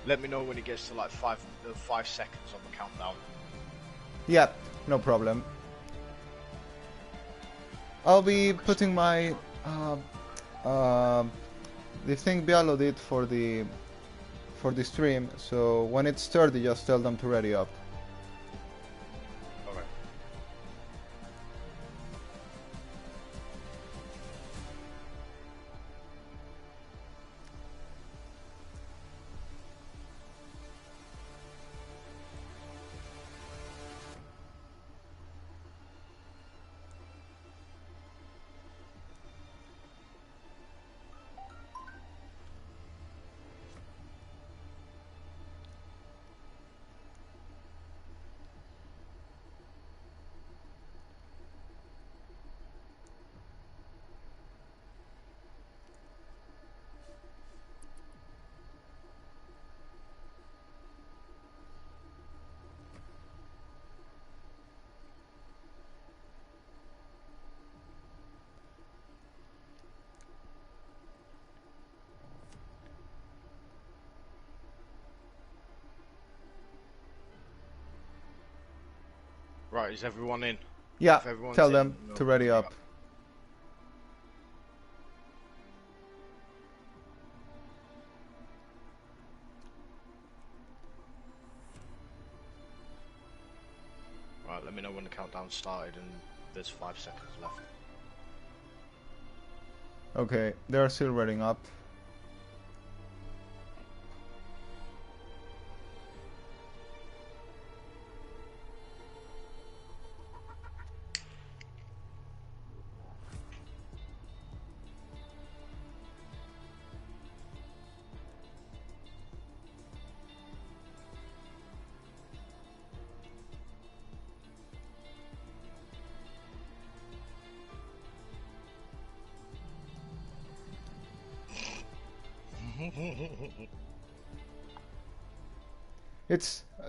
let me know when it gets to like 5 seconds on the countdown. Yeah, no problem. I'll be putting my the thing below it for the stream, so when it's 30 just tell them to ready up. Alright. Right, is everyone in? Yeah, tell them to ready up. Right, let me know when the countdown started and there's 5 seconds left. Okay, they're still readying up.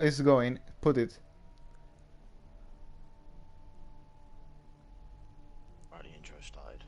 It's going. Put it. Right, the intro started.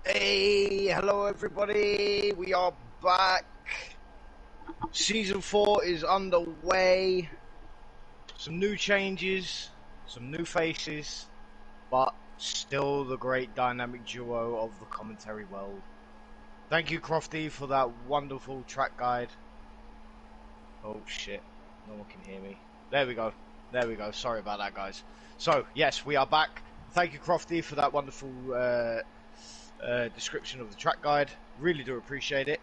Hey, hello everybody, we are back. Season 4 is underway. Some new changes, some new faces, but still the great dynamic duo of the commentary world. Thank you, Crofty, for that wonderful track guide. Oh shit, no one can hear me. There we go, sorry about that, guys. So, yes, we are back. Thank you, Crofty, for that wonderful description of the track guide. Really do appreciate it.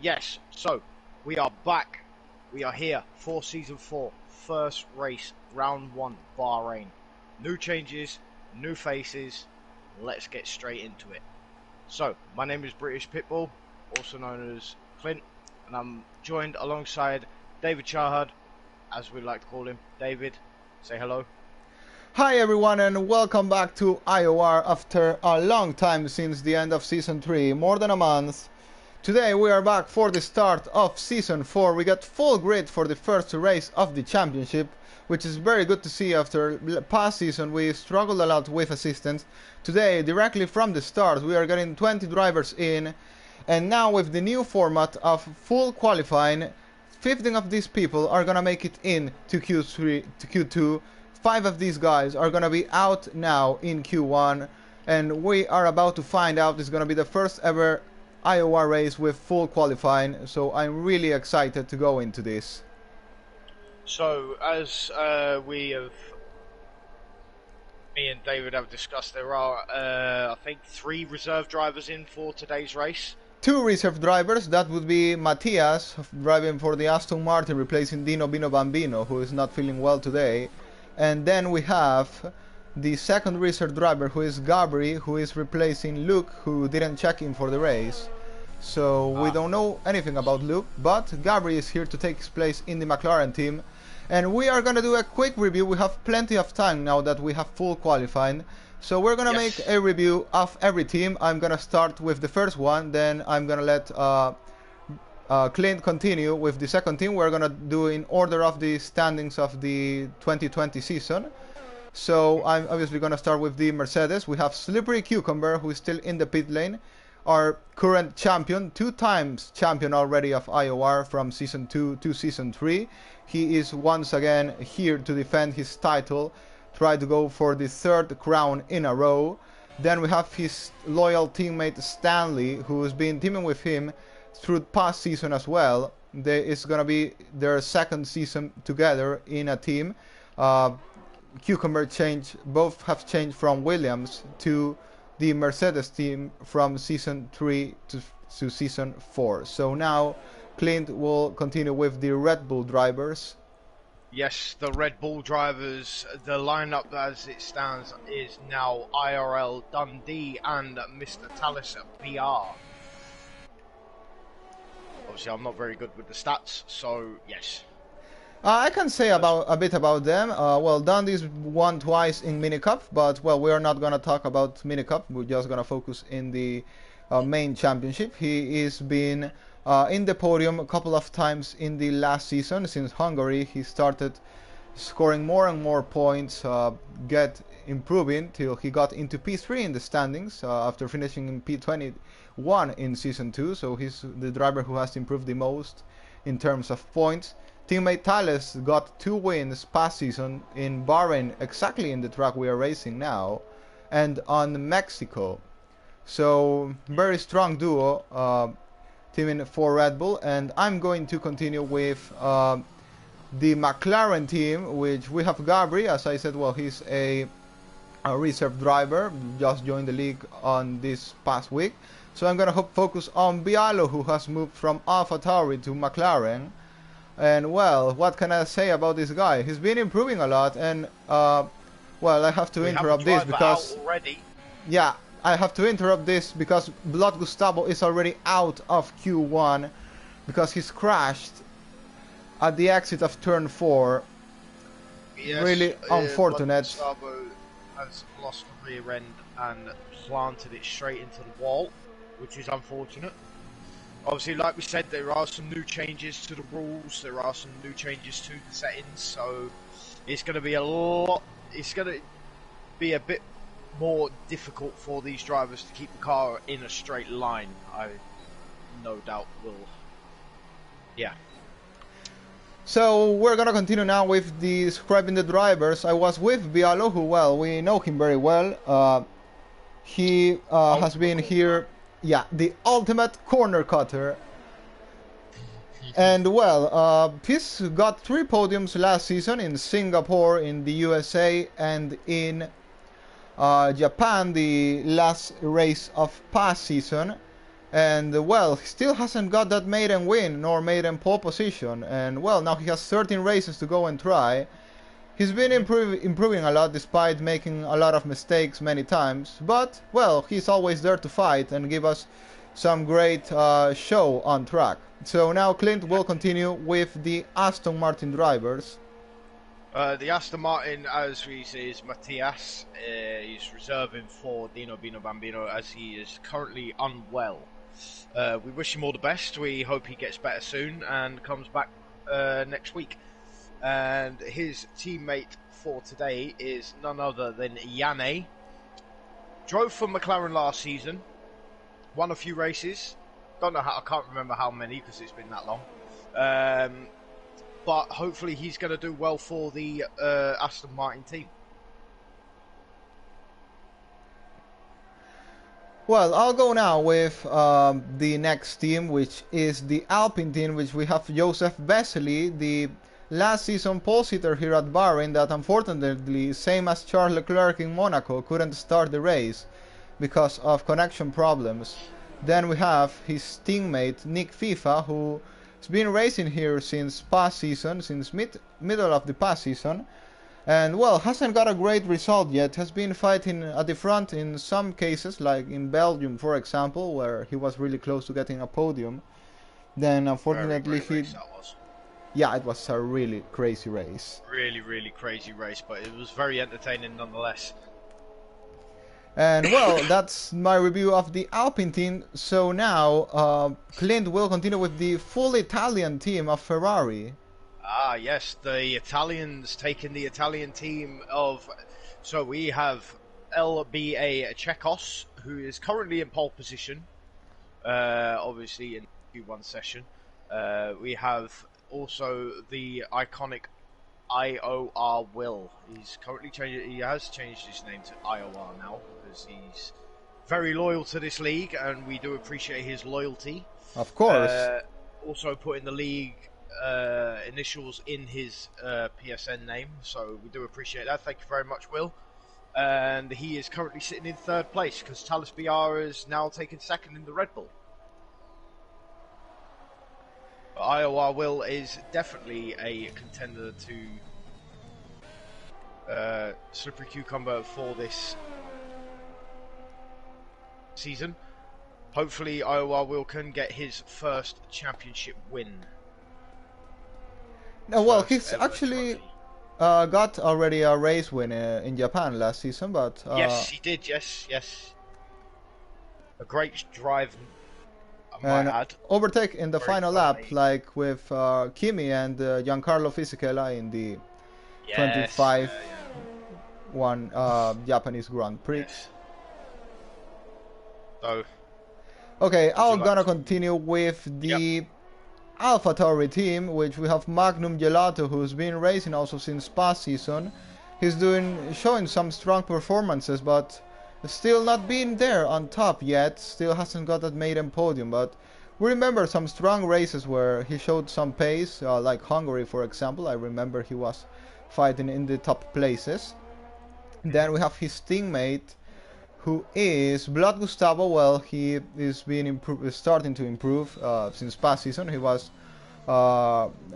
Yes, so we are back. We are here for season 4, first race, round 1, Bahrain. New changes, new faces. Let's get straight into it. So, my name is British Pitbull, also known as Clint, and I'm joined alongside David Charhard, as we like to call him. David, say hello. Hi everyone and welcome back to IOR after a long time since the end of Season 3, more than a month. Today we are back for the start of Season 4. We got full grid for the first race of the championship, which is very good to see. After past season we struggled a lot with assistance. Today, directly from the start, we are getting 20 drivers in, and now with the new format of full qualifying, 15 of these people are gonna make it in to Q3 to Q2. 5 of these guys are gonna be out now in Q1, and we are about to find out. It's gonna be the first ever IOR race with full qualifying, so I'm really excited to go into this. So, as me and David have discussed, there are, I think, 3 reserve drivers in for today's race. 2 reserve drivers, that would be Matthias driving for the Aston Martin, replacing Dino Bino Bambino, who is not feeling well today. And then we have the second reserve driver, who is Gabri, who is replacing Luke, who didn't check in for the race. So we don't know anything about Luke, but Gabri is here to take his place in the McLaren team. And we are gonna do a quick review. We have plenty of time now that we have full qualifying. So we're gonna make a review of every team. I'm gonna start with the first one, then I'm gonna let Clint continue with the second team. We're gonna do in order of the standings of the 2020 season. So I'm obviously gonna start with the Mercedes. We have Slippery Cucumber, who is still in the pit lane. Our current champion, 2 times champion already of IOR from Season 2 to Season 3. He is once again here to defend his title, try to go for the 3rd crown in a row. Then we have his loyal teammate Stanley, who has been teaming with him through past season as well. It's gonna be their 2nd season together in a team. Cucumber both have changed from Williams to the Mercedes team from Season 3 to Season 4. So now Clint will continue with the Red Bull drivers. Yes, the Red Bull drivers, the lineup as it stands is now IRL Dundee and Mr. Tallis PR. Obviously I'm not very good with the stats, so yes. I can say a bit about them. Well, Dundee's won twice in Minicup, but well, we are not gonna talk about Minicup. We're just gonna focus in the main championship. He is been in the podium a couple of times in the last season. Since Hungary, he started scoring more and more points, improving till he got into P3 in the standings after finishing in P21 in Season 2. So he's the driver who has improved the most in terms of points. Teammate Thales got 2 wins past season in Bahrain, exactly in the track we are racing now, and on Mexico. So very strong duo teaming for Red Bull, and I'm going to continue with the McLaren team, which we have Gabri. As I said, well, he's a reserve driver, just joined the league on this past week. So I'm gonna focus on Bialo, who has moved from AlphaTauri to McLaren. And well, what can I say about this guy? He's been improving a lot, and well, I have to interrupt this because yeah, I have to interrupt this because Blood Gustavo is already out of Q1 because he's crashed at the exit of turn 4. Yes, really unfortunate. Blood Gustavo has lost the rear end and planted it straight into the wall, which is unfortunate. Obviously, like we said, there are some new changes to the rules. There are some new changes to the settings, so it's going to be it's going to be a bit more difficult for these drivers to keep the car in a straight line. I no doubt will. Yeah. So we're gonna continue now with describing the drivers. I was with Bialo, who, well, we know him very well. He has been here. Yeah, the ultimate corner cutter. And well, he's got 3 podiums last season in Singapore, in the USA, and in Japan, the last race of past season. And well, he still hasn't got that maiden win nor maiden pole position. And well, now he has 13 races to go and try. He's been improving a lot despite making a lot of mistakes many times, but well, he's always there to fight and give us some great show on track. So now Clint will continue with the Aston Martin drivers. The Aston Martin, as we say, is Matthias. He's reserving for Dino Bino Bambino as he is currently unwell. We wish him all the best. We hope he gets better soon and comes back next week. And his teammate for today is none other than Yanne. Drove for McLaren last season, won a few races. Don't know how, I can't remember how many because it's been that long. but hopefully he's going to do well for the Aston Martin team. Well, I'll go now with the next team, which is the Alpine team, which we have Joseph Vesely, the last season pole sitter here at Bahrain, that unfortunately, same as Charles Leclerc in Monaco, couldn't start the race because of connection problems. Then we have his teammate Nick FIFA, who has been racing here since past season, since middle of the past season, and well, hasn't got a great result yet. Has been fighting at the front in some cases, like in Belgium, for example, where he was really close to getting a podium. Then unfortunately yeah, it was a really crazy race. Really crazy race, but it was very entertaining nonetheless. And well, that's my review of the Alpine team. So now Clint will continue with the full Italian team of Ferrari. Ah, yes, the Italians taking the Italian team of... So we have LBA Checos, who is currently in pole position, obviously in Q1 session. We have also the iconic IOR Will. He's currently changed. He has changed his name to IOR now because he's very loyal to this league, and we do appreciate his loyalty. Of course. Also putting the league initials in his PSN name, so we do appreciate that. Thank you very much, Will. And he is currently sitting in third place because Talis BR is now taking second in the Red Bull. But IOR Will is definitely a contender to Slippery Cucumber for this season. Hopefully IOR Will can get his first championship win. No, well, he's actually got already a race win in Japan last season, but... yes, he did, yes. A great drive, I might add. Overtake in the final lap, like with Kimi and Giancarlo Fisichella in the 25 one Japanese Grand Prix. Yes. So, okay, I'm gonna continue with the AlphaTauri team, which we have Magnum Gelato, who's been racing also since past season. He's showing some strong performances, but still not being there on top yet. Still hasn't got that maiden podium, but we remember some strong races where he showed some pace, like Hungary, for example. I remember he was fighting in the top places. Then we have his teammate, who is Blood Gustavo. Well, he is starting to improve since past season. He was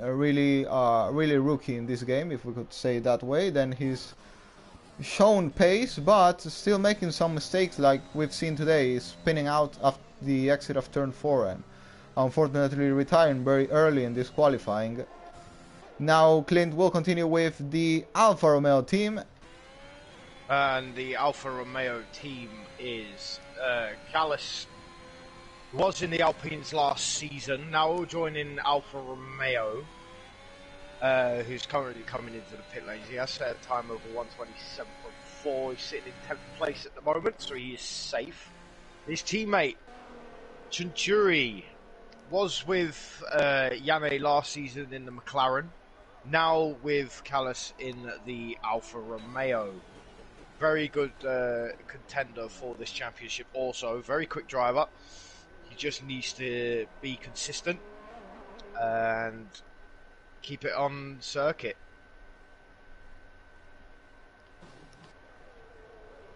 really rookie in this game, if we could say it that way. Then he's shown pace, but still making some mistakes, like we've seen today, spinning out after the exit of turn 4 and unfortunately retiring very early in this qualifying. Now Clint will continue with the Alfa Romeo team. And the Alfa Romeo team is Callis, was in the Alpines last season, now joining Alfa Romeo, who's currently coming into the pit lanes. He has set a time over 127.4, he's sitting in 10th place at the moment, so he is safe. His teammate, Chinturi, was with Yame last season in the McLaren, now with Callis in the Alfa Romeo. Very good contender for this championship also. Very quick driver. He just needs to be consistent and keep it on circuit.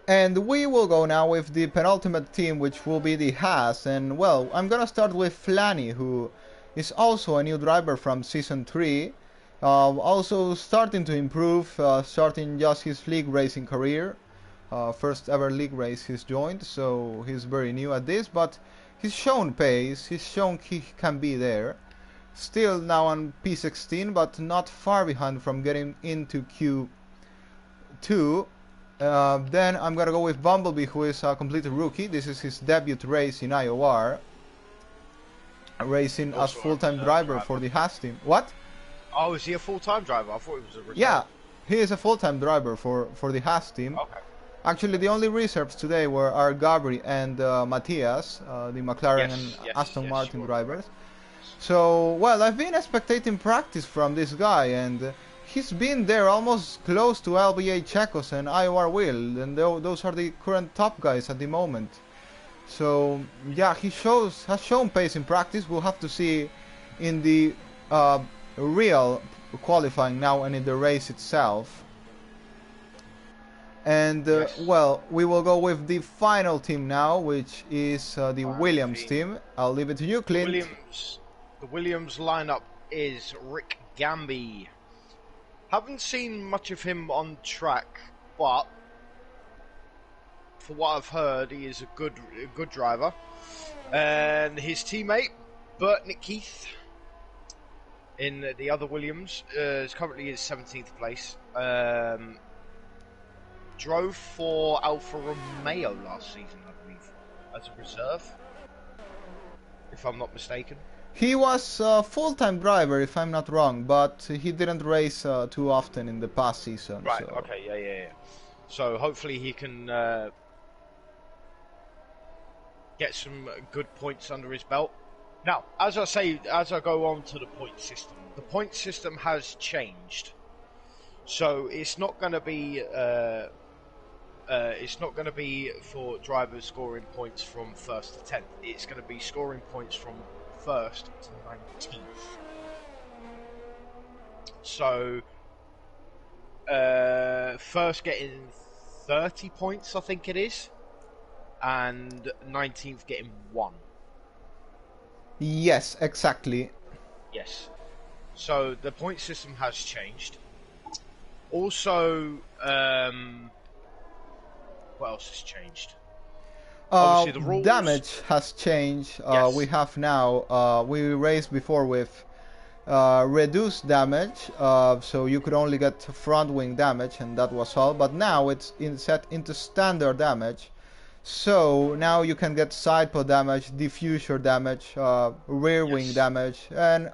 And we will go now with the penultimate team, which will be the Haas. And well, I'm gonna start with Flanny, who is also a new driver from Season 3. Also starting to improve, starting just his league racing career. First ever league race he's joined, so he's very new at this, but he's shown pace, he's shown he can be there. Still now on P16, but not far behind from getting into Q2. Then I'm gonna go with Bumblebee, who is a complete rookie. This is his debut race in IOR. Racing as full-time driver for the Haas team. What? Oh, is he a full-time driver? I thought he was a reserve. Yeah, he is a full-time driver for the Haas team. Okay. Actually, the only reserves today are Gabri and Matthias, the McLaren and Aston Martin drivers. So, well, I've been spectating practice from this guy, and he's been there almost close to LBA Checos and IOR Will, and those are the current top guys at the moment. So, yeah, he has shown pace in practice. We'll have to see in the real qualifying now and in the race itself. And, well, we will go with the final team now, which is the Williams team. I'll leave it to you, Clint. The Williams lineup is Rick Gamby. Haven't seen much of him on track, but for what I've heard, he is a good driver. And his teammate, Bert Nick Keith, in the other Williams, is currently in 17th place. Drove for Alfa Romeo last season, I believe, as a reserve, if I'm not mistaken. He was a full-time driver, if I'm not wrong, but he didn't race too often in the past season. Right, so. okay, yeah. So hopefully he can get some good points under his belt. Now, as I go on to the point system has changed. So it's not going to be for drivers scoring points from 1st to 10th. It's going to be scoring points from 1st to 19th. So first getting 30 points, I think it is, and 19th getting 1. Yes, exactly. Yes. So the point system has changed. Also, what else has changed? Obviously, the rules. Damage has changed. Yes. We have now, we raced before with reduced damage, so you could only get front wing damage, and that was all. But now it's set into standard damage. So now you can get side pod damage, diffuser damage, rear wing damage, and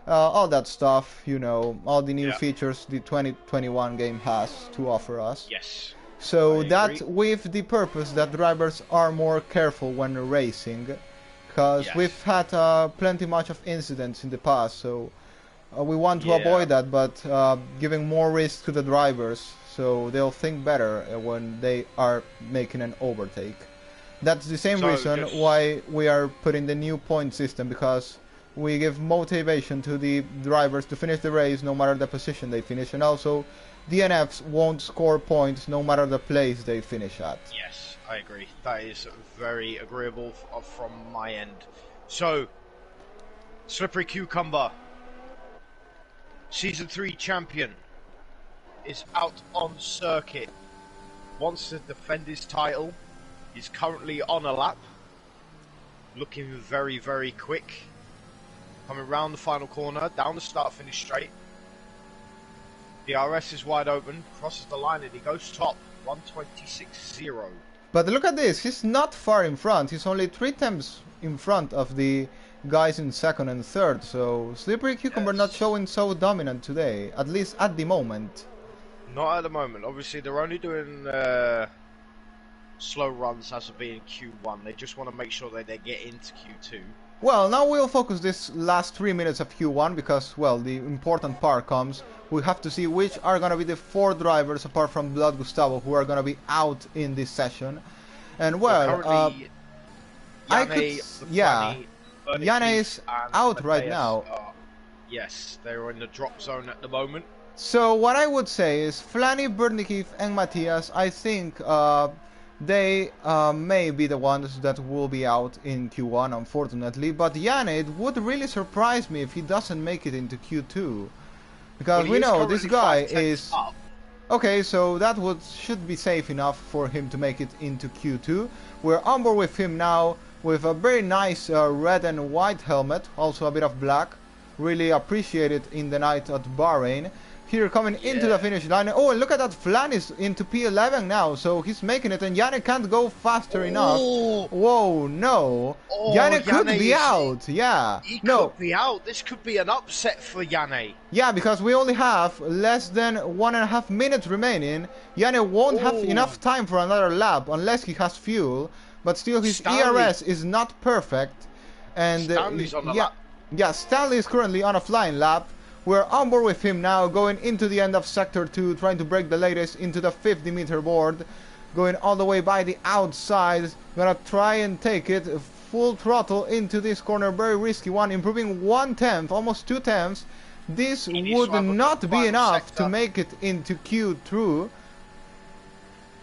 all that stuff, you know, all the new features the 2021 game has to offer us. Yes. So that with the purpose that drivers are more careful when racing, because we've had plenty much of incidents in the past, so we want to avoid that, but giving more risk to the drivers, so they'll think better when they are making an overtake. That's the same reason why we are putting the new point system, because we give motivation to the drivers to finish the race no matter the position they finish, and also DNFs won't score points no matter the place they finish at. Yes, I agree. That is very agreeable from my end. So, Slippery Cucumber, Season 3 champion, is out on circuit, wants to defend his title. He's currently on a lap, looking very, very quick. Coming round the final corner, down the start-finish straight. The RS is wide open, crosses the line, and he goes top, 126.0. But look at this, he's not far in front. He's only 3 tenths in front of the guys in 2nd and 3rd. So Slippery Cucumber not showing so dominant today, at least at the moment. Not at the moment. Obviously, they're only doing slow runs as of being Q1. They just want to make sure that they get into Q2. Well, now we'll focus this last 3 minutes of Q1 because, well, the important part comes. We have to see which are going to be the 4 drivers apart from Blood Gustavo who are going to be out in this session. And, well, Yanne is out right now. Yes, they're in the drop zone at the moment. So what I would say is Flanny, Bernikif and Matthias, I think they may be the ones that will be out in Q1, unfortunately. But Yanne, it would really surprise me if he doesn't make it into Q2. Because we know this guy is... Okay, so that should be safe enough for him to make it into Q2. We're on board with him now with a very nice red and white helmet, also a bit of black. Really appreciate it in the night at Bahrain. Here coming into the finish line. Oh, and look at that, Flan is into P11 now, so he's making it, and Yanne can't go faster enough. Whoa, no. Yanne could be out, He could be out. This could be an upset for Yanne. Yeah, because we only have less than 1.5 minutes remaining. Yanne won't have enough time for another lap unless he has fuel, but still his ERS is not perfect. And Stanley's on the lap. Yeah, Stanley is currently on a flying lap. We're on board with him now, going into the end of Sector 2, trying to break the latest into the 50-meter board. Going all the way by the outside. Gonna try and take it full throttle into this corner. Very risky one, improving 1/10, almost 2/10. This would not be enough to make it into Q2.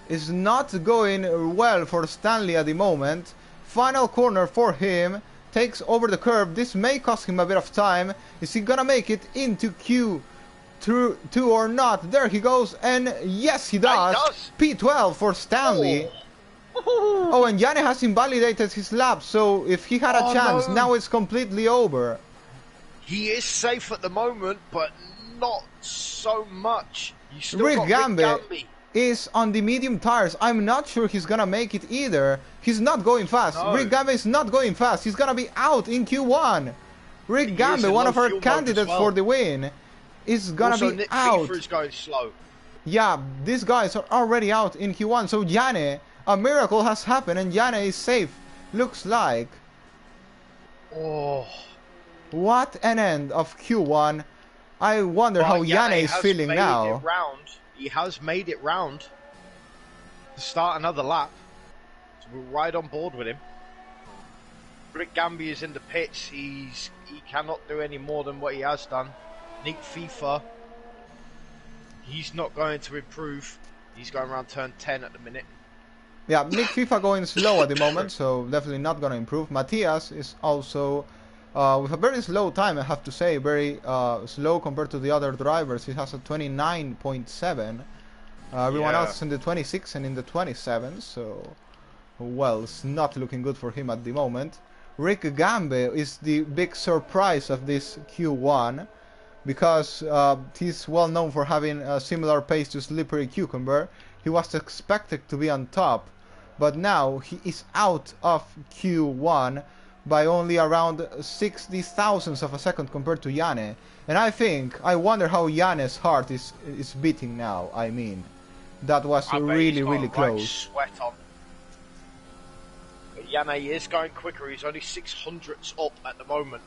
It's not going well for Stanley at the moment. Final corner for him. Takes over the curve. This may cost him a bit of time. Is he gonna make it into Q2 or not? There he goes, and yes, he does. P12 for Stanley. Oh, and Yanni has invalidated his lap, so if he had a chance, now it's completely over. He is safe at the moment, but not so much. You still Rick got Gambe is on the medium tires. I'm not sure he's gonna make it either. He's not going fast. No. Rick Gambe is not going fast. He's gonna be out in Q1. Rick Gambe, one of our candidates for the win, is gonna be Nick out. FIFA is going slow. Yeah, these guys are already out in Q1. So Yanni, a miracle has happened, and Yanni is safe. Looks like. Oh, what an end of Q1. I wonder how Yanni is feeling now. He has made it round to start another lap. So we're right on board with him. Rick Gambe is in the pits. He cannot do any more than what he has done. Nick FIFA, he's not going to improve. He's going around turn 10 at the minute. Yeah, Nick FIFA going slow at the moment, so definitely not going to improve. Matthias is also with a very slow time, I have to say, very slow compared to the other drivers. He has a 29.7. Everyone else is in the 26 and in the 27, so well, it's not looking good for him at the moment. Rick Gambe is the big surprise of this Q1 because he's well known for having a similar pace to Slippery Cucumber. He was expected to be on top, but now he is out of Q1 by only around 60 thousandths of a second compared to Yanni. And I wonder how Yanni's heart is beating now. I mean, that was really close. Sweat on. But Yanni is going quicker. He's only 600ths up at the moment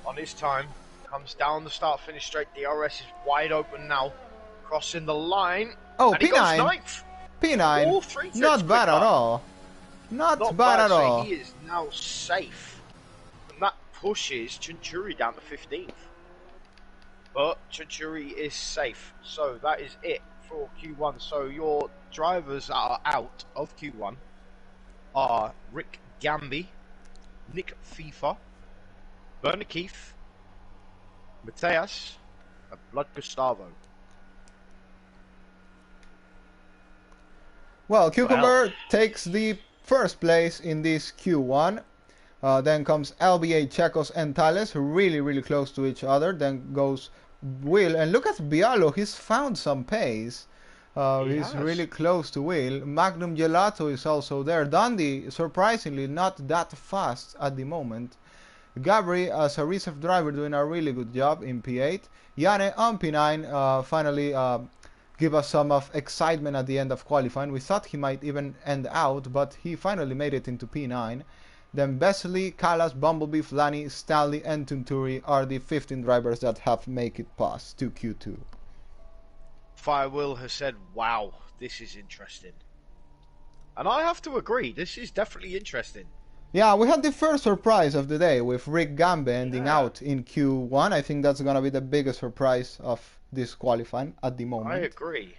on his time. Comes down the start-finish straight. DRS is wide open now, crossing the line. Oh, and P9. P9. Not bad at all. Not bad at all. So he is now safe. And that pushes Chunchuri down to 15th. But Chunchuri is safe. So that is it for Q1. So your drivers that are out of Q1 are Rick Gambe, Nick FIFA, Bernard Keith, Mateus, and Blood Gustavo. Well, Cucumber takes the first place in this Q1. Then comes LBA, Checos, and Thales, really close to each other. Then goes Will, and look at Bialo, he's found some pace. He's really close to Will. Magnum Gelato is also there. Dundee, surprisingly, not that fast at the moment. Gabri, as a reserve driver, doing a really good job in P8. Yanni on P9, finally give us some of excitement at the end of qualifying. We thought he might even end out, but he finally made it into P9. Then Besley, Callas, Bumblebee, Flani, Stanley, and Tunturi are the 15 drivers that have made it past to Q2. Firewill has said, wow, this is interesting. And I have to agree, this is definitely interesting. Yeah, we had the first surprise of the day with Rick Gambe ending out in Q1. I think that's going to be the biggest surprise of this qualifying at the moment. I agree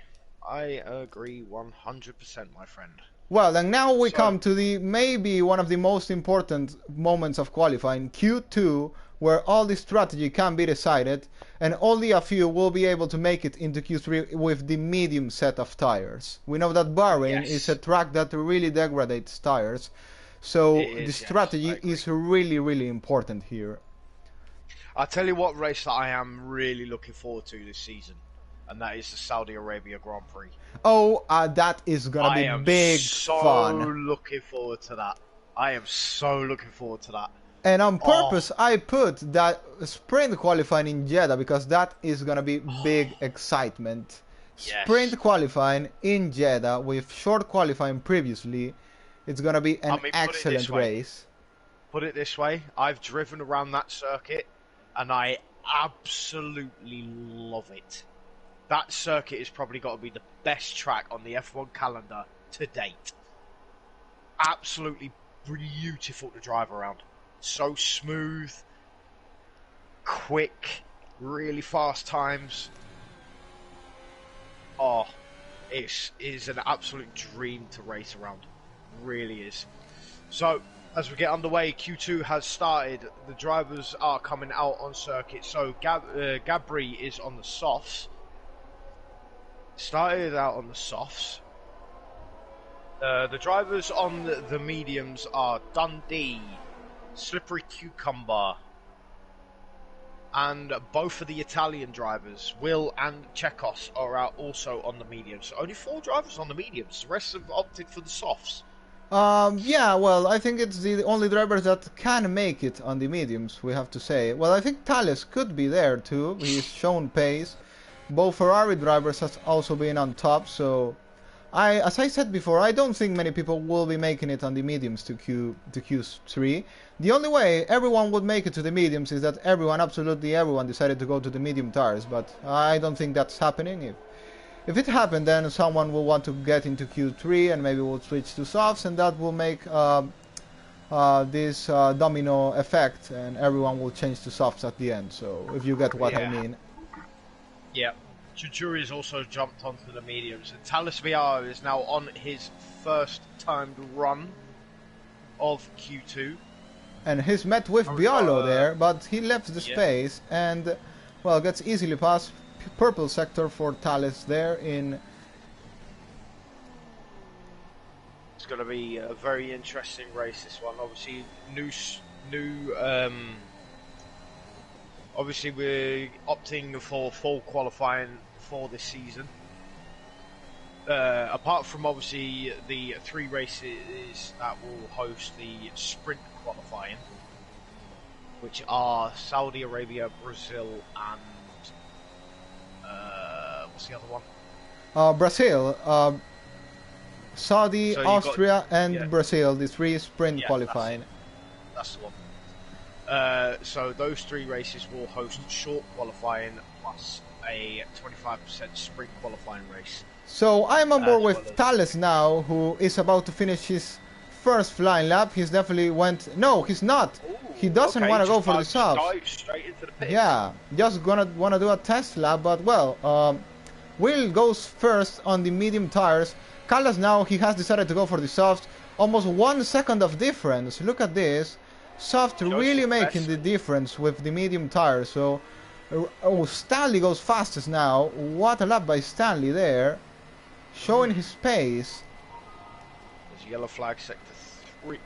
100%, my friend. Well, and now we come to the maybe one of the most important moments of qualifying, Q2, where all the strategy can be decided, and only a few will be able to make it into Q3 with the medium set of tires. We know that Bahrain is a track that really degrades tires, so the strategy is really important here. I'll tell you what race that I am really looking forward to this season, and that is the Saudi Arabia Grand Prix. Oh, that is gonna be big fun. I am so looking forward to that. I am so looking forward to that. And on purpose, I put that sprint qualifying in Jeddah because that is gonna be big excitement. Sprint qualifying in Jeddah with short qualifying previously. It's gonna be an excellent race. put it this way, I've driven around that circuit and I absolutely love it. That circuit has probably got to be the best track on the F1 calendar to date. Absolutely beautiful to drive around. So smooth, quick, really fast times. Oh, it is an absolute dream to race around. Really is. So, as we get underway, Q2 has started. The drivers are coming out on circuit. So, Gabri is on the softs. Started out on the softs. The drivers on the mediums are Dundee, Slippery Cucumber, and both of the Italian drivers, Will and Chekos, are out also on the mediums. So only 4 drivers on the mediums. The rest have opted for the softs. Yeah, well, I think it's the only drivers that can make it on the mediums, we have to say. Well, I think Thales could be there too. He's shown pace. Both Ferrari drivers has also been on top, so as I said before, I don't think many people will be making it on the mediums to Q3. The only way everyone would make it to the mediums is that absolutely everyone decided to go to the medium tires, but I don't think that's happening. If it happened, then someone will want to get into Q3 and maybe will switch to softs, and that will make this domino effect, and everyone will change to softs at the end. So if you get what I mean. Yeah. Chujuri has also jumped onto the mediums, and Thales VR is now on his first timed run of Q2. And he's met with Bialo there, but he left the space and, well, gets easily past purple sector for Thales there in... It's going to be a very interesting race, this one. Obviously, obviously we're opting for full qualifying for this season. Apart from obviously the 3 races that will host the sprint qualifying, which are Saudi Arabia, Brazil, and what's the other one? Brazil, Saudi, so Austria, and Brazil. The 3 sprint qualifying. That's the one. So those 3 races will host short qualifying plus a 25% sprint qualifying race. So I'm on board with Thales now, who is about to finish his first flying lap. He's definitely No, he's not. Ooh, he doesn't want to go for the softs. Dive straight into the pits. Yeah, just want to do a test lap, but well, Will goes first on the medium tires. Carlos now, he has decided to go for the soft. Almost 1 second of difference. Look at this. Soft really making the difference with the medium tires. So, Stanley goes fastest now. What a lap by Stanley there, showing his pace. There's yellow flag sector 3.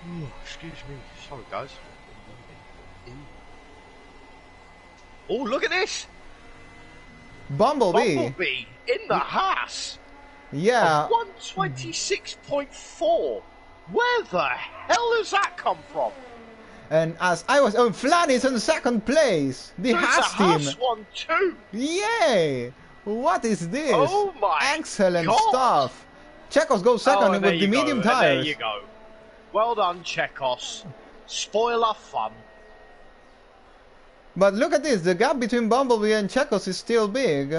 Oh, excuse me. Sorry, guys. Oh, look at this! Bumblebee in the Haas. Yeah. 126.4. Where the hell has that come from? And as I was, Flan is in second place. The Haas team. Haas won too. Yay! What is this? Oh my! Excellent stuff. Chekos goes second with the medium tires. There you go. Well done, Chekos. Spoiler fun. But look at this, the gap between Bumblebee and Chekos is still big.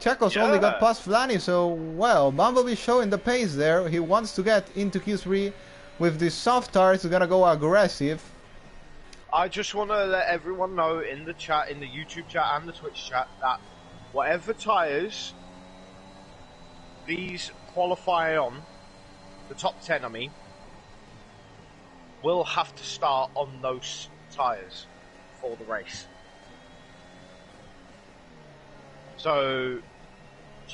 Chekos only got past Flanny, so, well, Bumblebee showing the pace there. He wants to get into Q3 with the soft tires, he's gonna go aggressive. I just want to let everyone know in the chat, in the YouTube chat and the Twitch chat, that whatever tires these qualify on, the top 10 I mean, will have to start on those tires for the race. So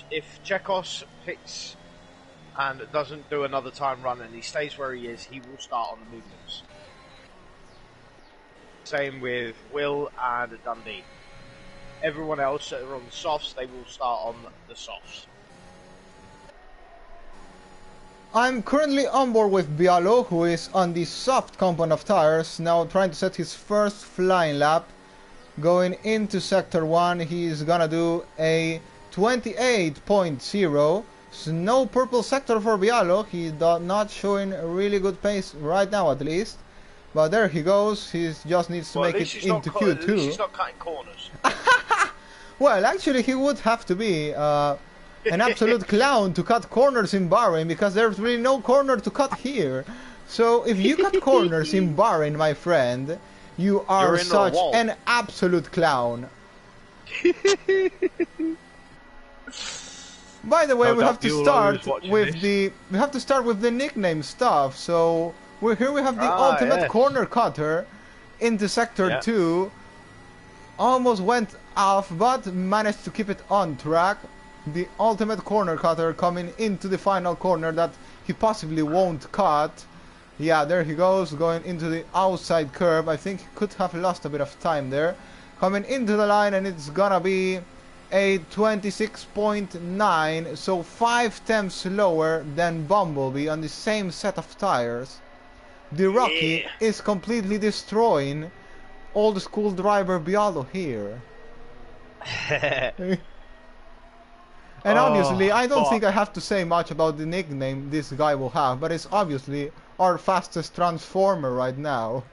if Chekos picks and doesn't do another time run and he stays where he is, he will start on the mediums. Same with Will and Dundee. Everyone else that are on the softs, they will start on the softs. I'm currently on board with Bialo, who is on the soft compound of tires, now trying to set his first flying lap. Going into Sector 1, he's gonna do a 28.0. No purple sector for Bialo. He's not showing a really good pace right now, at least. But there he goes. He just needs to make it into Q2. At least he's not cutting corners. Well, actually, he would have to be an absolute clown to cut corners in Bahrain, because there's really no corner to cut here. So if you cut corners in Bahrain, my friend, you are such an absolute clown. By the way, we have to start with the nickname stuff. So here we have the ultimate corner cutter into Sector 2. Almost went off, but managed to keep it on track. The ultimate corner cutter coming into the final corner that he possibly won't cut. Yeah, there he goes, going into the outside curve. I think he could have lost a bit of time there. Coming into the line, and it's gonna be a 26.9, so 5 tenths lower than Bumblebee on the same set of tires. The Rocky is completely destroying old school driver Bialo here. And obviously, I don't think I have to say much about the nickname this guy will have, but it's obviously our fastest transformer right now.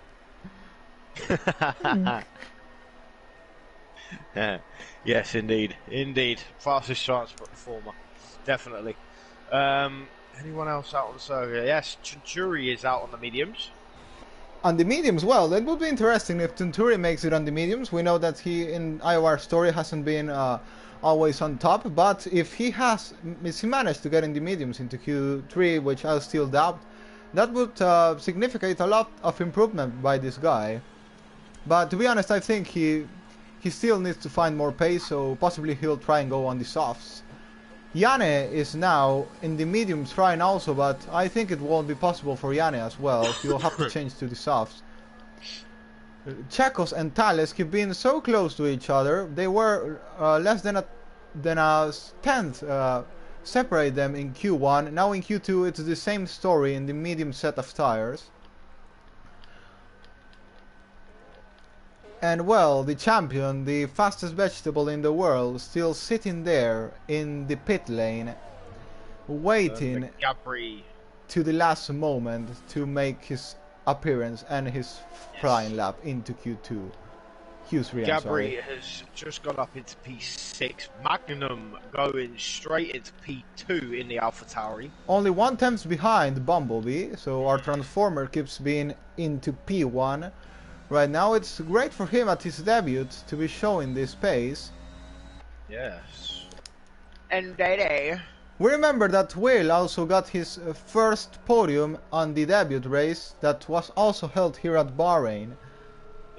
Yes, indeed. Indeed. Fastest transformer. Definitely. Anyone else out on the circuit? Yes, Centuri is out on the mediums. On the mediums, well, it would be interesting if Centuri makes it on the mediums. We know that he, in IOR story, hasn't been always on top, but if he managed to get in the mediums into Q3, which I still doubt, that would significate a lot of improvement by this guy. But to be honest, I think he still needs to find more pace, so possibly he'll try and go on the softs. Yane is now in the mediums trying also, but I think it won't be possible for Yane as well. He'll have to change to the softs. Chacos and Thales keep being so close to each other. They were less than a tenth separate them in Q1. Now in Q2 it's the same story in the medium set of tires. And well, the champion, the fastest vegetable in the world, still sitting there in the pit lane, waiting to the last moment to make his appearance and his flying lap into Q3. Gabri has just gone up into P6. Magnum going straight into P2 in the AlphaTauri. Only 1 tenth behind Bumblebee, so our transformer keeps being into P1. Right now it's great for him at his debut to be showing this pace. Yes. And Day. We remember that Will also got his first podium on the debut race that was also held here at Bahrain.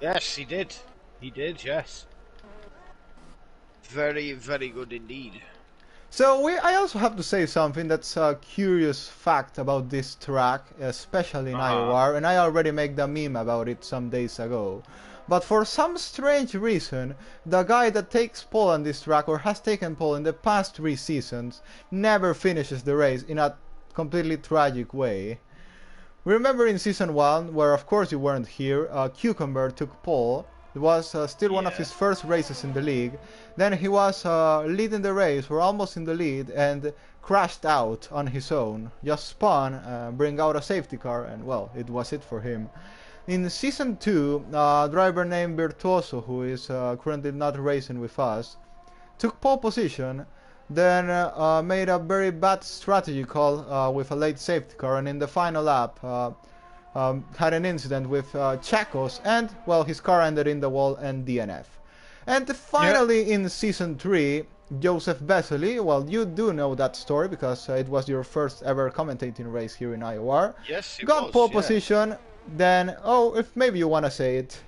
Yes, he did. He did, yes. Very, very good indeed. So I also have to say something that's a curious fact about this track, especially in IOR, and I already made the meme about it some days ago. But for some strange reason, the guy that takes pole on this track, or has taken pole in the past 3 seasons, never finishes the race in a completely tragic way. We remember in Season 1, where of course you weren't here, Cucumber took pole. It was still one of his first races in the league. Then he was leading the race, or almost in the lead, and crashed out on his own. Just spun, bring out a safety car, and well, it was it for him. In Season 2, a driver named Virtuoso, who is currently not racing with us, took pole position, then made a very bad strategy call with a late safety car, and in the final lap had an incident with Chacos, and well, his car ended in the wall and DNF. And finally in Season 3, Joseph Vesely, well, you do know that story because it was your first ever commentating race here in IOR. Yes, it got was, pole position, then, if maybe you want to say it.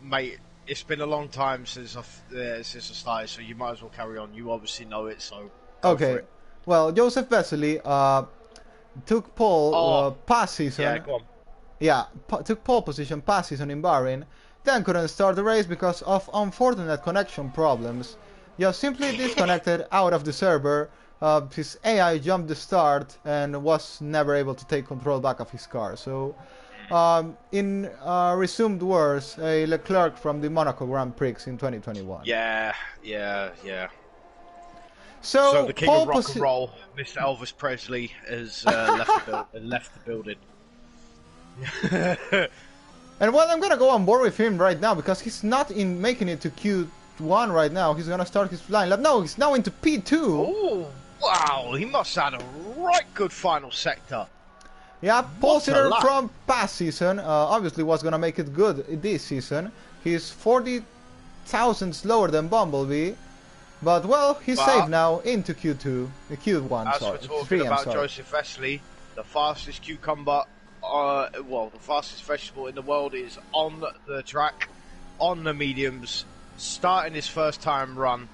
Mate, it's been a long time since I started, so you might as well carry on. You obviously know it, so okay. Well, Joseph Vesely took pole past season. Yeah, go on. Yeah, took pole position past season in Bahrain, then couldn't start the race because of unfortunate connection problems. Just simply disconnected out of the server. His AI jumped the start and was never able to take control back of his car. So in resumed wars, a Leclerc from the Monaco Grand Prix in 2021. Yeah, yeah, yeah. So the king of rock and roll, Mr. Elvis Presley, has left the building. And well, I'm gonna go on board with him right now because he's not in making it to Q1 right now. He's gonna start his flying lap. No, he's now into P2. Oh, wow! He must have had a right good final sector. Yeah, pole sitter from past season. Obviously was gonna make it good this season. He's 40,000 slower than Bumblebee. But well, he's safe now into Q2, Q1. As sorry, we're talking 3, about sorry. Joseph Vesley, the fastest cucumber, the fastest vegetable in the world is on the track, on the mediums, starting his first time run,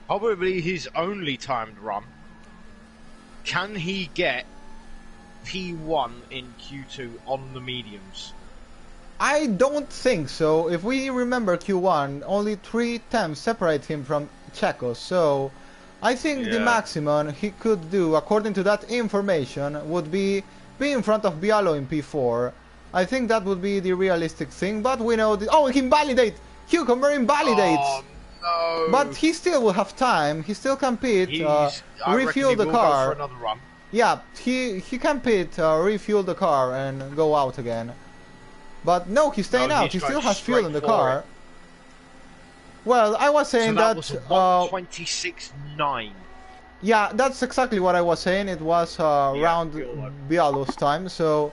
probably his only timed run. Can he get P1 in Q2 on the mediums? I don't think so. If we remember Q1, only 3 attempts separate him from Checo, so I think the maximum he could do, according to that information, would be in front of Bialo in P4. I think that would be the realistic thing, but we know that... Oh, he invalidates! Cucumber invalidates! Oh, no. But he still will have time, he still can pit, refuel the car. Go for another run. Yeah, he can pit, refuel the car and go out again. But no, he's staying out, he still has fuel in the car. Well, I was saying that... was 1:26.9. Yeah, that's exactly what I was saying. It was around Bialo's time, so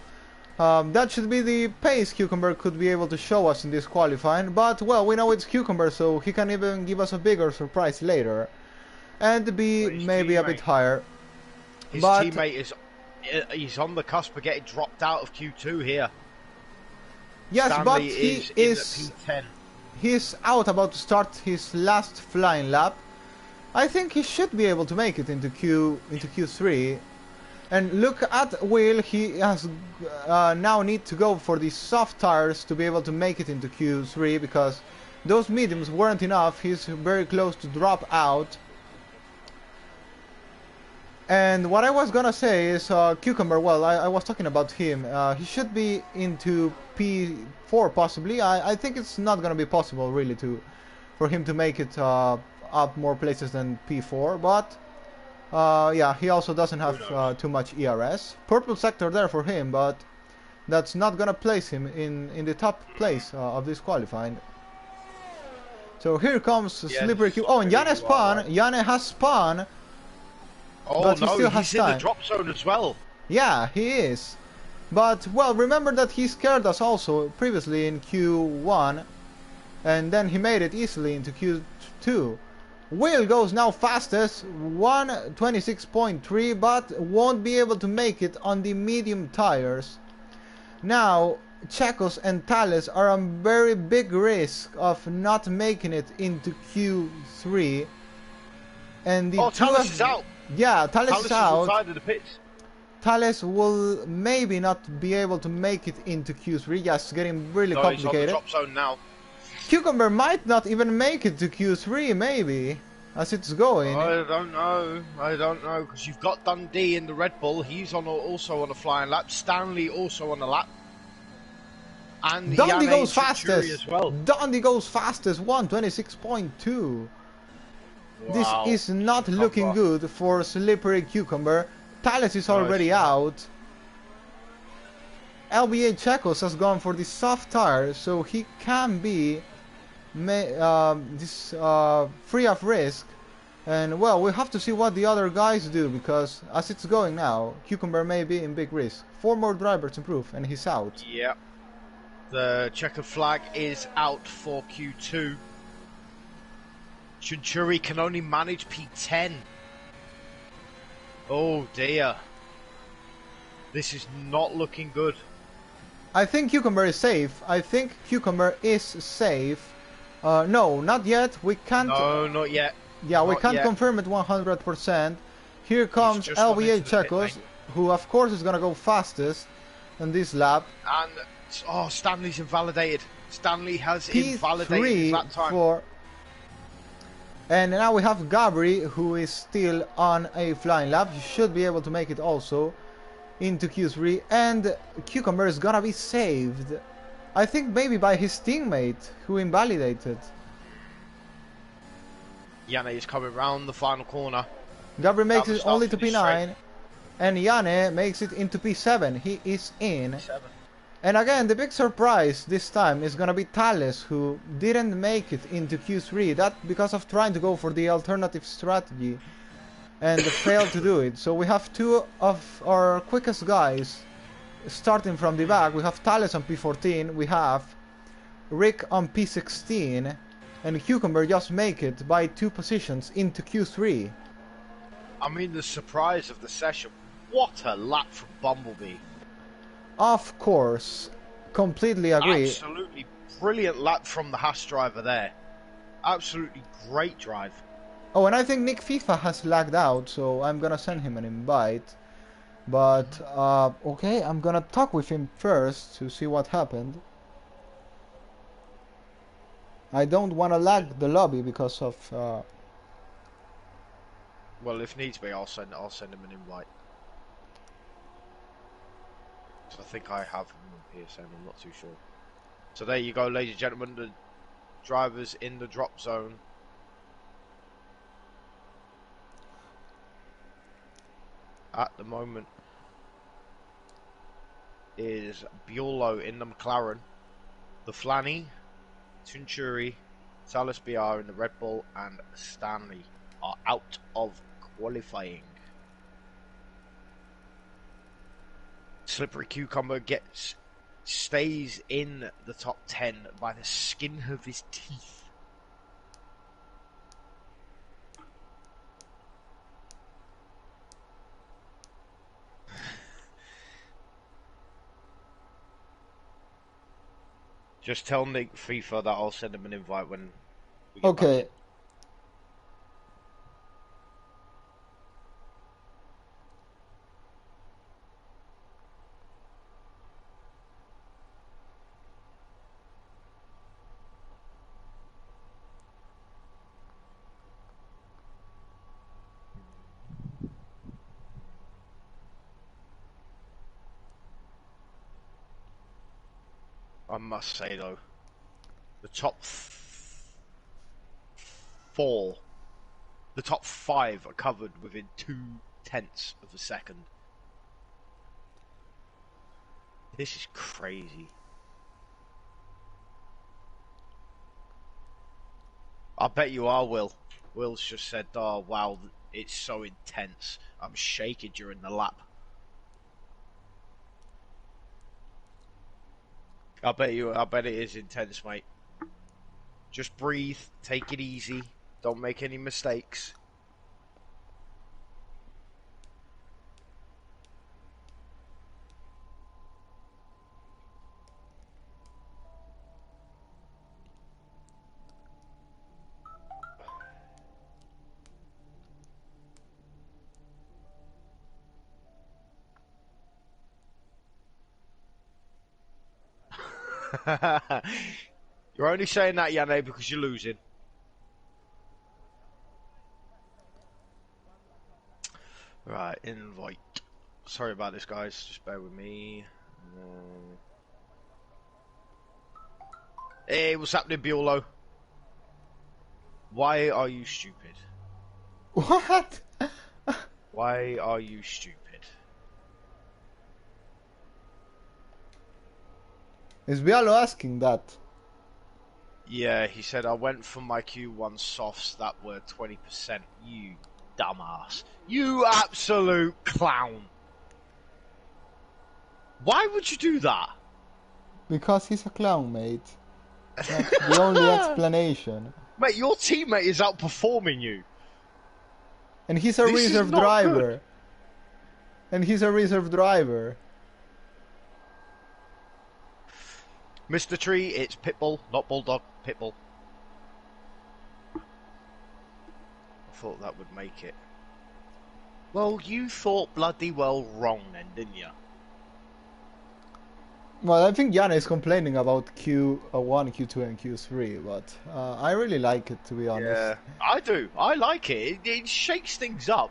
that should be the pace Cucumber could be able to show us in this qualifying. But, well, we know it's Cucumber, so he can even give us a bigger surprise later. And be maybe a bit higher. His teammate he's on the cusp of getting dropped out of Q2 here. Yes, Stanley but he is P10. He's out about to start his last flying lap. I think he should be able to make it into Q3. And look at Will, he has now need to go for the soft tires to be able to make it into Q3 because those mediums weren't enough. He's very close to drop out. And what I was gonna say is Cucumber, well, I was talking about him. He should be into P4 possibly. I think it's not gonna be possible really for him to make it up more places than P4, but yeah, he also doesn't have too much ERS. Purple sector there for him, but that's not gonna place him in the top place of this qualifying. So here comes Slippery Q. Oh, and Janne spun. Right. Janne has spun. Oh but no, he still has he's in the drop zone as well. Yeah, he is. But, well, remember that he scared us also previously in Q1. And then he made it easily into Q2. Will goes now fastest, 1:26.3, but won't be able to make it on the medium tires. Now, Checos and Thales are on very big risk of not making it into Q3. And the Thales is out. Yeah, Thales is out. Inside of the pits. Thales will maybe not be able to make it into Q3. Yes, it's getting really complicated. He's on the drop zone now. Cucumber might not even make it to Q3, maybe, as it's going. I don't know, because you've got Dundee in the Red Bull. He's also on a flying lap. Stanley also on a lap. And Dundee goes fastest. As well. Dundee goes fastest, 1:26.2. Wow. This is not looking good for Slippery Cucumber. Thales is already out. LBA Checos has gone for the soft tire, so he can be free of risk. And well, we have to see what the other guys do, because as it's going now, Cucumber may be in big risk. 4 more drivers improve, and he's out. Yep. The checker flag is out for Q2. Chunchuri can only manage P10. Oh dear. This is not looking good. I think Cucumber is safe. No, not yet. We can't... No, not yet. Yeah, we can't confirm it 100%. Here comes LBA Checos, who of course is gonna go fastest in this lap. And, oh, Stanley's invalidated. Stanley has invalidated his lap time. And now we have Gabri, who is still on a flying lap. He should be able to make it also. into Q3, and Cucumber is gonna be saved. I think maybe by his teammate who invalidated. Yanne is coming round the final corner. Gabri makes Down the it only to start finish P9, straight. and Yanne makes it into P7. He is in. 7. And again, the big surprise this time is gonna be Thales, who didn't make it into Q3. That because of trying to go for the alternative strategy and failed to do it. So we have two of our quickest guys starting from the back. We have Thales on P14, we have Rick on P16, and Cucumber just make it by 2 positions into Q3. I mean, the surprise of the session. What a lap from Bumblebee. Of course, completely agree. Absolutely brilliant lap from the Haas driver there. Absolutely great drive. Oh, and I think Nick FIFA has lagged out, so I'm gonna send him an invite. But, okay, I'm gonna talk with him first to see what happened. I don't wanna lag the lobby because of, Well, if needs be, I'll send him an invite. So I think I have him on PSN, I'm not too sure. So there you go, ladies and gentlemen, the drivers in the drop zone. At the moment is Buello in the McLaren, the Flanny, Tunturi, Salas BR in the Red Bull, and Stanley are out of qualifying. Slippery Cucumber stays in the top 10 by the skin of his teeth. Just tell Nick FIFA that I'll send him an invite when we get okay. back. I must say though, the top 4, the top 5 are covered within 0.2 of a second. This is crazy. I bet you are, Will. Will's just said, oh wow, it's so intense. I'm shaking during the lap. I bet it is intense, mate. Just breathe, take it easy, don't make any mistakes. You're only saying that, Yanne, because you're losing. Right, invite. Sorry about this, guys. Just bear with me. Hey, what's happening, Buello? Why are you stupid? What? Why are you stupid? Is Bialo asking that? Yeah, he said, I went for my Q1 softs that were 20%. You dumbass. You absolute clown. Why would you do that? Because he's a clown, mate. That's the only explanation. Mate, your teammate is outperforming you. And he's a reserve driver. And he's a reserve driver. Mr. Tree, it's Pitbull, not Bulldog, Pitbull. I thought that would make it. Well, you thought bloody well wrong then, didn't you? Well, I think Yana is complaining about Q1, Q2 and Q3, but I really like it, to be honest. Yeah, I do. I like it. It shakes things up.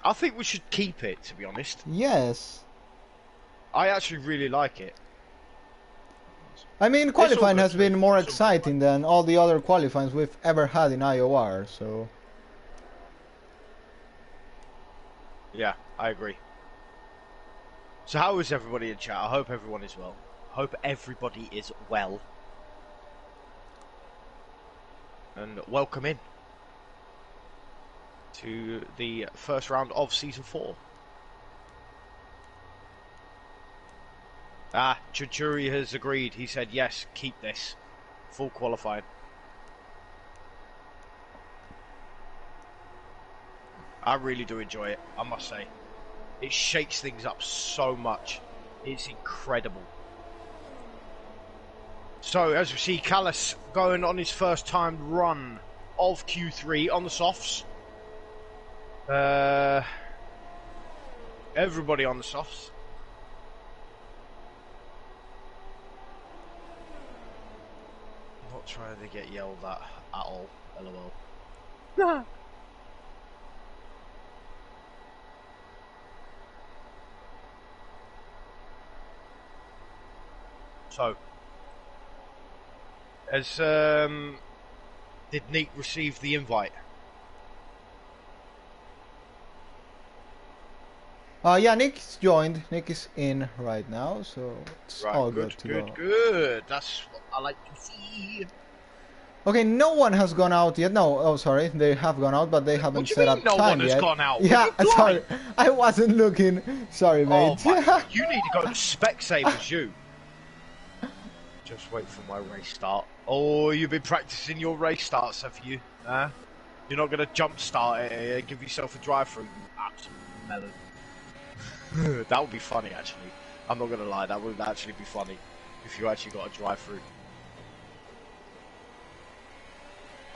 I think we should keep it, to be honest. Yes. I actually really like it. I mean, qualifying has been more exciting than all the other qualifyings we've ever had in IOR, so... Yeah, I agree. So how is everybody in chat? I hope everyone is well. Hope everybody is well. And welcome in to the first round of Season 4. Ah, Chachuri has agreed. He said, yes, keep this. Full qualifying. I really do enjoy it, I must say. It shakes things up so much. It's incredible. So, as we see, Callis going on his first timed run of Q3 on the softs. Everybody on the softs. Not trying to get yelled at all. LOL. So, did Nick receive the invite? Yeah, Nick's joined. Nick is in right now, so it's Right, all good to go. Good. That's what I like to see. Okay, no one has gone out yet. No, oh sorry, they have gone out, but they haven't set up no time one has yet. gone out? Yeah, sorry, I wasn't looking. Sorry, Oh mate. my, you need to go to Specsavers, you. Just wait for my race start. Oh, you've been practicing your race starts, have you? Huh? You're not going to jump start it, give yourself a drive-through. Absolute melon. That would be funny, actually. I'm not going to lie, that would actually be funny if you actually got a drive-through.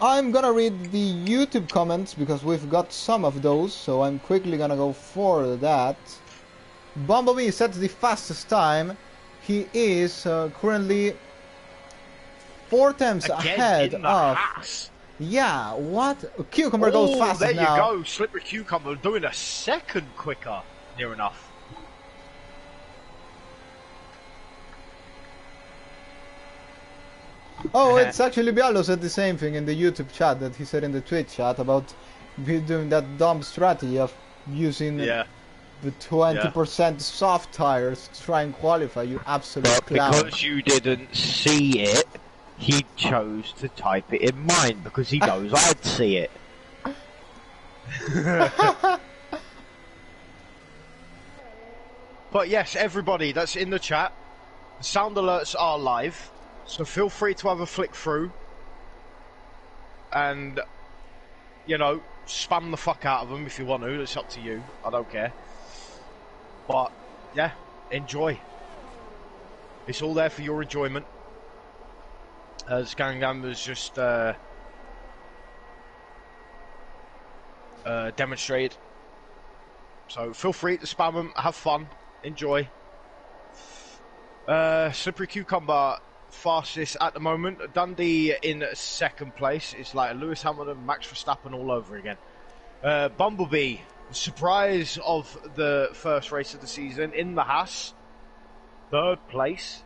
I'm gonna read the YouTube comments because we've got some of those, so I'm quickly gonna go for that. Bumblebee sets the fastest time. He is currently 4 times ahead of... Yeah, what? Cucumber goes fast now. There you go, Slippery Cucumber doing a second quicker, near enough. Oh, it's actually Bialo said the same thing in the YouTube chat that he said in the Twitch chat about doing that dumb strategy of using the 20% soft tires to try and qualify, you absolute clown. Because you didn't see it, he chose to type it in mine because he knows I'd see it. But yes, everybody that's in the chat, the sound alerts are live. So feel free to have a flick through and, you know, spam the fuck out of them if you want to. It's up to you. I don't care. But, yeah, enjoy. It's all there for your enjoyment. As Gangnam was just demonstrated. So feel free to spam them, have fun, enjoy. Slippery Cucumber fastest at the moment. Dundee in second place. It's like Lewis Hamilton, Max Verstappen all over again. Bumblebee, surprise of the first race of the season in the Haas, third place.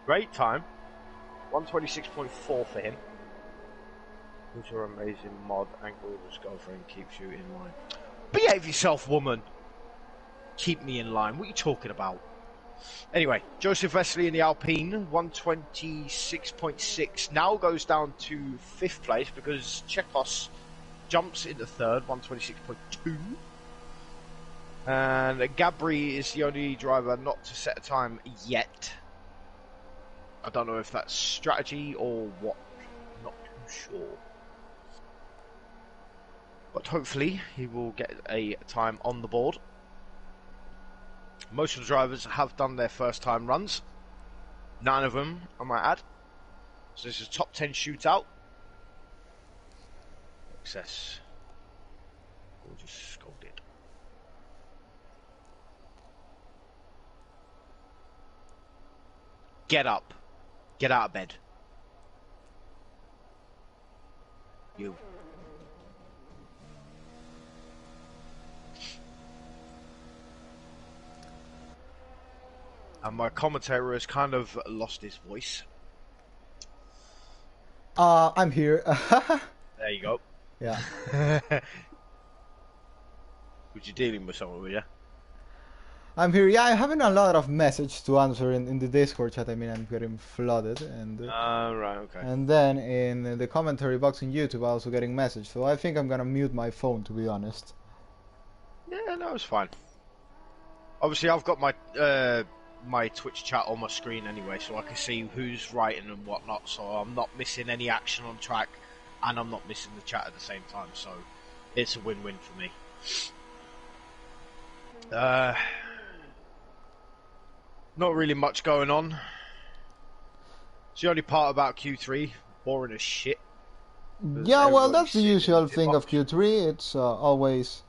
Great time, 126.4 for him. Who's your amazing mod? Angle's girlfriend keeps you in line. Behave yourself, woman. Keep me in line. What are you talking about? Anyway, Joseph Wesley in the Alpine, 126.6, now goes down to 5th place because Chekos jumps into 3rd, 126.2. And Gabri is the only driver not to set a time yet. I don't know if that's strategy or what, not too sure. But hopefully he will get a time on the board. Most of the drivers have done their first time runs. 9 of them, I might add. So this is a top 10 shootout. Success. We'll just scold it. Get up. Get out of bed. You. And my commentator has kind of lost his voice. I'm here. There you go. Yeah. Was you dealing with someone, were you? I'm here. Yeah, I'm having a lot of messages to answer in the Discord chat. I mean, I'm getting flooded, and Right, okay. and then in the commentary box in YouTube, I'm also getting messages. So I think I'm gonna mute my phone, to be honest. Yeah, no, it's fine. Obviously, I've got my my Twitch chat on my screen anyway, so I can see who's writing and whatnot. So I'm not missing any action on track, and I'm not missing the chat at the same time. So it's a win-win for me. Not really much going on. It's the only part about Q3, boring as shit. Yeah, well, that's the usual thing of Q3. It's always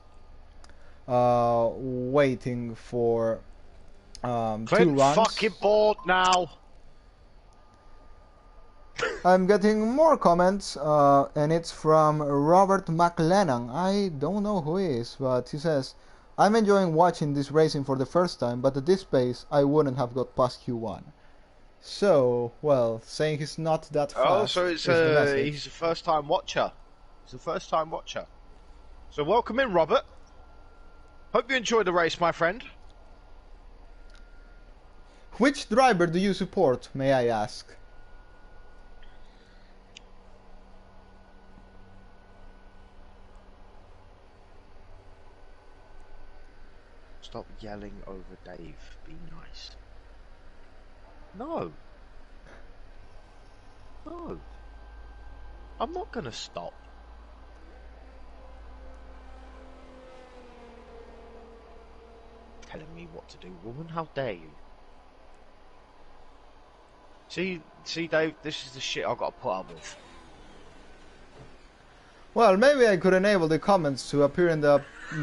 waiting for 2 runs. Fucking bored now. I'm getting more comments, and it's from Robert McLennan. I don't know who he is, but he says, I'm enjoying watching this racing for the first time, but at this pace, I wouldn't have got past Q1. So, well, saying he's not that fast. Oh, so it's he's a first-time watcher. He's a first-time watcher. So welcome in, Robert. Hope you enjoyed the race, my friend. Which driver do you support, may I ask? Stop yelling over Dave. Be nice. No. No. I'm not gonna stop. Telling me what to do, woman. How dare you? See, Dave. This is the shit I've got to put up with. Well, maybe I could enable the comments to appear in the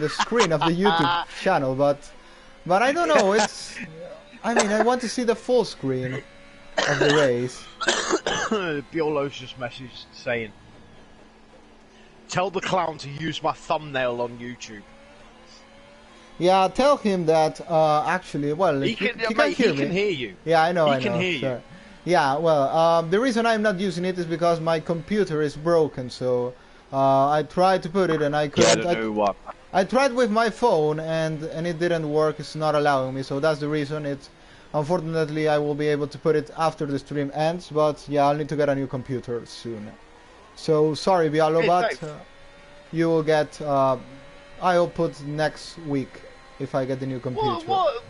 screen of the YouTube channel, but I don't know. It's. I mean, I want to see the full screen of the race. Biolo's just messaged saying, "Tell the clown to use my thumbnail on YouTube." Yeah, tell him that. Actually, well, he can hear you. Yeah, I know. He can hear you. Yeah, well, the reason I'm not using it is because my computer is broken. So I tried to put it and I couldn't. Get a new one. I tried with my phone and it didn't work. It's not allowing me, so that's the reason. It's unfortunately I will be able to put it after the stream ends, but yeah, I'll need to get a new computer soon. So sorry, Bialo, but you will get. I'll put next week if I get the new computer. What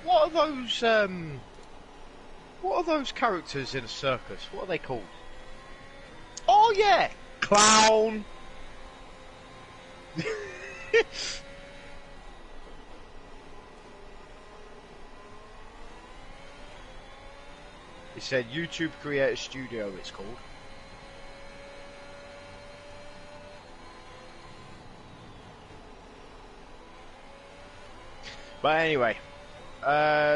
are those characters in a circus? What are they called? Oh yeah, clown. It said YouTube Creator Studio, it's called. But anyway,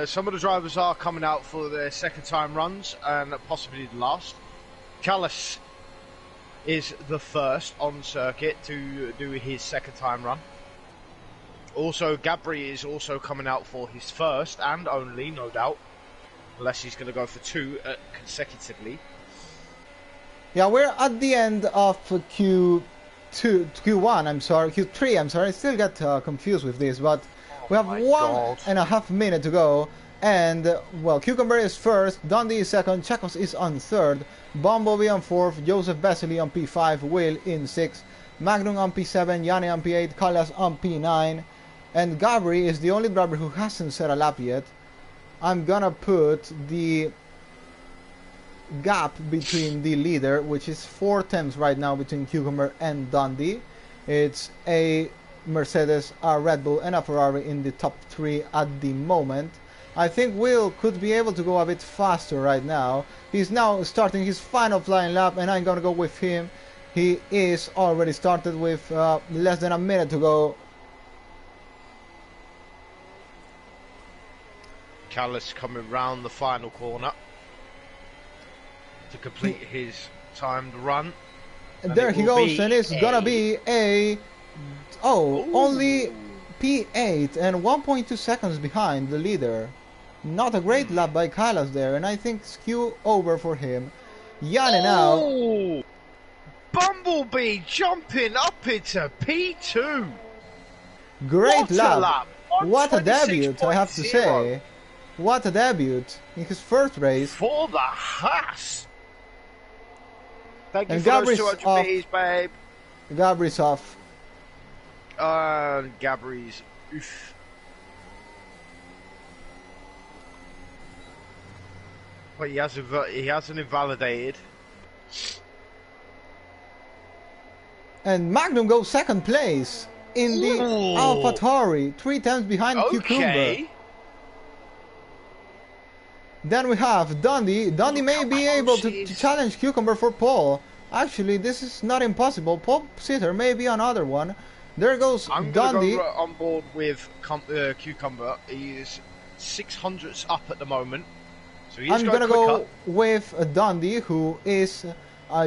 some of the drivers are coming out for their second time runs and possibly the last. Callis is the first on circuit to do his second time run. Also, Gabri is also coming out for his first and only, no doubt. Unless he's going to go for two consecutively. Yeah, we're at the end of Q1, I'm sorry, Q3, I'm sorry. I still get confused with this, but we have 1.5 minutes to go. And, well, Cucumber is first, Dundee is second, Chekos is on third, Bumblebee on fourth, Joseph Vesely on P5, Will in sixth, Magnum on P7, Yanni on P8, Callas on P9, and Gabri is the only driver who hasn't set a lap yet. I'm gonna put the gap between the leader, which is 4 tenths right now between Cucumber and Dundee. It's a Mercedes, a Red Bull and a Ferrari in the top 3 at the moment. I think Will could be able to go a bit faster right now. He's now starting his final flying lap and I'm gonna go with him. He is already started with less than a minute to go. Callis coming round the final corner to complete his timed run. And there he goes, and it's gonna be a only P8 and 1.2 seconds behind the leader. Not a great lap by Kalas there, and I think skew over for him. Yanni now. Oh! Bumblebee jumping up into P2. Great What lap. What a debut, I have to say. What a debut in his first race. For the Haas. Thank you And for Gabri's those 200 off. Bs, babe. Gabri's off. Gabri's. Oof. But he hasn't invalidated. And Magnum goes second place in the AlphaTauri, 3 times behind Cucumber. Then we have Dundee. Dundee may be able to challenge Cucumber for pole. Actually, this is not impossible. Pole sitter may be another one. There goes I'm Dundee. Go on board with Cucumber. He is 600s up at the moment. So he's I'm going gonna go with Dundee, who is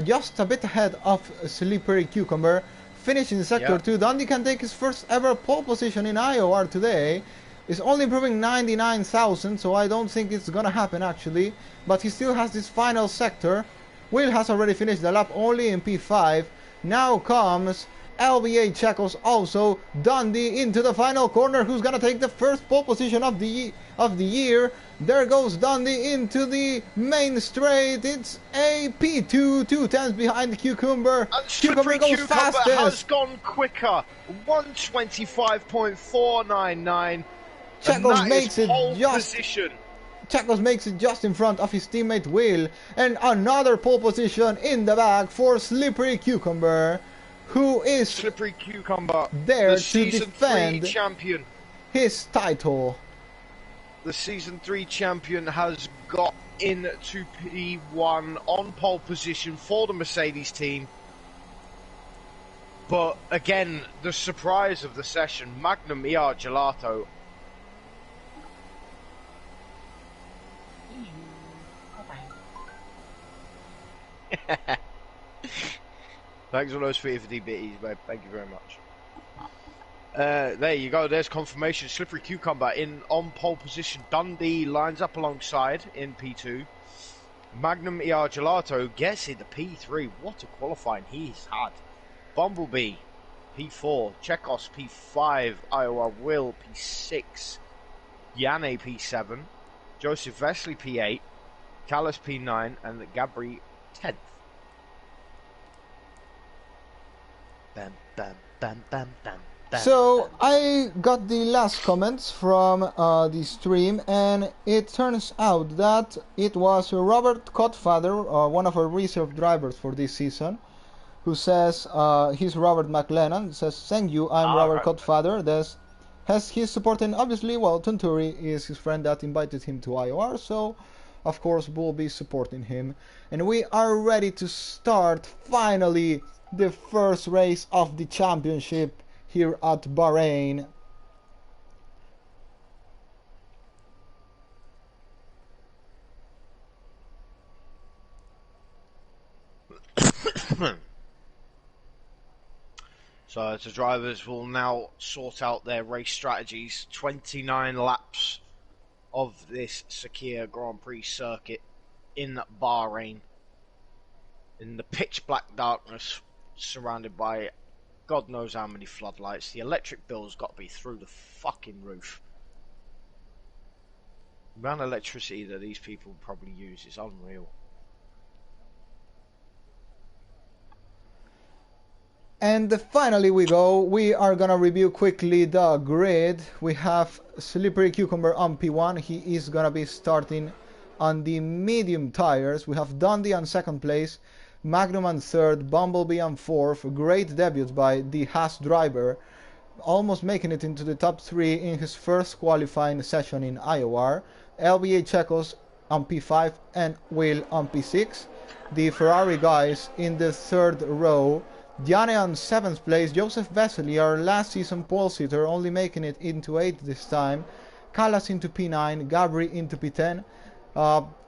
just a bit ahead of Slippery Cucumber, finishing sector 2. Dundee can take his first ever pole position in IOR today. It's only improving 99,000, so I don't think it's gonna happen actually. But he still has this final sector. Will has already finished the lap only in P5. Now comes LBA Checos, also Dundee into the final corner. Who's gonna take the first pole position of the year? There goes Dundee into the main straight. It's a P2, 2 times behind Cucumber. And Cucumber goes fastest. Has gone quicker. 125.499. Checos makes it just. Position. Checos makes it just in front of his teammate Will, and another pole position in the back for Slippery Cucumber, who is Slippery Cucumber there the to defend champion. His title. The Season 3 champion has got into P1 on pole position for the Mercedes team. But again, the surprise of the session, Magnum IOR Gelato. Thanks for those 50 bitties, babe. Thank you very much. There you go. There's confirmation. Slippery Cucumber in on pole position. Dundee lines up alongside in P2. Magnum IOR Gelato gets into P3. What a qualifying he's had. Bumblebee P4. Chekos P5. IOR Will P6. Yanni P7. Joseph Vesley P8. Callis P9 and Gabri 10th. Bam, bam, bam, bam, bam. So I got the last comments from the stream, and it turns out that it was Robert Codfather, one of our reserve drivers for this season, who says he's Robert McLennan. Says, "Thank you, I'm Robert Codfather." Has his support, and obviously, well, Tunturi is his friend that invited him to IOR, so of course we'll be supporting him. And we are ready to start finally the first race of the championship here at Bahrain. So the drivers will now sort out their race strategies. 29 laps of this Sakhir Grand Prix circuit in Bahrain. In the pitch black darkness, surrounded by God knows how many floodlights. The electric bill's got to be through the fucking roof. The amount of electricity that these people probably use is unreal. And finally we go. We are gonna review quickly the grid. We have Slippery Cucumber on P1. He is gonna be starting on the medium tires. We have Dundee on second place, Magnum on third, Bumblebee on fourth. Great debut by the Haas driver, almost making it into the top 3 in his first qualifying session in IOR. LBA Checos on P5 and Will on P6. The Ferrari guys in the third row. Gianni on 7th place, Joseph Vesely, our last season pole sitter, only making it into 8th this time. Callas into P9, Gabri into P10.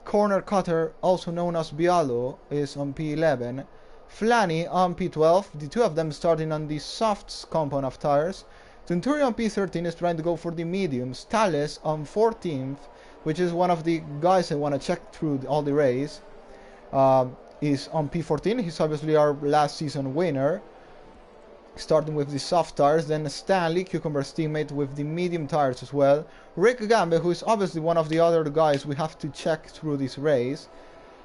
Corner cutter, also known as Bialo, is on P11. Flanny on P12, the two of them starting on the softs compound of tires. Tunturi on P13 is trying to go for the mediums. Thales on 14th. which is one of the guys I want to check through all the race, is on P14. He's obviously our last season winner, starting with the soft tires. Then Stanley, Cucumber's teammate, with the medium tires as well. Rick Gambe, who is obviously one of the other guys we have to check through this race,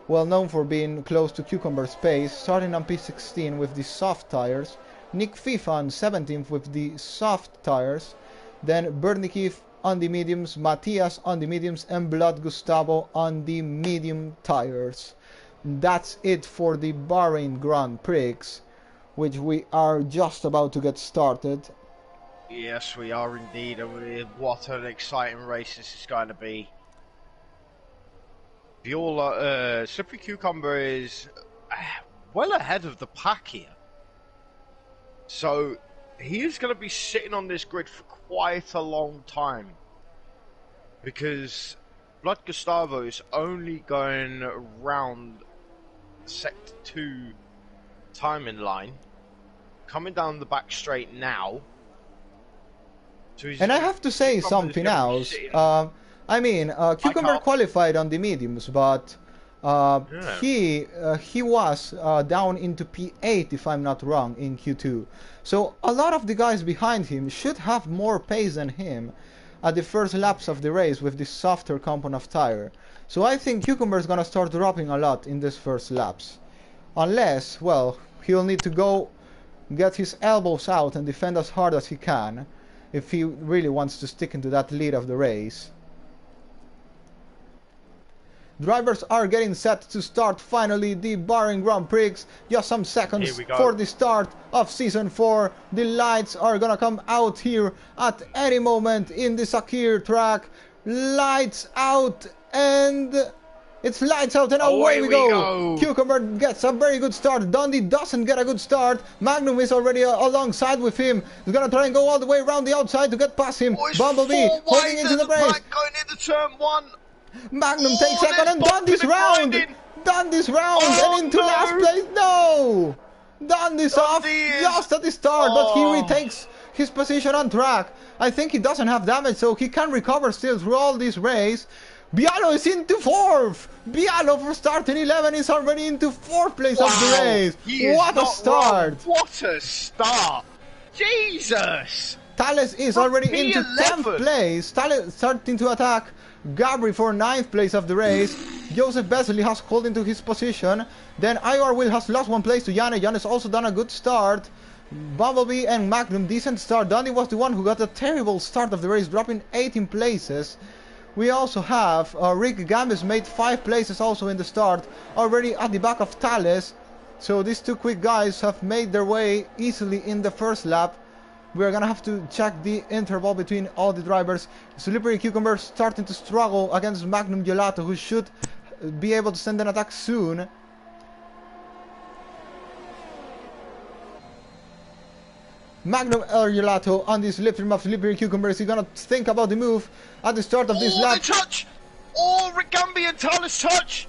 well known for being close to Cucumber's pace, starting on P16 with the soft tires. Nick FIFA on 17th with the soft tires. Then Bernie Keefe on the mediums, Matthias on the mediums, and Blood Gustavo on the medium tires. That's it for the Bahrain Grand Prix, which we are just about to get started. Yes, we are indeed. What an exciting race this is going to be. Slippery Cucumber is well ahead of the pack here. So he is going to be sitting on this grid for quite a long time, because Blood Gustavo is only going around Sector 2 timing line, coming down the back straight now. So and I have to say something else. I mean, Cucumber qualified on the mediums, but he was down into P8, if I'm not wrong, in Q2. So a lot of the guys behind him should have more pace than him at the first laps of the race with this softer compound of tire. So I think Cucumber is gonna start dropping a lot in this first laps, unless, well, he'll need to go get his elbows out and defend as hard as he can if he really wants to stick into that lead of the race. Drivers are getting set to start finally the Bahrain Grand Prix. Just some seconds for the start of Season 4. The lights are gonna come out here at any moment in the Sakir track. Lights out, and it's lights out, and away we go. Cucumber gets a very good start. Dundee doesn't get a good start. Magnum is already alongside with him. He's gonna try and go all the way around the outside to get past him. Bumblebee holding into the brace. Going into turn 1. Magnum takes second, and Dundee's round! Dundee's round, and into last place. No! Dundee's off just at the start, but he retakes his position on track. I think he doesn't have damage, so he can recover still through all this race. Bialo is into 4th! Bialo for starting 11 is already into 4th place of the race. What a start! What a start! Jesus! Thales is already into 10th place. Thales starting to attack Gabri for 9th place of the race. Joseph Besley has called into his position. Then IOR Will has lost 1 place to Yanne. Yanne has also done a good start. Bumblebee and Magnum, decent start. Dundee was the one who got a terrible start of the race, dropping 18 places. We also have Rick Gambis made 5 places also in the start, already at the back of Thales. So these two quick guys have made their way easily in the first lap. We're gonna have to check the interval between all the drivers. Slippery Cucumber starting to struggle against Magnum Gelato, who should be able to send an attack soon. Magnum Gelato on this lip trim of Slippery Cucumber. Is he gonna think about the move at the start of this lap? The touch! Oh, Rigambi and Thales touch!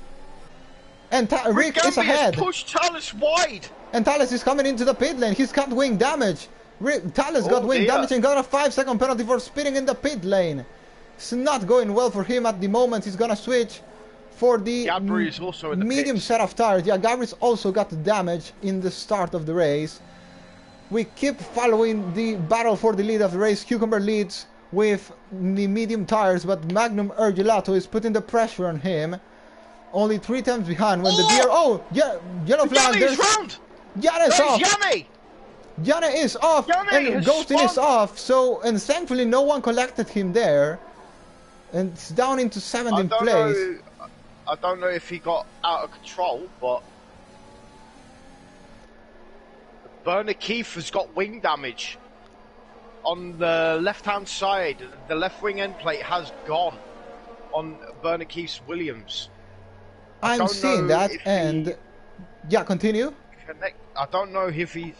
And Rick is ahead. Pushed Thales wide. And Thales is coming into the pit lane. He's got wing damage. Thales got wing damage and got a 5-second penalty for spinning in the pit lane. It's not going well for him at the moment. He's gonna switch for the also in the medium pits. set of tires. Yeah, Gabri's also got damage in the start of the race. We keep following the battle for the lead of the race. Cucumber leads with the medium tires, but Magnum Gelato is putting the pressure on him. Only 3 times behind when the deer. Oh, yeah, yellow flag. Yanne's off. Yanne is off, and Ghostin is off, so, and thankfully no one collected him there, and it's down into 17th place. I don't know if he got out of control, but Bernie Keefe has got wing damage on the left-hand side. The left wing end plate has gone on Bernie Keefe's Williams. I'm seeing that, and yeah, continue. I don't know if he's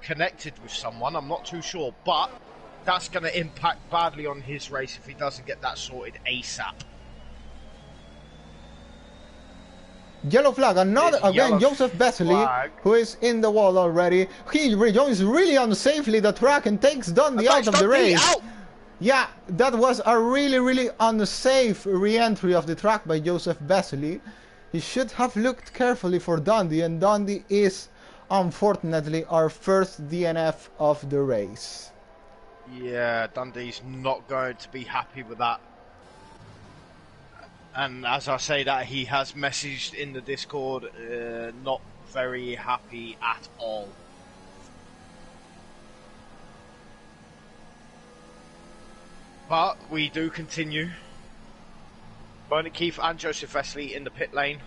connected with someone, I'm not too sure, but that's going to impact badly on his race if he doesn't get that sorted ASAP. Yellow flag, another again, Joseph Besley, who is in the wall already. He rejoins really unsafely the track and takes Dundee out of the race. Yeah, that was a really unsafe re-entry of the track by Joseph Vesely. He should have looked carefully for Dundee, and Dundee is, unfortunately, our first DNF of the race. Yeah, Dundee's not going to be happy with that. And as I say that, he has messaged in the Discord, not very happy at all. But we do continue. Bernard Keith and Joseph Vesely in the pit lane,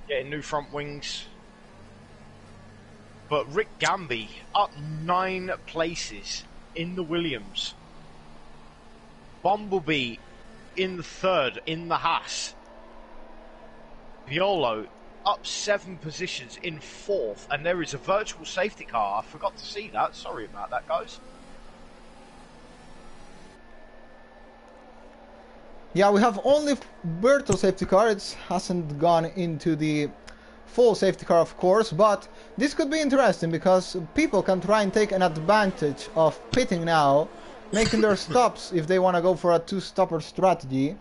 getting new front wings. But Rick Gamby up 9 places in the Williams. Bumblebee in the 3rd in the Haas. Violo up 7 positions in 4th, and there is a virtual safety car. I forgot to see that. Sorry about that, guys. Yeah, we have only virtual safety car. It hasn't gone into the full safety car, of course, but this could be interesting because people can try and take an advantage of pitting now, making their stops if they want to go for a 2-stopper strategy.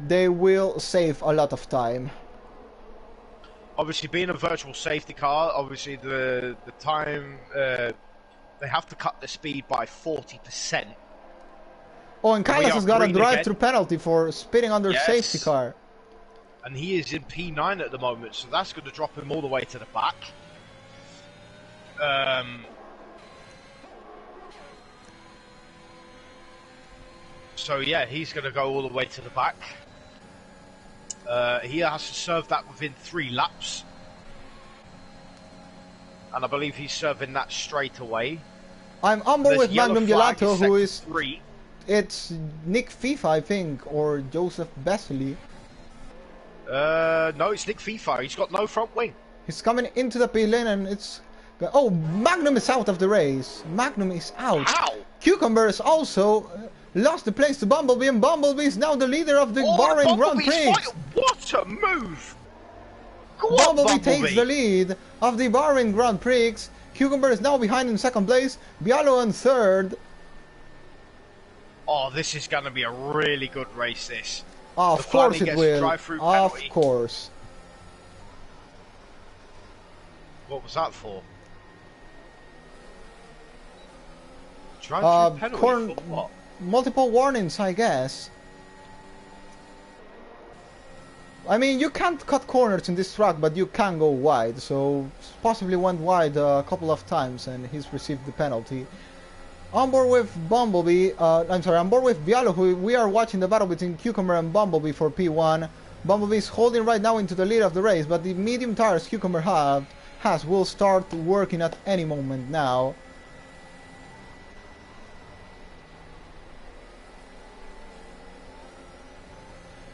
They will save a lot of time. Obviously, being a virtual safety car, obviously the time, they have to cut the speed by 40%. Oh, and Kailas has got a drive-through penalty for spitting on their safety car. And he is in P9 at the moment, so that's going to drop him all the way to the back. So yeah, he's going to go all the way to the back. He has to serve that within 3 laps. And I believe he's serving that straight away. I'm on board with Magnum Gelato, who is... 3. It's Nick FIFA, I think, or Joseph Vesely. No, it's Nick FIFA. He's got no front wing. He's coming into the pit lane and it's... Oh, Magnum is out of the race. Magnum is out. Ow! Cucumber is also lost the place to Bumblebee, and Bumblebee is now the leader of the Bahrain Grand Prix. What a move! Bumblebee takes the lead of the Bahrain Grand Prix. Cucumber is now behind in 2nd place. Bialo in 3rd. Oh, this is going to be a really good race, this. Oh, of course it will. Of course. What was that for? Drive-through penalty for what? Multiple warnings, I guess. I mean, you can't cut corners in this track, but you can go wide. So, possibly went wide a couple of times and he's received the penalty. On board with Bumblebee, on board with Vialo, who we are watching the battle between Cucumber and Bumblebee for P1. Bumblebee is holding right now into the lead of the race, but the medium tires Cucumber has will start working at any moment now.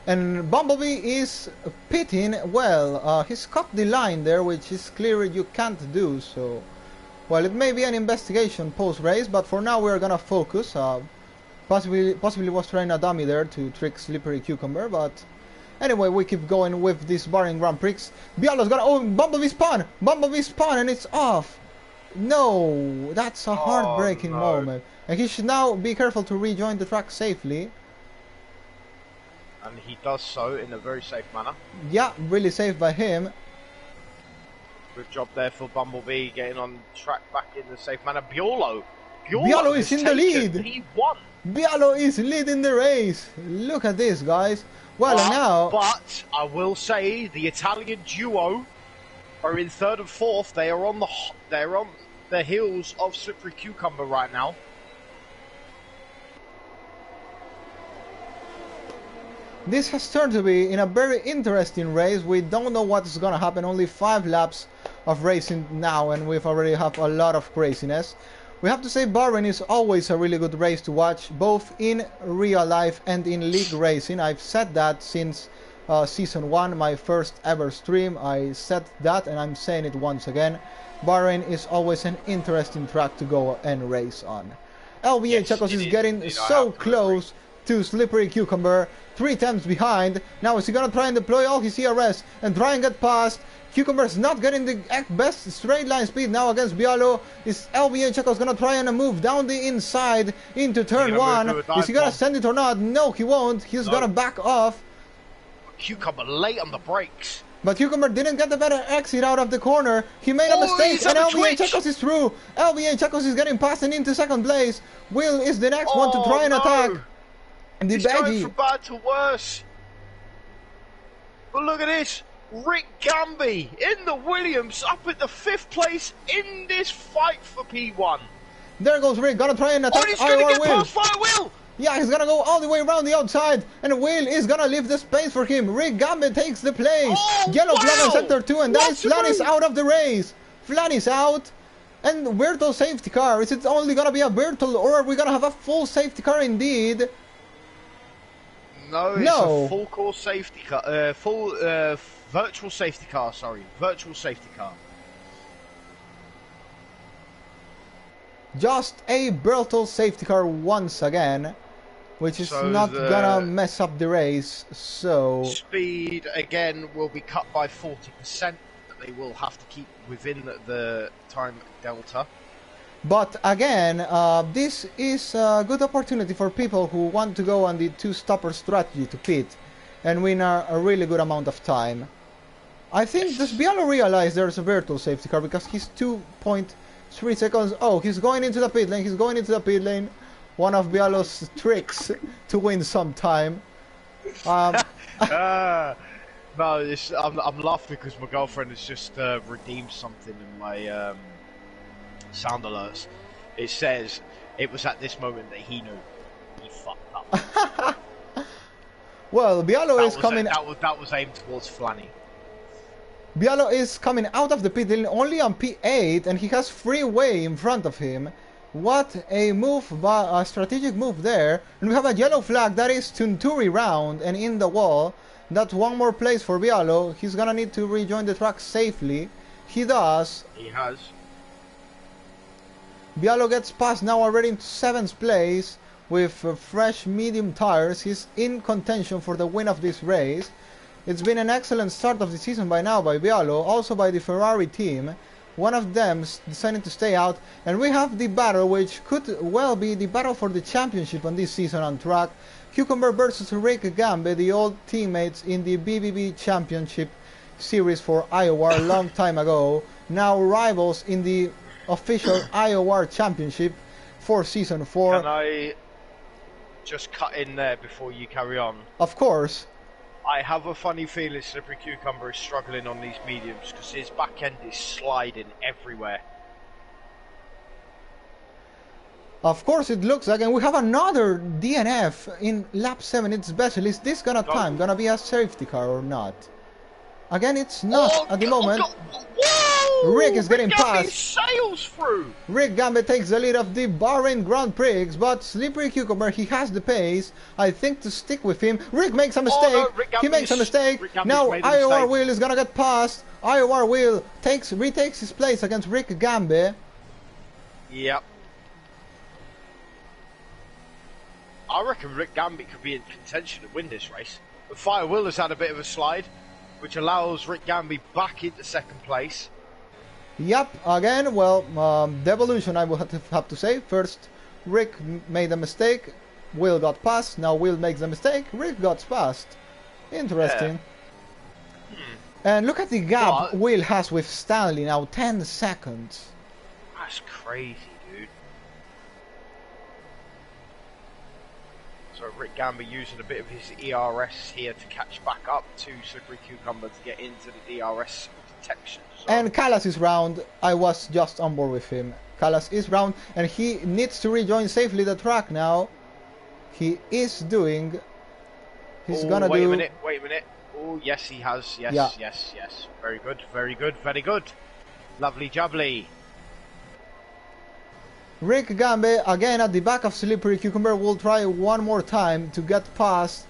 And Bumblebee is pitting well. He's cut the line there, which is clear you can't do so. Well, it may be an investigation post-race, but for now we're gonna focus. Possibly was trying a dummy there to trick Slippery Cucumber, but anyway, we keep going with this Bahrain Grand Prix. Bialo's gonna... Oh, Bumblebee spun! Bumblebee spun and it's off! No! That's a heartbreaking moment. And he should now be careful to rejoin the track safely. And he does so in a very safe manner. Yeah, really safe by him. Good job there for Bumblebee, getting on track back in the safe manner. Bialo is in the lead. He won. Bialo is leading the race. Look at this, guys. Well, and now... But I will say the Italian duo are in 3rd and 4th. They're on the heels of Slippery Cucumber right now. This has turned to be in a very interesting race. We don't know what is going to happen. Only 5 laps of racing now, and we've already have a lot of craziness. We have to say Bahrain is always a really good race to watch, both in real life and in league racing. I've said that since Season 1, my first ever stream. I said that, and I'm saying it once again. Bahrain is always an interesting track to go and race on. LBA Chacos is getting so close to Slippery Cucumber. 3 attempts behind. Now is he gonna try and deploy all his ERS and try and get past? Cucumber's not getting the best straight line speed now against Bialo. Is LBA Checo's gonna try and move down the inside into turn 1. Is he gonna send it or not? No, he won't. He's gonna back off. Cucumber late on the brakes. But Cucumber didn't get the better exit out of the corner. He made a mistake, and LBA Checos is through. LBA Checos is getting past and into second place. Will is the next one to try and attack. And he's going from bad to worse. But look at this. Rick Gamby in the Williams up at the 5th place in this fight for P1. There goes Rick, gonna try and attack he's gonna IOR get past Fire Will. Yeah, he's gonna go all the way around the outside, and Will is gonna leave the space for him. Rick Gamby takes the place. Yellow flag on center 2, and that is Flanny's out of the race. Flanny's out, and Virtual safety car. Is it only gonna be a Virtual, or are we gonna have a full safety car indeed? No, it's a full course safety car. Virtual safety car, sorry. Virtual safety car. Just a Virtual safety car once again, which is not gonna mess up the race, so... Speed, again, will be cut by 40%. They will have to keep within the time delta. But again, this is a good opportunity for people who want to go on the 2-stopper strategy to pit and win a really good amount of time. I think does Bialo realize there's a Virtual safety car because he's 2.3 seconds. Oh, he's going into the pit lane. He's going into the pit lane. One of Bialo's tricks to win some time. No, I'm laughing because my girlfriend has just redeemed something in my sound alerts. It says it was at this moment that he knew he fucked up. Well, Bialo is coming. That was aimed towards Flanny. Bialo is coming out of the pit lane only on P8, and he has freeway in front of him. What a move, a strategic move there. And we have a yellow flag that is Tunturi round and in the wall. That's one more place for Bialo. He's gonna need to rejoin the track safely. He does. He has. Bialo gets past now already into 7th place with fresh medium tires. He's in contention for the win of this race. It's been an excellent start of the season by now by Bialo, also by the Ferrari team. One of them deciding to stay out, and we have the battle which could well be the battle for the championship on this season on track. Cucumber versus Rick Gambe, the old teammates in the BBB Championship series for IOR a long time ago, now rivals in the official IOR Championship for Season 4. Can I just cut in there before you carry on? Of course. I have a funny feeling Slippery Cucumber is struggling on these mediums because his back end is sliding everywhere. Of course it looks like, and we have another DNF in lap 7. It's special. Is this gonna be a safety car or not? Again, it's not at the moment. Whoa! Rick is getting past. Sails through. Rick Gambe takes the lead of the Bahrain Grand Prix, but Slippery Cucumber, he has the pace, I think, to stick with him. Rick makes a mistake. No, he makes a mistake. Now IOR Will is gonna get past. IOR Will retakes his place against Rick Gambe. Yep. I reckon Rick Gambe could be in contention to win this race. But Fire Will has had a bit of a slide, which allows Rick Gambe back into 2nd place. Yep, again, well, devolution I will have to say. First, Rick made a mistake, Will got past, now Will makes a mistake, Rick got past. Interesting. Yeah. And look at the gap Will has with Stanley now, 10 seconds. That's crazy, dude. So Rick Gambe using a bit of his ERS here to catch back up to Slippery Cucumber to get into the DRS detection zone. And Callas is round. I was just on board with him. Callas is round, and he needs to rejoin safely the track now. He is doing. He's gonna wait do. Wait a minute. Oh, yes, he has. Yes, yeah. yes. Very good, very good, very good. Lovely jubbly. Rick Gambe, again at the back of Slippery Cucumber, will try one more time to get past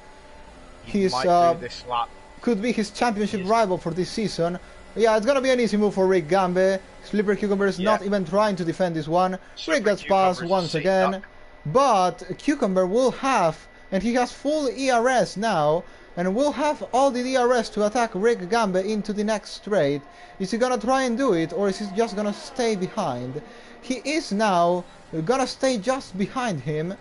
his, this lap. Could be his championship rival for this season. Yeah, it's gonna be an easy move for Rick Gambe. Slippery Cucumber is not even trying to defend this one. Rick gets past once again, but Cucumber will have and he has full ERS now, and will have all the ERS to attack Rick Gambe into the next straight. Is he gonna try and do it, or is he just gonna stay behind? He is now gonna stay just behind him.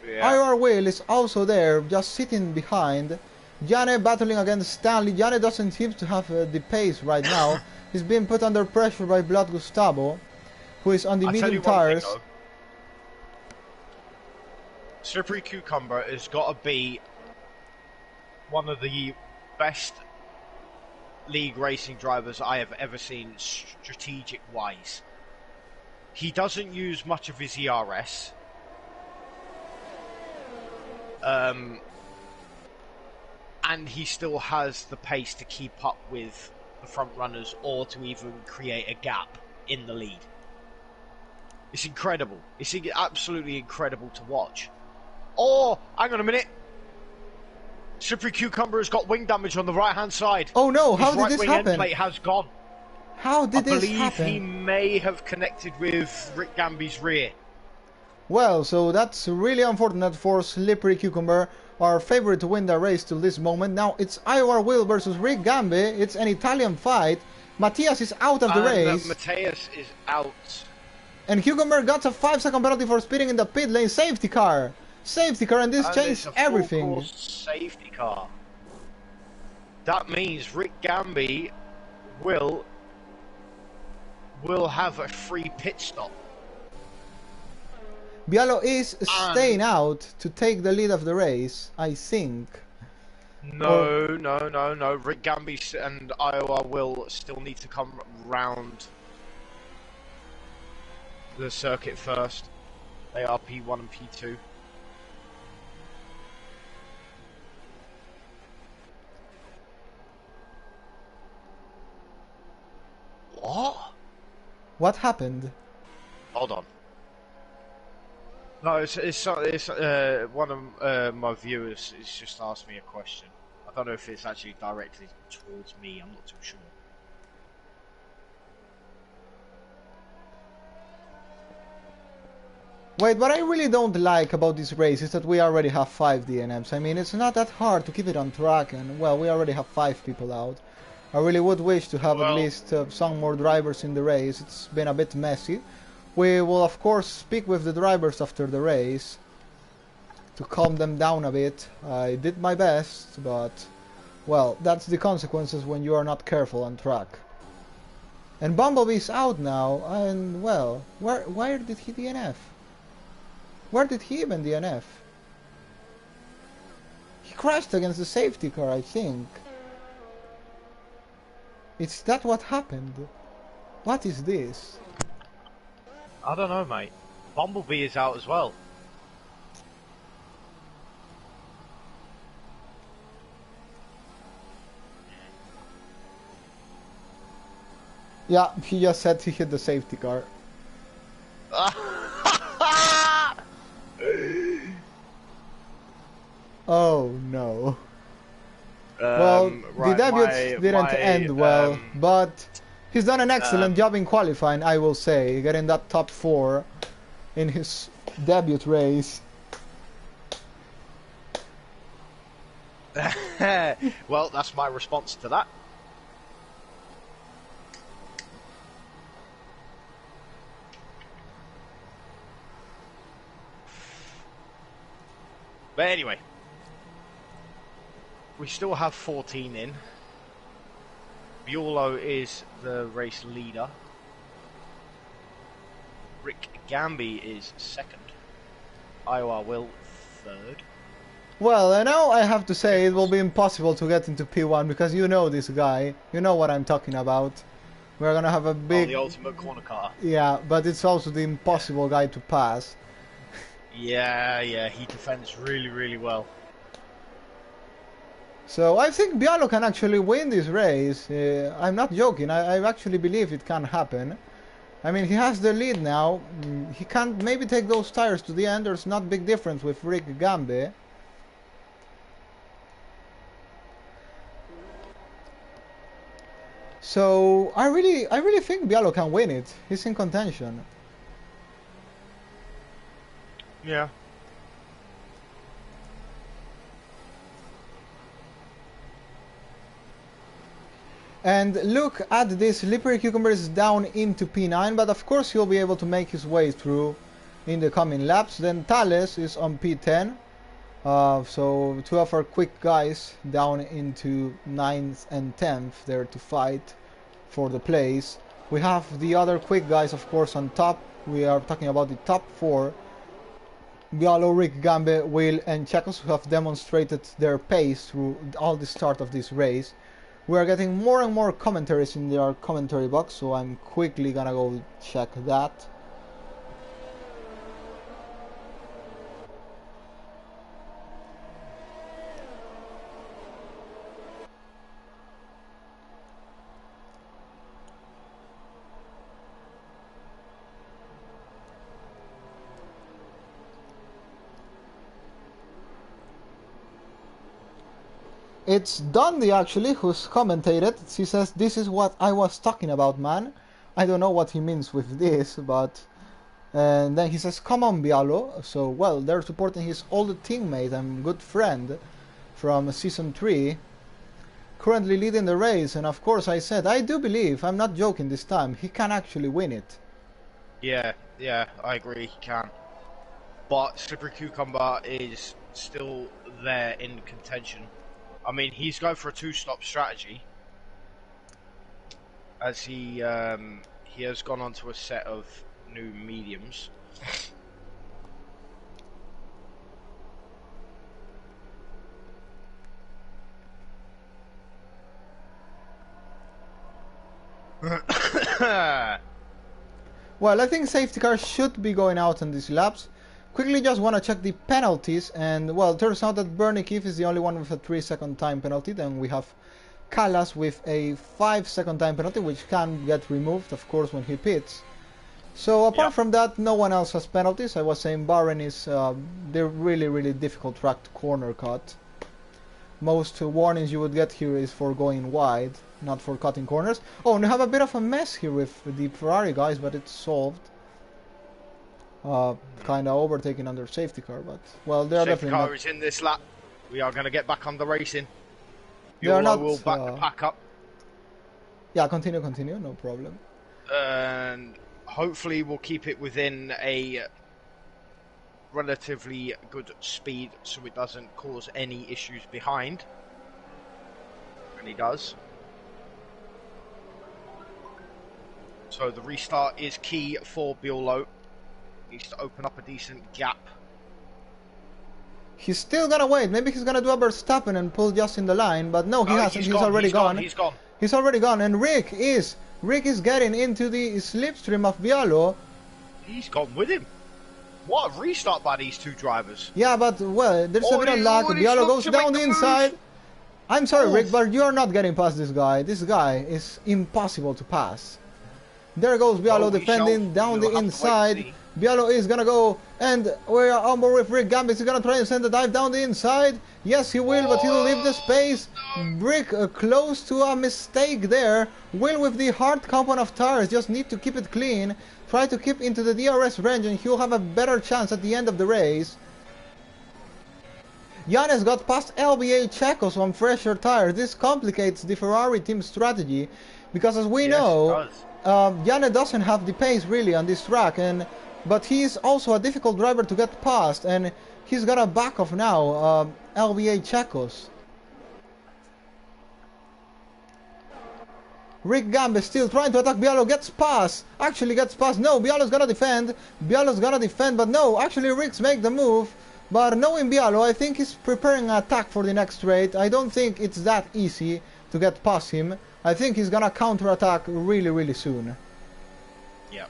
Yeah. IOR Will is also there, just sitting behind. Jane battling against Stanley. Jane doesn't seem to have the pace right now. He's being put under pressure by Blood Gustavo, who is on the medium tires. Slippery Cucumber has got to be one of the best league racing drivers I have ever seen, strategic-wise. He doesn't use much of his ERS. And he still has the pace to keep up with the front runners or to even create a gap in the lead. It's incredible. It's absolutely incredible to watch. Oh, hang on a minute. Slippery Cucumber has got wing damage on the right-hand side. Oh no, how His did this right wing end happen? plate has gone. How did this happen? I believe he may have connected with Rick Gambe's rear. Well, so that's really unfortunate for Slippery Cucumber, our favorite to win the race till this moment. Now it's IOR Will versus Rick Gambe. It's an Italian fight. Matthias is out of the race. Matthias is out. And Cucumber got a 5-second penalty for speeding in the pit lane. Safety car. Safety car, and this changed everything. Safety car. That means Rick Gambe will have a free pit stop. Bialo is staying out to take the lead of the race, I think. No. Rick Gambe and IOR will still need to come round the circuit first. They are P1 and P2. What? What happened? Hold on. No, it's one of my viewers has just asked me a question. I don't know if it's actually directly towards me. I'm not too sure. Wait, what I really don't like about this race is that we already have 5 DNFs. I mean, it's not that hard to keep it on track, and well, we already have 5 people out. I really would wish to have at least some more drivers in the race. It's been a bit messy. We will of course speak with the drivers after the race to calm them down a bit. I did my best, but well, that's the consequences when you are not careful on track. And Bumblebee's out now, and well, where did he DNF? Where did he even DNF? He crashed against the safety car, I think. Is that what happened? What is this? I don't know, mate. Bumblebee is out as well. Yeah, he just said he hit the safety car. Oh no. Well, the debut didn't end well, but he's done an excellent job in qualifying, I will say, getting that top 4 in his debut race. Well, that's my response to that. But anyway, we still have 14 in. Buolo is the race leader. Rick Gambe is second. IOR Will third. Well, now I have to say it will be impossible to get into P1 because you know this guy. You know what I'm talking about. We're gonna have a big... the ultimate corner car. Yeah, but it's also the impossible guy to pass. Yeah, he defends really, really well. So I think Bialo can actually win this race. I'm not joking, I actually believe it can happen. I mean, he has the lead now. He can maybe take those tires to the end. There's not big difference with Rick Gambe. So I really think Bialo can win it. He's in contention. Yeah. And look at this, Slippery Cucumber is down into P9, but of course he'll be able to make his way through in the coming laps. Then Thales is on P10. So two of our quick guys down into 9th and 10th there to fight for the place. We have the other quick guys, of course, on top. We are talking about the top 4. Bialo, Rick, Gambe, Will and Chekos, who have demonstrated their pace through all the start of this race. We are getting more and more commentaries in their commentary box, so I'm quickly gonna go check that. It's Dundee actually who's commentated. She says, "This is what I was talking about, man." I don't know what he means with this, but... And then he says, "Come on, Bialo." So, well, they're supporting his old teammate and good friend from Season 3. Currently leading the race, and of course I said, I do believe, I'm not joking this time, he can actually win it. Yeah, I agree, he can. But Slippery Cucumber is still there in contention. I mean, he's going for a 2-stop strategy, as he has gone onto a set of new mediums. Well, I think safety cars should be going out on these laps. Quickly just want to check the penalties, and well, it turns out that Bernie Keefe is the only one with a 3-second time penalty. Then we have Callas with a 5-second time penalty, which can get removed, of course, when he pits. So apart from that, no one else has penalties. I was saying Bahrain is the really difficult track to corner cut. Most warnings you would get here is for going wide, not for cutting corners. Oh, and we have a bit of a mess here with the Ferrari guys, but it's solved. Kind of overtaking under safety car, but well, they're definitely not. Safety car is in this lap. We are going to get back on the racing. They are not. Will back the pack up. Yeah, continue, no problem. And hopefully we'll keep it within a relatively good speed, so it doesn't cause any issues behind. And he does. So the restart is key for Biolo. Needs to open up a decent gap. He's still gonna wait. Maybe he's gonna do a Verstappen and pull just in the line, but no, he hasn't. He's already gone. He's gone. He's already gone. And Rick is getting into the slipstream of Bialo. He's gone with him. What a restart by these two drivers. Yeah, but well, there's a bit of lag. Bialo goes down the inside. I'm sorry, Rick, but you are not getting past this guy. This guy is impossible to pass. There goes Bialo defending down the inside. Bialo is gonna go, and we are on board with Rick Gambis. He's gonna try and send a dive down the inside. Yes, he will, but he'll leave the space. Rick close to a mistake there. Will with the hard compound of tires, just need to keep it clean. Try to keep into the DRS range, and he'll have a better chance at the end of the race. Yanez got past LBA Chekos on fresher tires. This complicates the Ferrari team strategy, because as we know, Yanez doesn't have the pace really on this track, but he's also a difficult driver to get past, and he's got a back off now, LBA Chekos. Rick Gambe still trying to attack Bialo, gets past, no, Bialo's gonna defend, but no, actually Rick's make the move, but knowing Bialo, I think he's preparing an attack for the next straight. I don't think it's that easy to get past him. I think he's gonna counter-attack really soon. Yeah.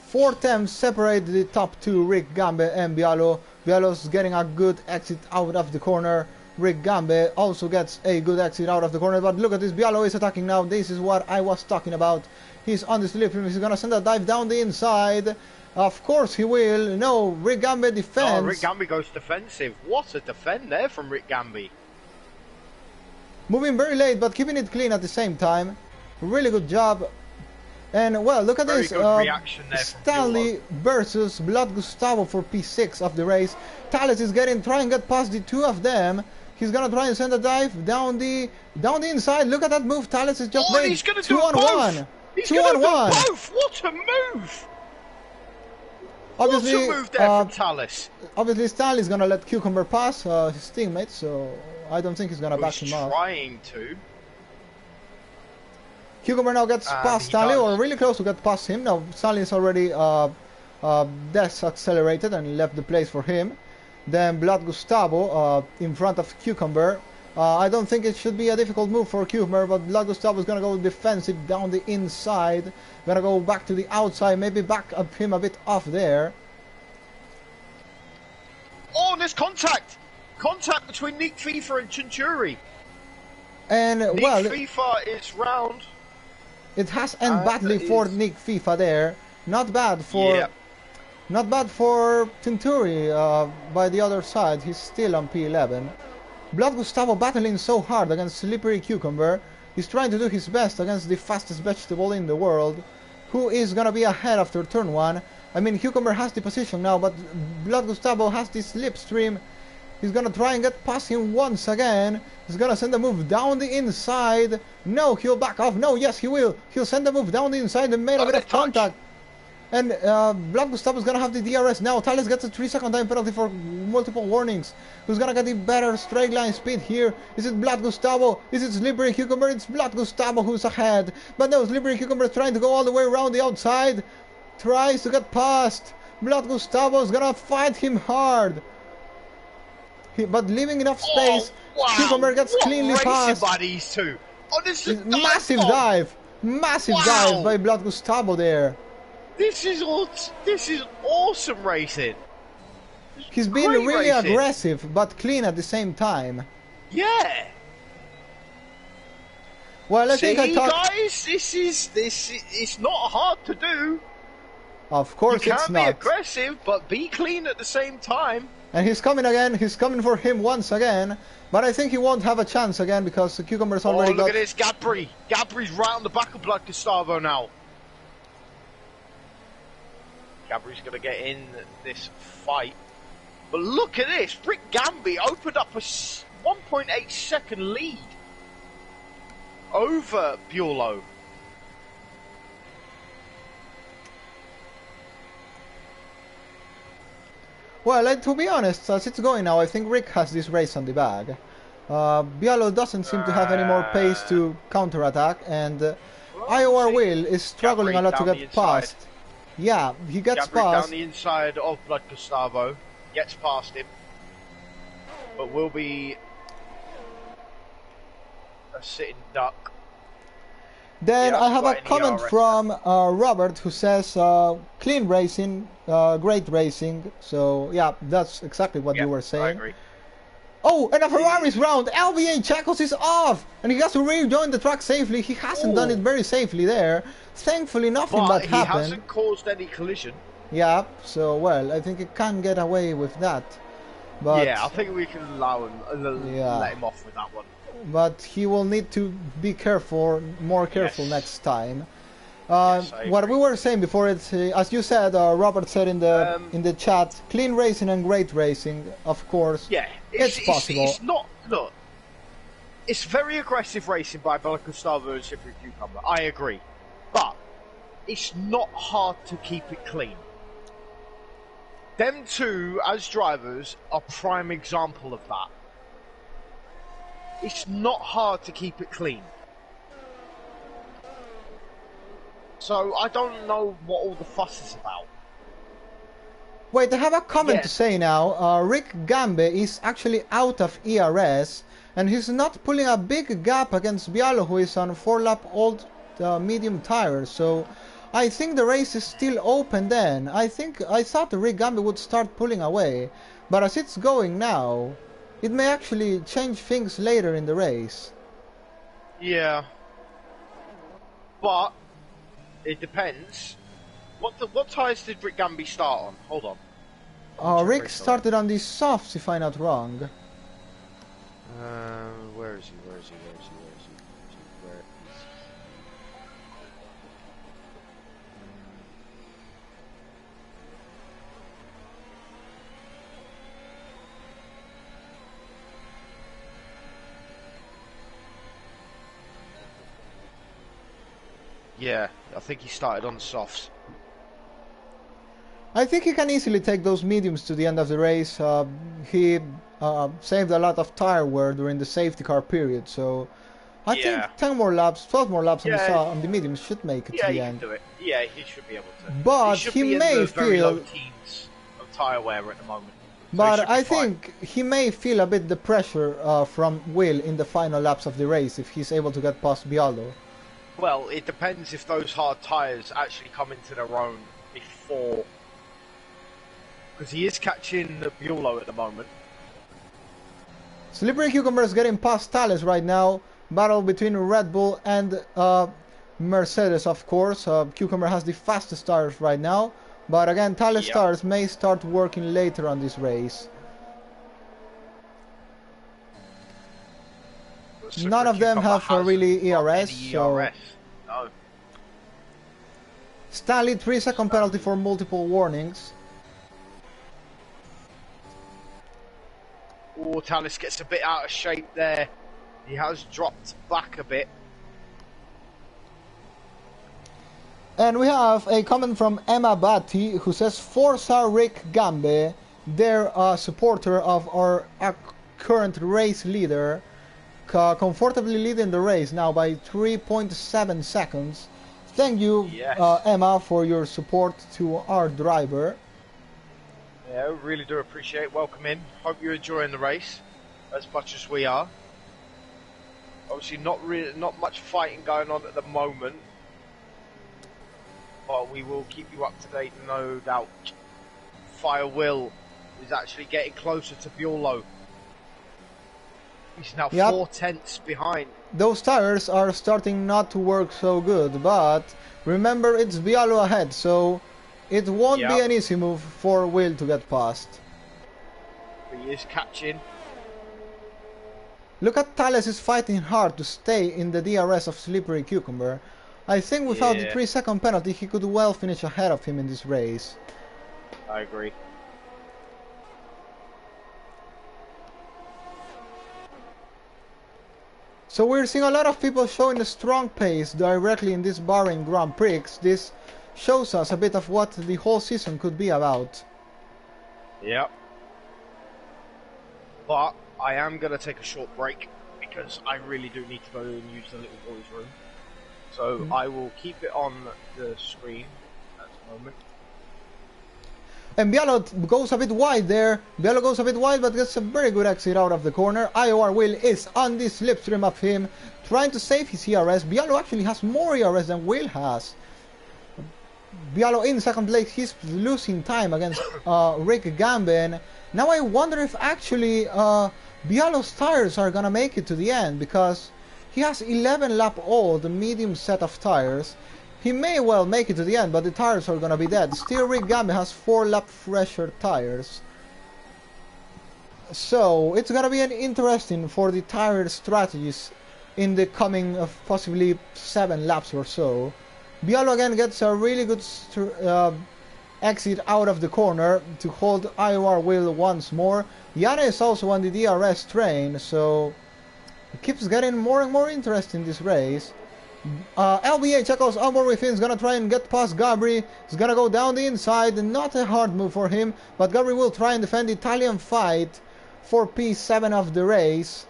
4 attempts separate the top two, Rick Gambe and Bialo. Bialo's getting a good exit out of the corner. Rick Gambe also gets a good exit out of the corner, but look at this, Bialo is attacking now. This is what I was talking about. He's on the slip, he's gonna send a dive down the inside. Of course he will. No, Rick Gambe defends. Oh, Rick Gambe goes defensive. What a defend there from Rick Gambe. Moving very late, but keeping it clean at the same time. Really good job. And well, look at Very this. good reaction there from Stanley versus Blood Gustavo for P6 of the race. Thales is trying to get past the two of them. He's gonna try and send a dive down the inside. Look at that move Thales has just made. He's gonna two do on both. one. He's two gonna on do one. both. What a move! Obviously, what a move there from Thales. Obviously, Stanley's gonna let Cucumber pass his teammate, so I don't think he's gonna back him up. Trying to. Cucumber now gets past Stanley, or really close to get past him. Now Stanley is already accelerated and left the place for him. Then Blood Gustavo in front of Cucumber. I don't think it should be a difficult move for Cucumber, but Blood Gustavo is gonna go defensive down the inside. Gonna go back to the outside, maybe back up him a bit off there. Oh, there's contact! Contact between Nick FIFA and Chinturi. And Nick well, FIFA is round. It has ended badly for Nick FIFA there. Not bad for Chinturi by the other side. He's still on P11. Blood Gustavo battling so hard against Slippery Cucumber. He's trying to do his best against the fastest vegetable in the world, who is gonna be ahead after turn 1. I mean, Cucumber has the position now, but Blood Gustavo has the slipstream. He's gonna try and get past him once again. He's gonna send a move down the inside. No, he'll back off. No, yes, he will. He'll send a move down the inside and made a bit of contact. And Blood Gustavo is gonna have the DRS now. Thales gets a 3-second time penalty for multiple warnings. Who's gonna get the better straight line speed here? Is it Blood Gustavo? Is it Slippery Cucumber? It's Blood Gustavo who's ahead. But no, Slippery Cucumber is trying to go all the way around the outside. Tries to get past. Blood Gustavo is gonna fight him hard. But leaving enough space, Cucumber gets cleanly past. By these two. Oh, this is massive dive by Blood Gustavo there. This is awesome racing. He's been really aggressive but clean at the same time. Yeah. Well, I think guys, this is it's not hard to do. Of course it's not. You can be aggressive, but be clean at the same time. And he's coming again. He's coming for him once again. But I think he won't have a chance again because the Cucumber's already got... look at this, Gabri. Gabri's right on the back of Blood Gustavo now. Gabri's going to get in this fight. But look at this. Rick Gambi opened up a 1.8 second lead over Buelow. Well, to be honest, as it's going now, I think Rick has this race on the bag. Bialo doesn't seem to have any more pace to counterattack, and IOR Will is struggling a lot to get past. Yeah, he gets past. Down the inside of Blood Gustavo, gets past him, but will be a sitting duck. Then I have a comment from Robert who says clean racing, great racing. So yeah, that's exactly what you were saying. I agree. Oh, and a Ferrari's round. LBA Chacos is off, and he has to rejoin the track safely. He hasn't done it very safely there. Thankfully, nothing bad happened. He hasn't caused any collision. Yeah, so well, I think he can get away with that. But yeah, I think we can allow him, let him off with that one. But he will need to be careful, more careful next time. What we were saying before, it's as you said, Robert said in the chat, clean racing and great racing, of course. Yeah, it's possible. It's not. Look, it's very aggressive racing by Blood Gustavo and Slippery Cucumber. I agree, but it's not hard to keep it clean. Them two, as drivers, are prime example of that. It's not hard to keep it clean. So I don't know what all the fuss is about. Wait, I have a comment to say now. Rick Gambe is actually out of ERS, and he's not pulling a big gap against Bialo, who is on 4-lap old medium tires. So I think the race is still open then. I thought Rick Gambe would start pulling away, but as it's going now, it may actually change things later in the race. Yeah. But it depends. What tyres did Rick Gambi start on? Hold on. Rick started on the softs, if I'm not wrong. Where is he? Yeah, I think he started on the softs. I think he can easily take those mediums to the end of the race. He saved a lot of tire wear during the safety car period, so I think 10 more laps, 12 more laps on the mediums should make it to the end. Yeah, he can do it. Yeah, he should be able to. But he may in the very feel low teens of tire wear at the moment. So but I think he may feel a bit the pressure from Will in the final laps of the race if he's able to get past Bialo. Well, it depends if those hard tyres actually come into their own before. Because he is catching the Bulow at the moment. Slippery Cucumber is getting past Thales right now. Battle between Red Bull and Mercedes, of course. Cucumber has the fastest tires right now. But again, Thales tires may start working later on this race. None of them have really ERS. So no. Stanley, 3-second penalty for multiple warnings. Oh, Thales gets a bit out of shape there. He has dropped back a bit. And we have a comment from Emma Batty who says, Forza Rick Gambe, they're a supporter of our current race leader, comfortably leading the race now by 3.7 seconds. Thank you, Emma, for your support to our driver. Yeah, we really do appreciate it. Welcome in. Hope you're enjoying the race as much as we are. Obviously, not much fighting going on at the moment, but we will keep you up to date, no doubt. Fire Will is actually getting closer to Bulow. He's now 4/10 behind. Those tires are starting not to work so good, but remember it's Bialo ahead, so it won't be an easy move for Will to get past. He is catching. Look at Thales is fighting hard to stay in the DRS of Slippery Cucumber. I think without the 3-second penalty he could well finish ahead of him in this race. I agree. So we're seeing a lot of people showing a strong pace directly in this Bahrain Grand Prix. This shows us a bit of what the whole season could be about. Yep. But I am going to take a short break because I really do need to go and use the little boy's room. So I will keep it on the screen at the moment. And Bialo goes a bit wide there. Bialo goes a bit wide but gets a very good exit out of the corner. IOR Will is on the slipstream of him, trying to save his ERS. Bialo actually has more ERS than Will has. Bialo in second place, he's losing time against Rick Gambin. Now I wonder if actually Bialo's tires are gonna make it to the end, because he has 11 lap old medium set of tires. He may well make it to the end, but the tires are gonna be dead. Still Rick Gambin has 4 lap fresher tires. So it's gonna be an interesting for the tire strategies in the coming possibly 7 laps or so. Bialo again gets a really good exit out of the corner to hold IOR Will once more. Yana is also on the DRS train, so it keeps getting more and more interesting this race. LBA Checo's on board with him, is gonna try and get past Gabri. He's gonna go down the inside, not a hard move for him, but Gabri will try and defend the Italian fight for P7 of the race.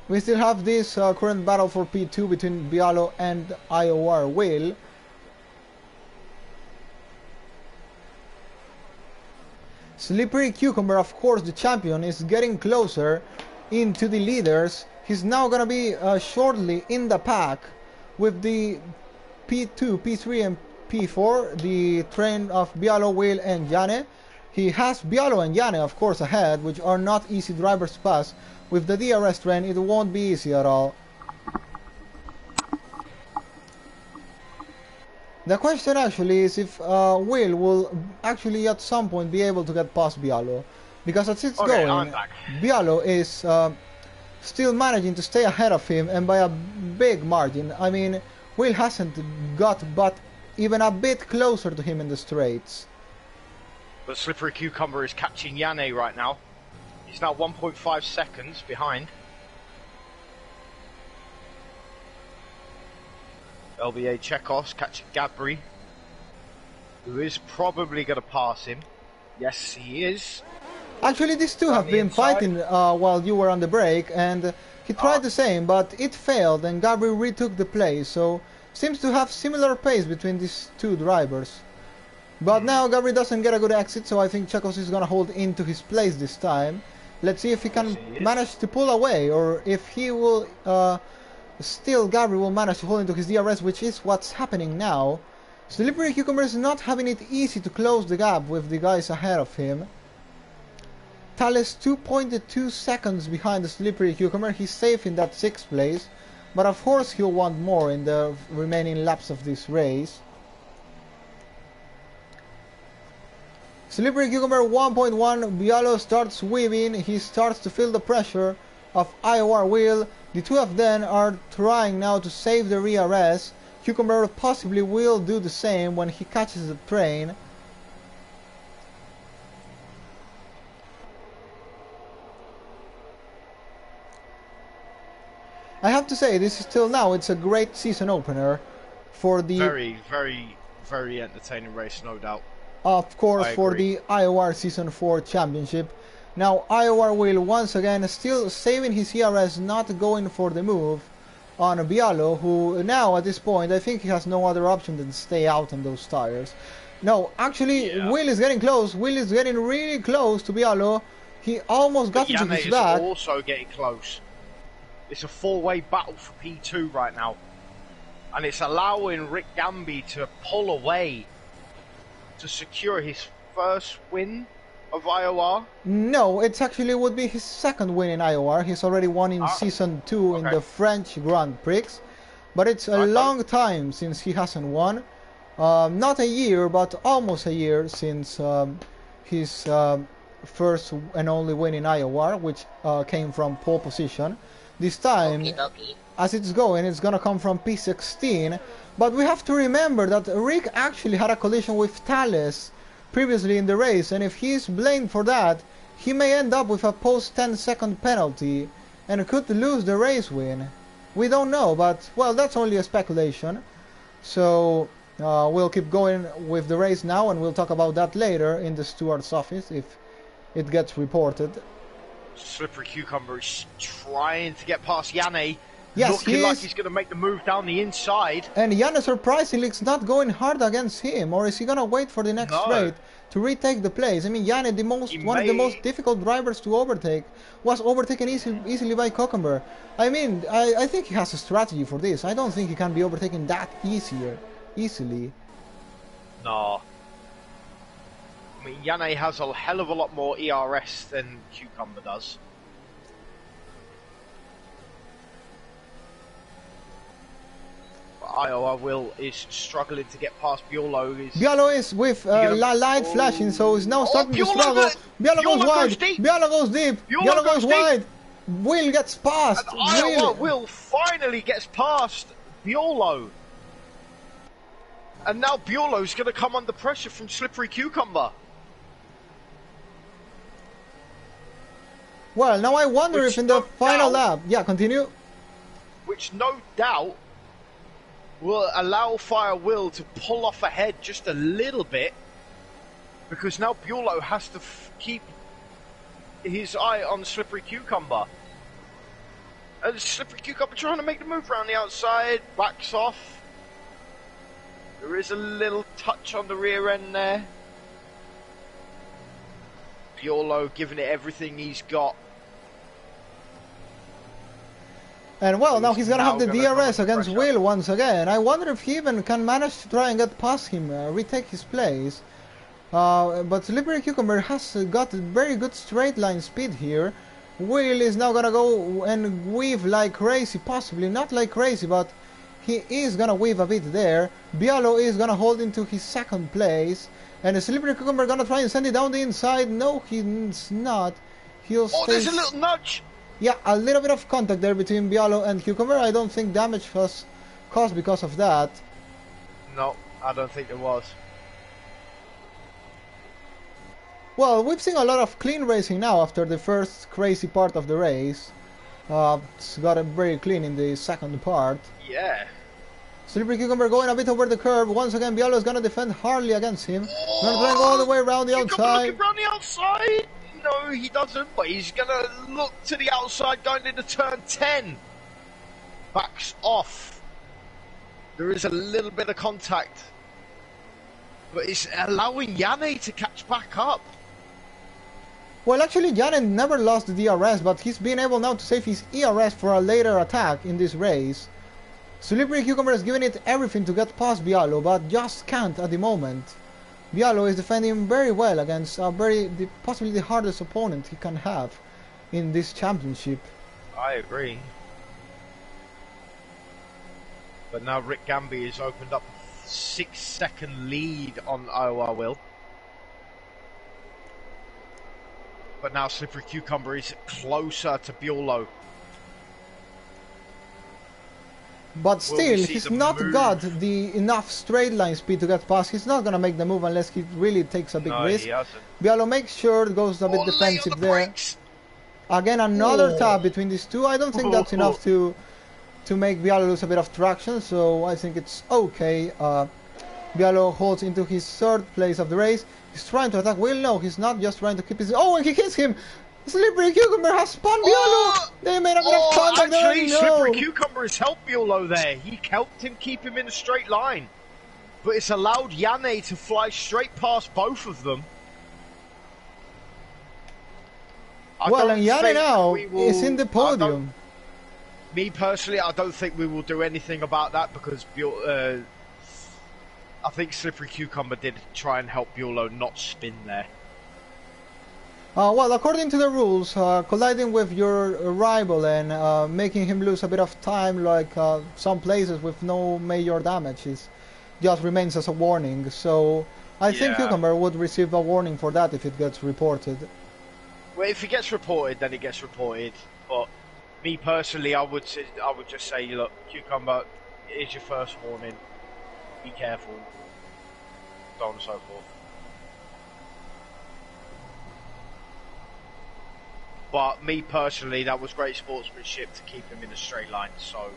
We still have this current battle for P2 between Bialo and IOR Will. Slippery Cucumber, of course the champion, is getting closer into the leaders. He's now gonna be shortly in the pack with the P2, P3 and P4, the train of Bialo, Will and Jane. He has Bialo and Jane of course ahead, which are not easy drivers to pass. With the DRS train it won't be easy at all. The question actually is if Will actually at some point be able to get past Bialo, because as it's going, Bialo is still managing to stay ahead of him, and by a big margin. I mean, Will hasn't got but even a bit closer to him in the straights. But Slippery Cucumber is catching Yane right now. He's now 1.5 seconds behind. LBA Chekos catching Gabri, who is probably going to pass him. Yes, he is. Actually, these two have been fighting while you were on the break, and he tried the same, but it failed, and Gabri retook the place. So seems to have similar pace between these two drivers. But now Gabri doesn't get a good exit, so I think Chekos is going to hold into his place this time. Let's see if he can manage to pull away, or if he will... still Gabri will manage to hold into his DRS, which is what's happening now. Slippery Cucumber is not having it easy to close the gap with the guys ahead of him. Thales 2.2 seconds behind the Slippery Cucumber. He's safe in that 6th place, but of course he'll want more in the remaining laps of this race. Slippery Cucumber 1.1, Bialo starts weaving, he starts to feel the pressure of IOR Will. The two of them are trying now to save the rear S. Cucumber possibly will do the same when he catches the train. I have to say, this is still now, it's a great season opener for the... Very entertaining race, no doubt. Of course, for the IOR Season 4 Championship. Now IOR will once again still saving his ERS, not going for the move on Bialo, who now at this point I think he has no other option than stay out on those tires. No, actually Will is getting close. Will is getting really close to Bialo. He almost got into his back. Is also getting close. It's a four-way battle for P2 right now, and it's allowing Rick Gamby to pull away to secure his first win of IOR? No, it actually would be his second win in IOR. He's already won in Season 2 in the French Grand Prix. But it's a long time since he hasn't won. Not a year, but almost a year since his first and only win in IOR, which came from pole position. This time, as it's going, it's gonna come from P16. But we have to remember that Rick actually had a collision with Thales previously in the race, and if he's blamed for that, he may end up with a post 10-second penalty and could lose the race win. We don't know, but well, that's only a speculation. So we'll keep going with the race now, and we'll talk about that later in the steward's office if it gets reported. Slippery Cucumber is trying to get past Yanni. Yes, looking like he's going to make the move down the inside. And Yanni surprisingly is not going hard against him, or is he going to wait for the next straight to retake the place? I mean, Yanni, one of the most difficult drivers to overtake, was overtaken easily by Cucumber. I mean, I think he has a strategy for this. I don't think he can be overtaken that easily. No. I mean, Yanni has a hell of a lot more ERS than Cucumber does. IOR Will is struggling to get past Bialo. Bialo is with light flashing, so he's now starting to struggle. Bialo goes wide. Bialo goes deep. Bialo goes wide. Will gets past. And IOR Will finally gets past Bialo. And now Biolo's going to come under pressure from Slippery Cucumber. Well, now I wonder if in the final lap... Yeah, continue. Which no doubt will allow Fire Will to pull off ahead just a little bit, because now Bialo has to keep his eye on Slippery Cucumber. And Slippery Cucumber trying to make the move around the outside, backs off. There is a little touch on the rear end there. Bialo giving it everything he's got. And well, now he's gonna have the DRS against Will once again. I wonder if he even can manage to try and get past him, retake his place. But Slippery Cucumber has got very good straight line speed here. Will is now gonna go and weave like crazy, possibly not like crazy, but he is gonna weave a bit there. Bialo is gonna hold into his second place, and the Slippery Cucumber gonna try and send it down the inside. No, he's not. He'll stay. Oh, there's a little nudge. Yeah, a little bit of contact there between Bialo and Cucumber. I don't think damage was caused because of that. No, I don't think there was. Well, we've seen a lot of clean racing now after the first crazy part of the race. It's got it very clean in the second part. Yeah. Slippery Cucumber going a bit over the curb. Once again, Bialo is going to defend hardly against him. Going to go all the way around the outside. Looking around the outside. No, he doesn't, but he's going to look to the outside going into turn 10. Backs off. There is a little bit of contact. But it's allowing Yanni to catch back up. Well, actually, Yanni never lost the DRS, but he's been able now to save his ERS for a later attack in this race. Slippery Cucumber is giving it everything to get past Bialo, but just can't at the moment. Bialo is defending very well against possibly the hardest opponent he can have in this championship. I agree. But now Rick Gamby has opened up a 6-second lead on IOR Will. But now Slippery Cucumber is closer to Bialo. But still, he's not got the enough straight line speed to get past. He's not going to make the move unless he really takes a big risk. He hasn't. Bialo makes sure it goes a bit defensive there. Brakes. Again, another tap between these two. I don't think that's enough to make Bialo lose a bit of traction, so I think it's okay. Bialo holds into his third place of the race. He's trying to attack Will. No, he's not just trying to keep his... Oh, and he hits him! Slippery Cucumber has spun Bialo! They made a bit of contact there. Actually, Slippery Cucumber has helped Bialo there. He helped him keep him in a straight line. But it's allowed Yanni to fly straight past both of them. Well, and Yanni now is in the podium. Me personally, I don't think we will do anything about that because I think Slippery Cucumber did try and help Bialo not spin there. Well, according to the rules, colliding with your rival and making him lose a bit of time, like some places with no major damage, just remains as a warning. So I think Cucumber would receive a warning for that if it gets reported. Well, if it gets reported, then it gets reported. But me personally, I would just say, look, Cucumber, here's your first warning. Be careful. So on and so forth. But me personally, that was great sportsmanship to keep him in a straight line. So.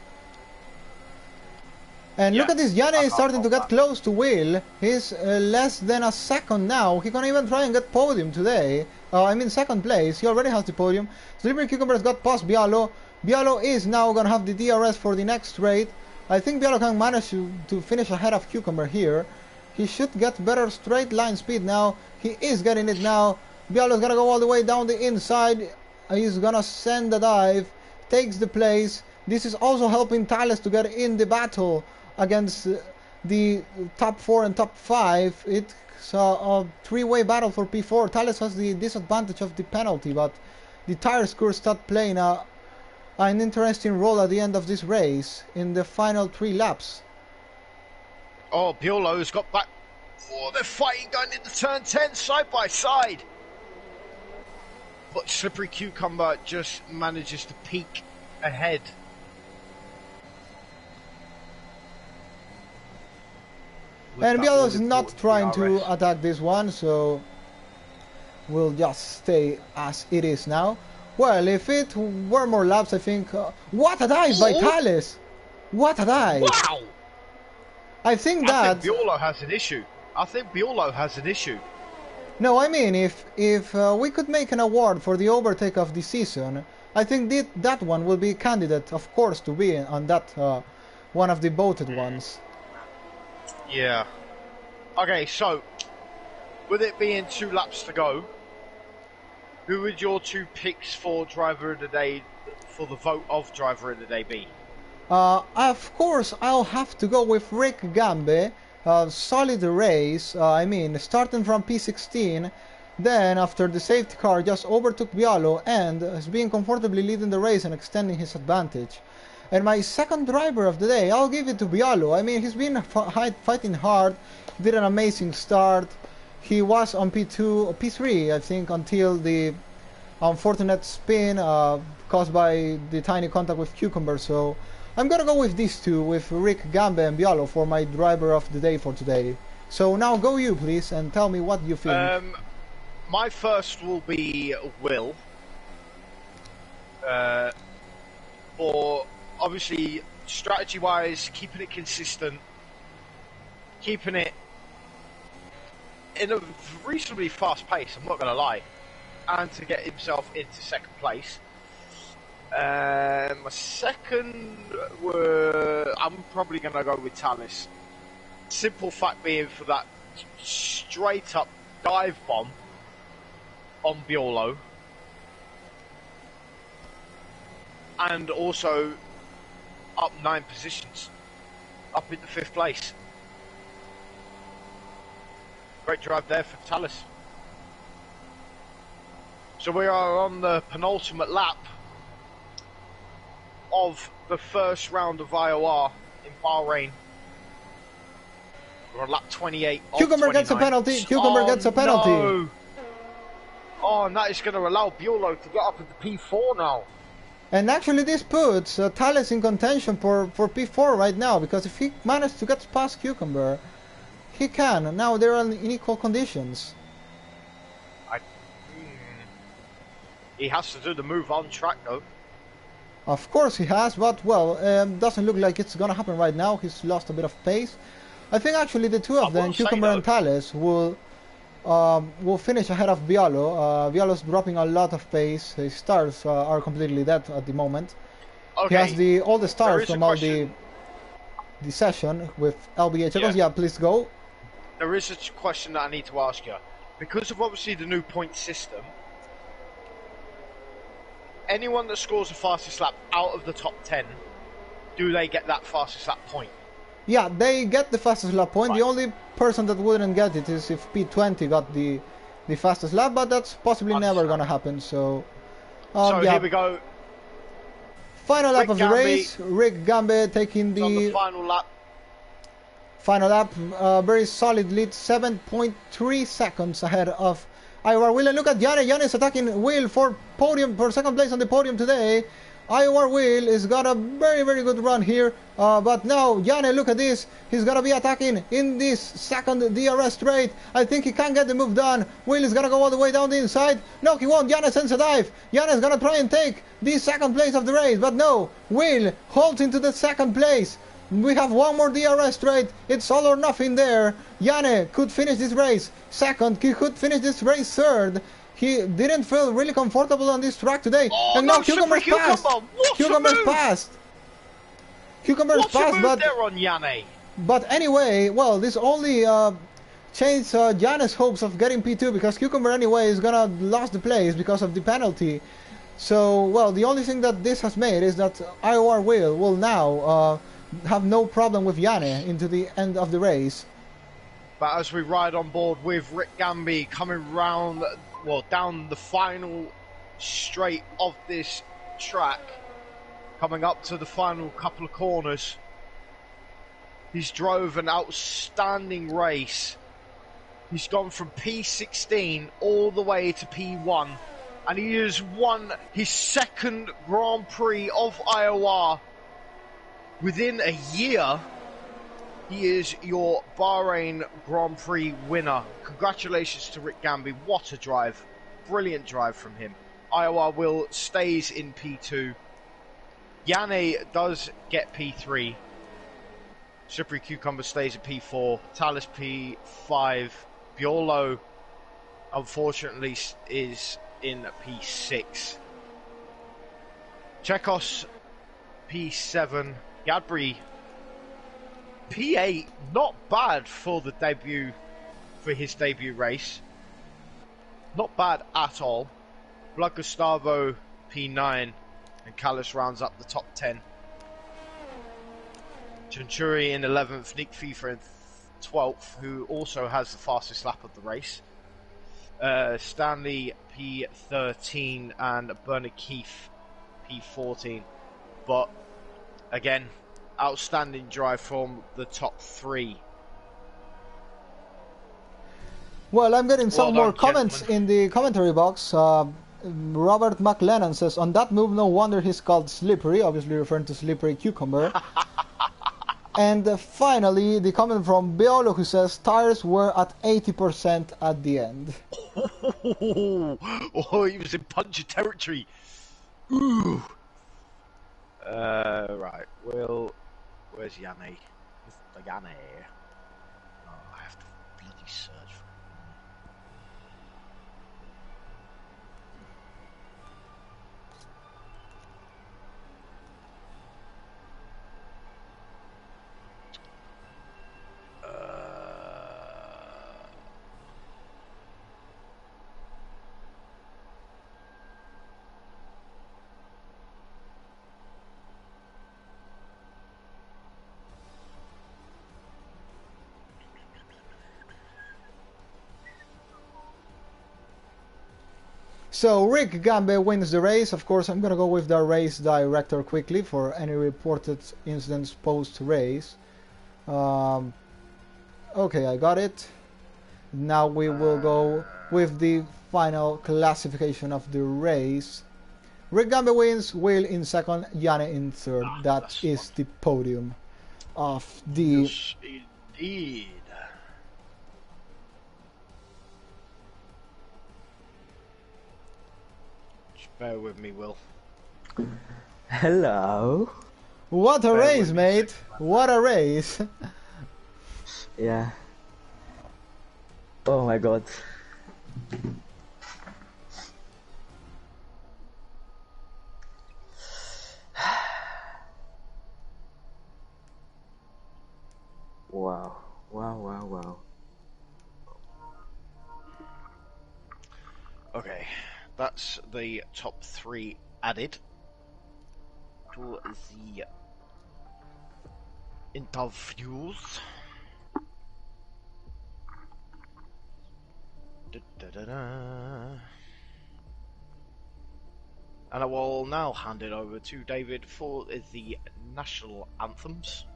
And look at this, Yanni is starting to get close to Will. He's less than a second now. He can even try and get podium today. I mean second place. He already has the podium. Slippery Cucumber has got past Bialo. Bialo is now going to have the DRS for the next straight. I think Bialo can manage to finish ahead of Cucumber here. He should get better straight line speed now. He is getting it now. Bialo is going to go all the way down the inside. He's going to send a dive. Takes the place. This is also helping Thales to get in the battle against the top 4 and top 5. It's a three-way battle for P4. Thales has the disadvantage of the penalty, but the tire screws start playing an interesting role at the end of this race in the final 3 laps. Oh, Bialo's got back. Oh, they're fighting going into turn 10 side by side. But Slippery Cucumber just manages to peek ahead. And Bialo's not trying to attack this one, so we'll just stay as it is now. Well, if it were more laps, I think... what a dive by Thales! What a dive! Wow! I think Bialo has an issue. I think Bialo has an issue. No, I mean, if we could make an award for the overtake of the season, I think that one will be candidate, of course, to be on that one of the voted ones. Yeah. Okay, so with it being 2 laps to go, who would your 2 picks for driver of the day, for the vote of driver of the day be? Of course, I'll have to go with Rick Gambe. Solid race, I mean, starting from P16, then after the safety car just overtook Bialo and is being comfortably leading the race and extending his advantage. And my second driver of the day, I'll give it to Bialo. I mean, he's been fighting hard, did an amazing start. He was on P2, P3, I think, until the unfortunate spin caused by the tiny contact with Cucumber. So I'm gonna go with these two, with Rick Gambe and Bialo, for my driver of the day for today. So now go you, please, and tell me what you think. my first will be Will. For obviously strategy-wise, keeping it consistent, keeping it in a reasonably fast pace, I'm not going to lie, and to get himself into second place. My second, I'm probably going to go with Tallis. Simple fact being for that straight up dive bomb on Biolo, and also up 9 positions, up into 5th place. Great drive there for Tallis. So we are on the penultimate lap of the first round of IOR in Bahrain. We're on lap 28 of Cucumber 29. gets a penalty. Cucumber gets a penalty. No. Oh, and that is going to allow Biolo to get up into P4 now. And actually this puts Tallis in contention for P4 right now, because if he manages to get past Cucumber, he can. Now they're in equal conditions. He has to do the move on track though. Of course he has, but well, doesn't look like it's gonna happen right now. He's lost a bit of pace. I think actually the two of them, Cucumber and Tallis, will finish ahead of Bialo. Bialo's dropping a lot of pace. His stars are completely dead at the moment. Okay. He has all the stars from all the session with LBH. Yeah, please go. There is a question that I need to ask you. Because of obviously the new point system, anyone that scores the fastest lap out of the top 10, do they get that fastest lap point? Yeah, they get the fastest lap point. Right. The only person that wouldn't get it is if P20 got the fastest lap, but that's possibly never gonna happen. So here we go. Final lap of the race. Rick Gambe taking the final lap. Final lap, very solid lead, 7.3 seconds ahead of IOR Will. And look at Janne. Janne is attacking Will for second place on the podium today. IOR Will has got a very, very good run here. But now, Janne, look at this. He's going to be attacking in this second DRS straight. I think he can get the move done. Will is going to go all the way down the inside. No, he won't. Janne sends a dive. Janne is going to try and take the second place of the race. But no, Will holds into the second place. We have one more DRS straight. It's all or nothing there. Janne could finish this race second. He could finish this race third. He didn't feel really comfortable on this track today. Oh, and no, now Cucumber's passed. Cucumber's passed. Cucumber's passed, but there on Janne? But anyway, well, this only changed Janne's hopes of getting P2, because Cucumber anyway is gonna lose the place because of the penalty. So, well, the only thing that this has made is that IOR will now have no problem with Janne into the end of the race. But as we ride on board with Rick Gambe coming round, well, down the final straight of this track, coming up to the final couple of corners, he's drove an outstanding race. He's gone from P16 all the way to P1, and he has won his second Grand Prix of IOR within a year. He is your Bahrain Grand Prix winner. Congratulations to Rick Gambe. What a drive. Brilliant drive from him. IOR Will stays in P2. Janne does get P3. Slippery Cucumber stays at P4. Tallis P5. Biolo, unfortunately, is in P6. Chekos P7. Gadbury P8, not bad for his debut race. Not bad at all. Blood Gustavo P9, and Callis rounds up the top 10. Chanturi in 11th, Nick FIFA in 12th, who also has the fastest lap of the race. Stanley P13 and Bernard Keith P14. But again, outstanding drive from the top 3. Well, I'm getting some more comments in the commentary box. Robert McLennan says, on that move, no wonder he's called Slippery, obviously referring to Slippery Cucumber. And finally, the comment from Beolo who says tires were at 80% at the end. Oh, he was in puncture territory. Ooh. Right. Well, where's Yanni? Mr. Yanni. Oh, I have to bloody search for So Rick Gambe wins the race. Of course, I'm gonna go with the race director quickly for any reported incidents post-race. Okay, I got it. Now we will go with the final classification of the race. Rick Gambe wins, Will in second, Yanni in third. That is the podium of the... Yes, indeed. Just bear with me, Will. Hello. What a race, mate! What a race! Yeah. Oh my god. Wow. Wow, wow, wow. Okay, that's the top 3 added to the interviews. And I will now hand it over to David for the national anthems.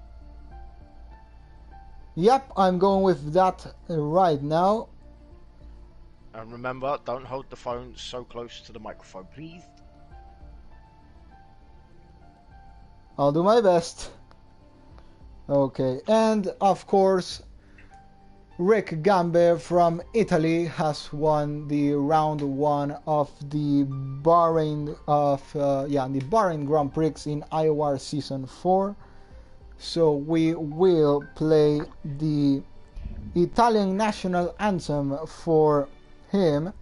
Yep, I'm going with that right now. And remember, don't hold the phone so close to the microphone, please. I'll do my best. Okay, and of course, Rick Gambe from Italy has won the round 1 of the Bahrain the Bahrain Grand Prix in IOR Season 4. So we will play the Italian national anthem for him.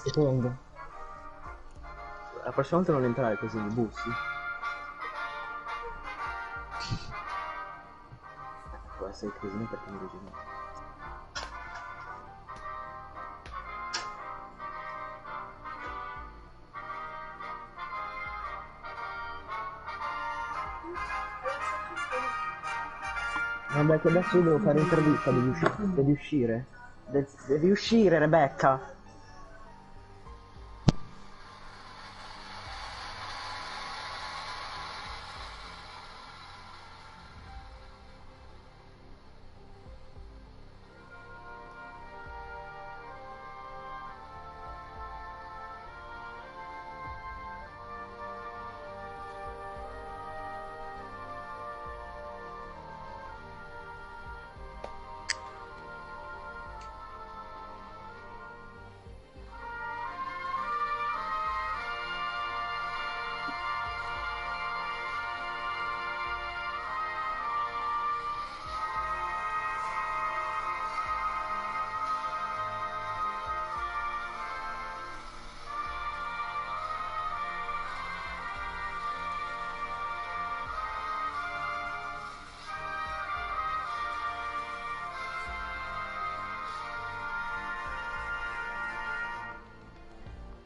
Secondo. La prossima volta non entrare così nei bussi. Può essere così perché mi dice no. Vabbè, che adesso io devo fare intervista, devi uscire. Devi uscire, Rebecca.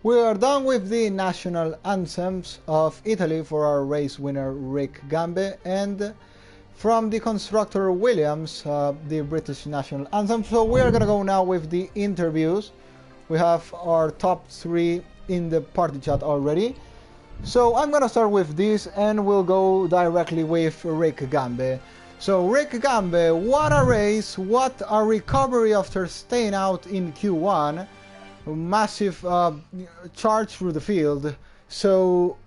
We are done with the national anthems of Italy for our race winner Rick Gambe, and from the constructor Williams, the British national anthem. So we are gonna go now with the interviews. We have our top 3 in the party chat already. So I'm gonna start with this and we'll go directly with Rick Gambe. So Rick Gambe, what a race, what a recovery after staying out in Q1. Massive charge through the field. So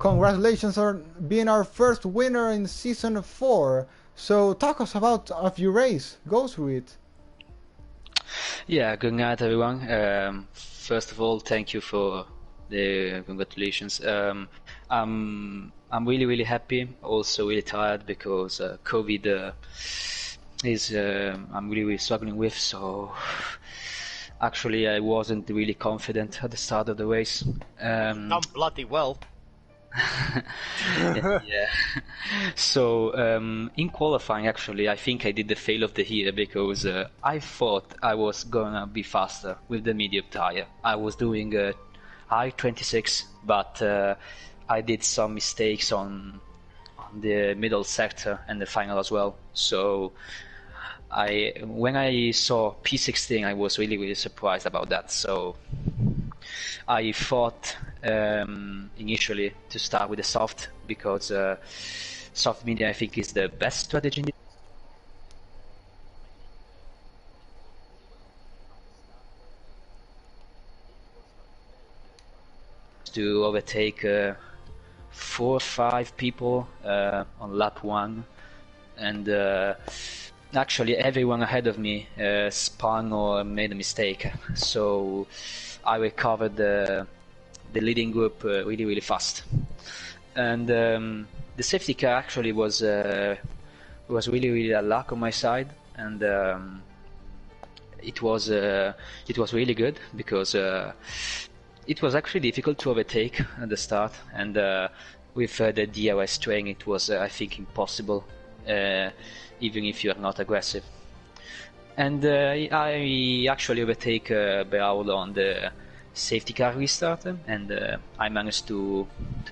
congratulations on being our first winner in Season 4. So talk us about your race, go through it. Yeah, good night everyone. First of all, thank you for the congratulations. I'm really happy, also really tired because COVID is I'm really struggling with, so actually I wasn't really confident at the start of the race. Done bloody well. Yeah. So in qualifying, actually, I think I did the fail of the year because I thought I was gonna be faster with the medium tire. I was doing I-26, but I did some mistakes on the middle sector and the final as well. So when I saw P16, I was really surprised about that. So I thought initially to start with the soft, because soft medium I think is the best strategy to overtake 4 or 5 people on lap 1, and actually everyone ahead of me spun or made a mistake, so I recovered the leading group really fast. And the safety car actually was really a luck on my side, and it was really good because it was actually difficult to overtake at the start, and with the DRS train it was I think impossible, even if you are not aggressive. And I actually overtake Beaul on the safety car restart, and I managed to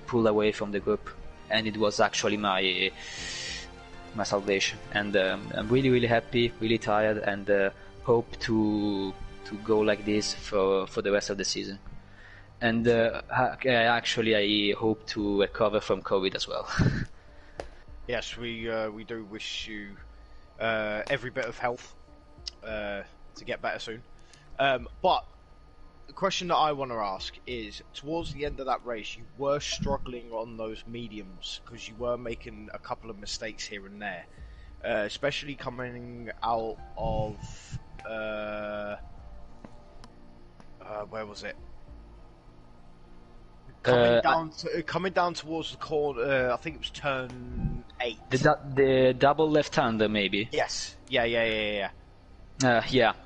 pull away from the group, and it was actually my salvation. And I'm really happy, really tired, and hope to go like this for the rest of the season. And actually I hope to recover from COVID as well. Yes, we do wish you every bit of health to get better soon. But the question that I want to ask is, towards the end of that race, you were struggling on those mediums because you were making a couple of mistakes here and there, especially coming out of where was it? Coming down towards the corner. I think it was turn 8. The double left-hander, maybe. Yes. Yeah.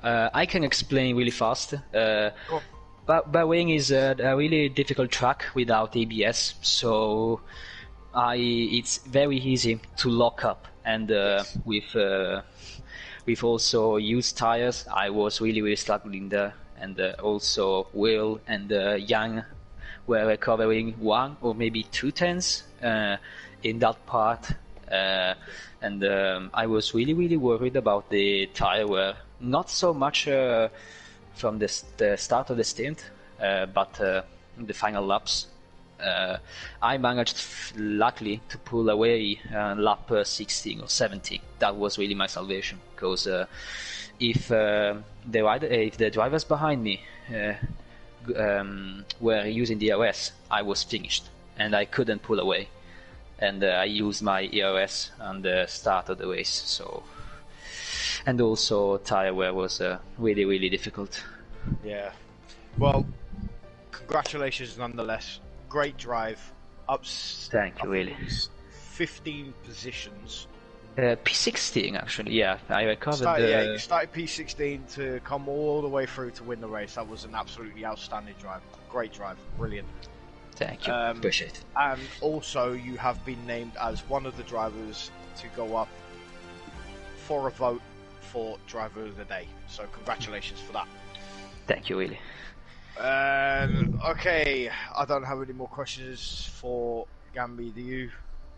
I can explain really fast. Cool. Bahrain is a really difficult track without ABS, so it's very easy to lock up. And with also used tires, I was really struggling there. And also Will and Yang were recovering 1 or maybe 2 tenths in that part. And I was really worried about the tire wear. Not so much from the start of the stint, but in the final laps. I managed, luckily, to pull away lap 16 or 17. That was really my salvation, because if the drivers behind me were using the DRS, I was finished, and I couldn't pull away. And I used my ERS on the start of the race, so. And also tire wear was really difficult. Yeah. Well, congratulations nonetheless. Great drive. Thank you, really. 15 positions. P16 actually, yeah. I recovered. You started P16 to come all the way through to win the race. That was an absolutely outstanding drive. Great drive. Brilliant. Thank you. Appreciate it. And also, you have been named as one of the drivers to go up for a vote for Driver of the Day. So, congratulations for that. Thank you, really. Okay, I don't have any more questions for Gambi. Do you,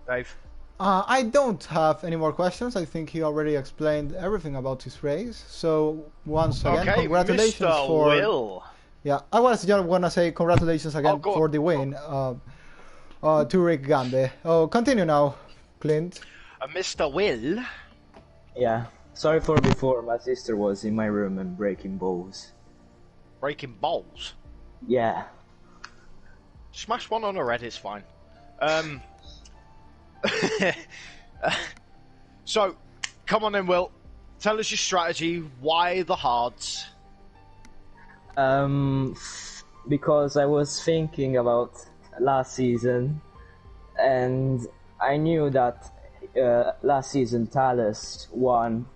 Dave? I don't have any more questions. I think he already explained everything about his race. So once again, Okay, congratulations Mr. for. Will. Yeah, I was just gonna say congratulations again go for on. the win to Rick Gambe. Oh, continue now, Clint. Mr. Will. Yeah. Sorry for before. My sister was in my room and breaking balls. Breaking balls. Yeah. Smash one on her head is fine. So, come on then, Will. Tell us your strategy. Why the hards? Because I was thinking about last season, and I knew that last season Thales won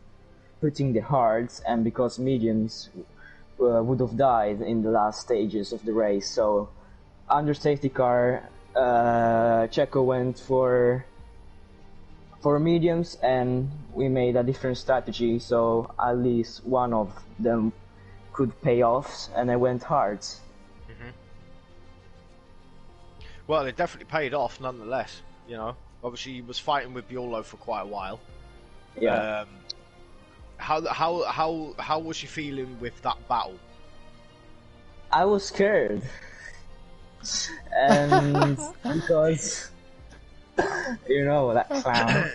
putting the hards, and because mediums would have died in the last stages of the race, so under safety car, Checo went for mediums, and we made a different strategy, so at least one of them could pay off, and I went hards. Well, it definitely paid off, nonetheless. You know, obviously he was fighting with Biolo for quite a while. Yeah. How was she feeling with that battle? I was scared, and because you know that clown.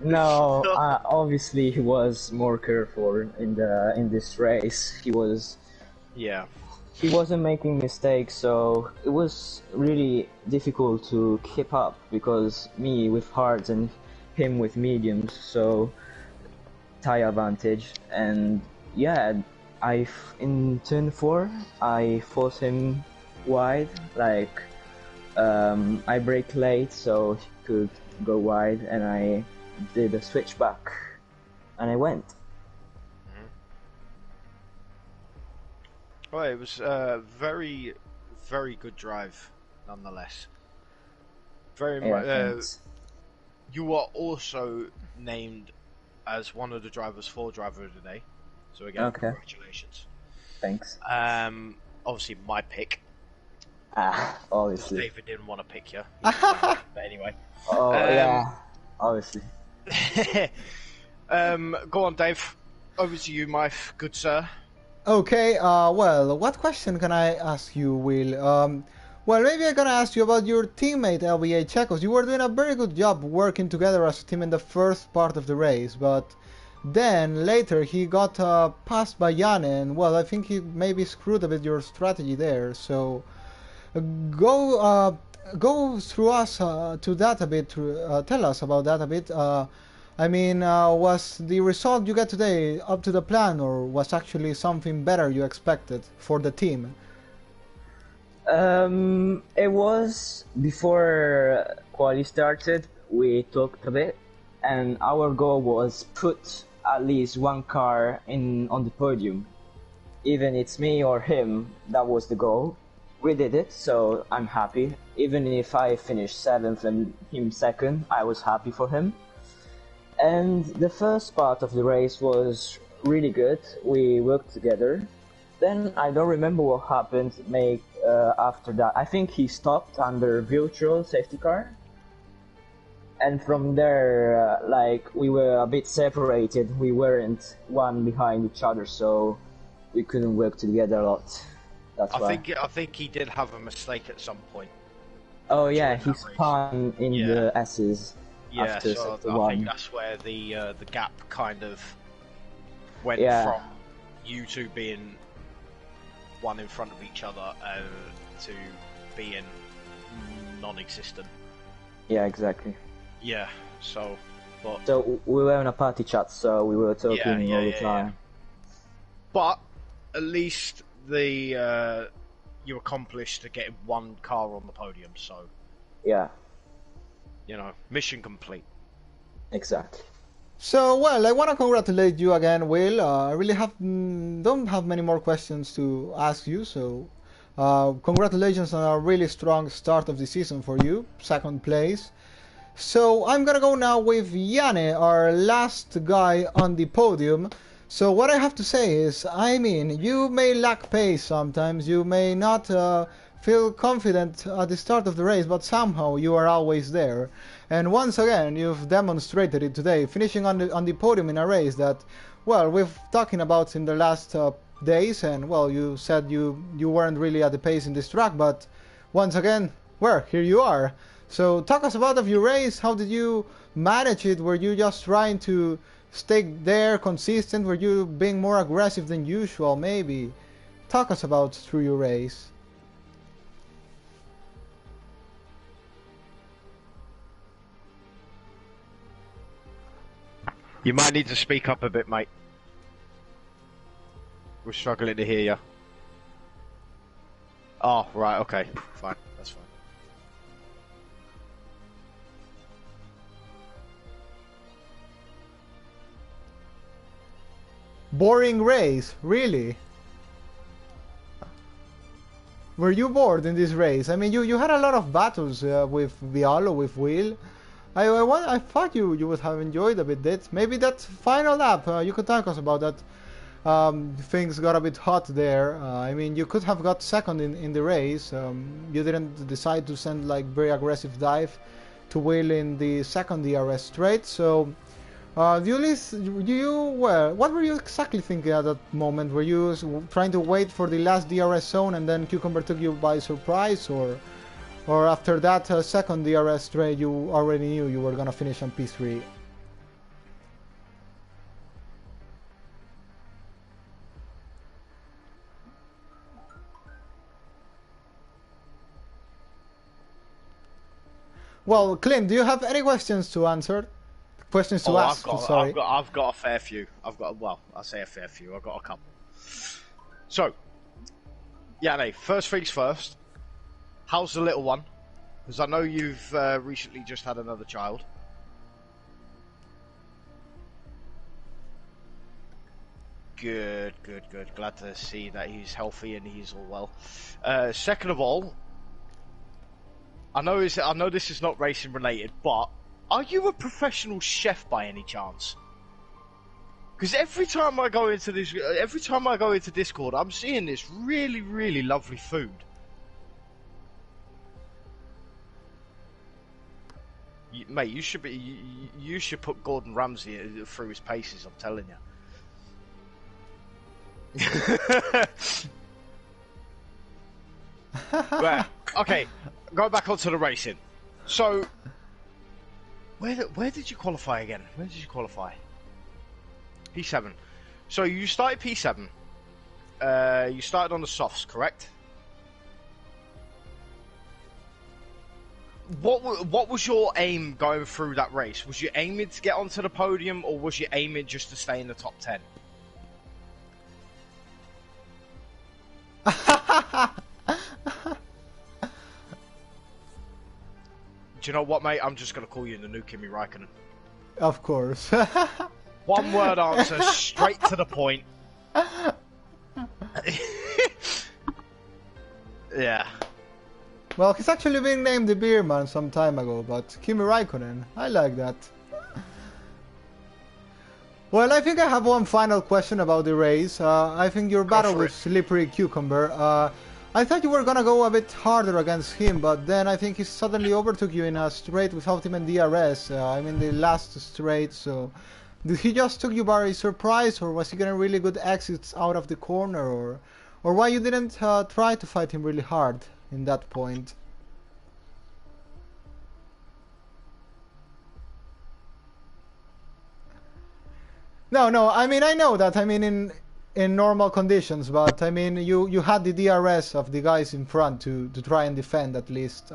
No, obviously he was more careful in this race. He wasn't making mistakes, so it was really difficult to keep up because me with hards and him with mediums, so tire advantage. And yeah, in turn 4 I forced him wide, like I brake late so he could go wide, and I did a switchback and I went. Well, it was a very, very good drive, nonetheless. Very much. You were also named as one of the drivers for Driver of the Day, so again, congratulations. Thanks. Obviously, my pick. Obviously. David didn't want to pick you, but anyway. Oh yeah, obviously. Go on, Dave. Over to you, my good sir. Okay, well, what question can I ask you, Will? Well, maybe I'm gonna ask you about your teammate, LBA Checos. You were doing a very good job working together as a team in the first part of the race, but then later he got passed by Jan, and well, I think he maybe screwed a bit your strategy there. So go through us to that a bit. Tell us about that a bit. I mean, was the result you got today up to the plan, or was actually something better you expected for the team? It was before quali started. We talked a bit, and our goal was put at least one car on the podium. Even it's me or him, that was the goal. We did it, so I'm happy. Even if I finished 7th and him 2nd, I was happy for him. And the first part of the race was really good. We worked together. Then I don't remember what happened after that. I think he stopped under virtual safety car. And from there, we were a bit separated. We weren't one behind each other, so we couldn't work together a lot. That's why. I think he did have a mistake at some point. Oh yeah, he spun in the S's. Yeah, after so sector I 1. think that's where the gap kind of went from you two being one in front of each other to being non-existent. Yeah, exactly. Yeah, so we were in a party chat, so we were talking all the time. Yeah. But at least you accomplished to get one car on the podium, so yeah. You know, mission complete. Exactly. So, well, I want to congratulate you again, Will. I really don't have many more questions to ask you, so congratulations on a really strong start of the season for you, 2nd place. So I'm gonna go now with Janne, our last guy on the podium. So what I have to say is, I mean, you may lack pace sometimes, you may not feel confident at the start of the race, but somehow you are always there. And once again, you've demonstrated it today, finishing on the podium in a race that, well, we've talking about in the last days, and well, you said you weren't really at the pace in this track, but once again, well, here you are. So talk us about your race. How did you manage it? Were you just trying to stay there consistent? Were you being more aggressive than usual? Maybe talk us about through your race. You might need to speak up a bit, mate. We're struggling to hear you. Oh, right, okay. Fine, that's fine. Boring race, really? Were you bored in this race? I mean, you had a lot of battles with Vialo, with Will. I thought you would have enjoyed a bit that. Maybe that final lap, you could talk us about that. Things got a bit hot there. I mean, you could have got second in the race. You didn't decide to send like very aggressive dive to Will in the second DRS straight. So, what were you exactly thinking at that moment? Were you trying to wait for the last DRS zone and then Cucumber took you by surprise, or after that second DRS straight you already knew you were gonna finish on P3? Well, Clint, do you have any questions to answer? Questions to ask? Sorry. I've got a fair few. Well, I say a fair few. I've got a couple. So, Janne, first things first. How's the little one? Because I know you've recently just had another child. Good. Glad to see that he's healthy and he's all well. Second of all, I know this is not racing related, but are you a professional chef by any chance? Because every time I go into Discord, I'm seeing this really, really lovely food. Mate, you should put Gordon Ramsay through his paces. I'm telling you. Right, okay, go back onto the racing. So, where did you qualify again? Where did you qualify? P7. So you started P7. You started on the softs, correct? What was your aim going through that race? Was you aiming to get onto the podium, or was you aiming just to stay in the top 10? Do you know what, mate? I'm just going to call you the new Kimi Raikkonen. Of course. One word answer, straight to the point. Yeah. Well, he's actually been named the beer man some time ago, but Kimi Raikkonen, I like that. Well, I think I have one final question about the race. I think your battle with Slippery Cucumber, I thought you were gonna go a bit harder against him, but then I think he suddenly overtook you in a straight without even DRS. I mean the last straight, so did he just took you by surprise, or was he getting really good exits out of the corner, or why you didn't try to fight him really hard in that point? No, I mean, I know that, I mean, in normal conditions, but I mean, you had the DRS of the guys in front to try and defend at least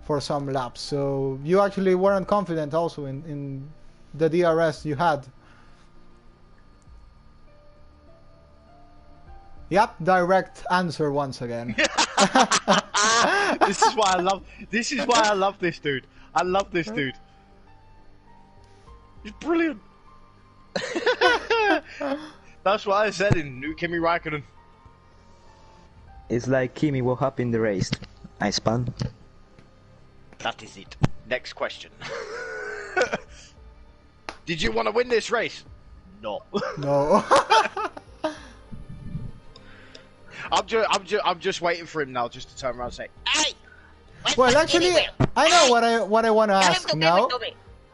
for some laps, so you actually weren't confident also in the DRS you had. Yep, direct answer once again. This is why I love this dude. I love this dude. He's brilliant. That's what I said in New Kimi Raikkonen. It's like Kimi woke up in the race. I spun. That is it. Next question. Did you want to win this race? No. No. I'm just waiting for him now, just to turn around and say, "Hey." Well, actually, I know what I want to ask now.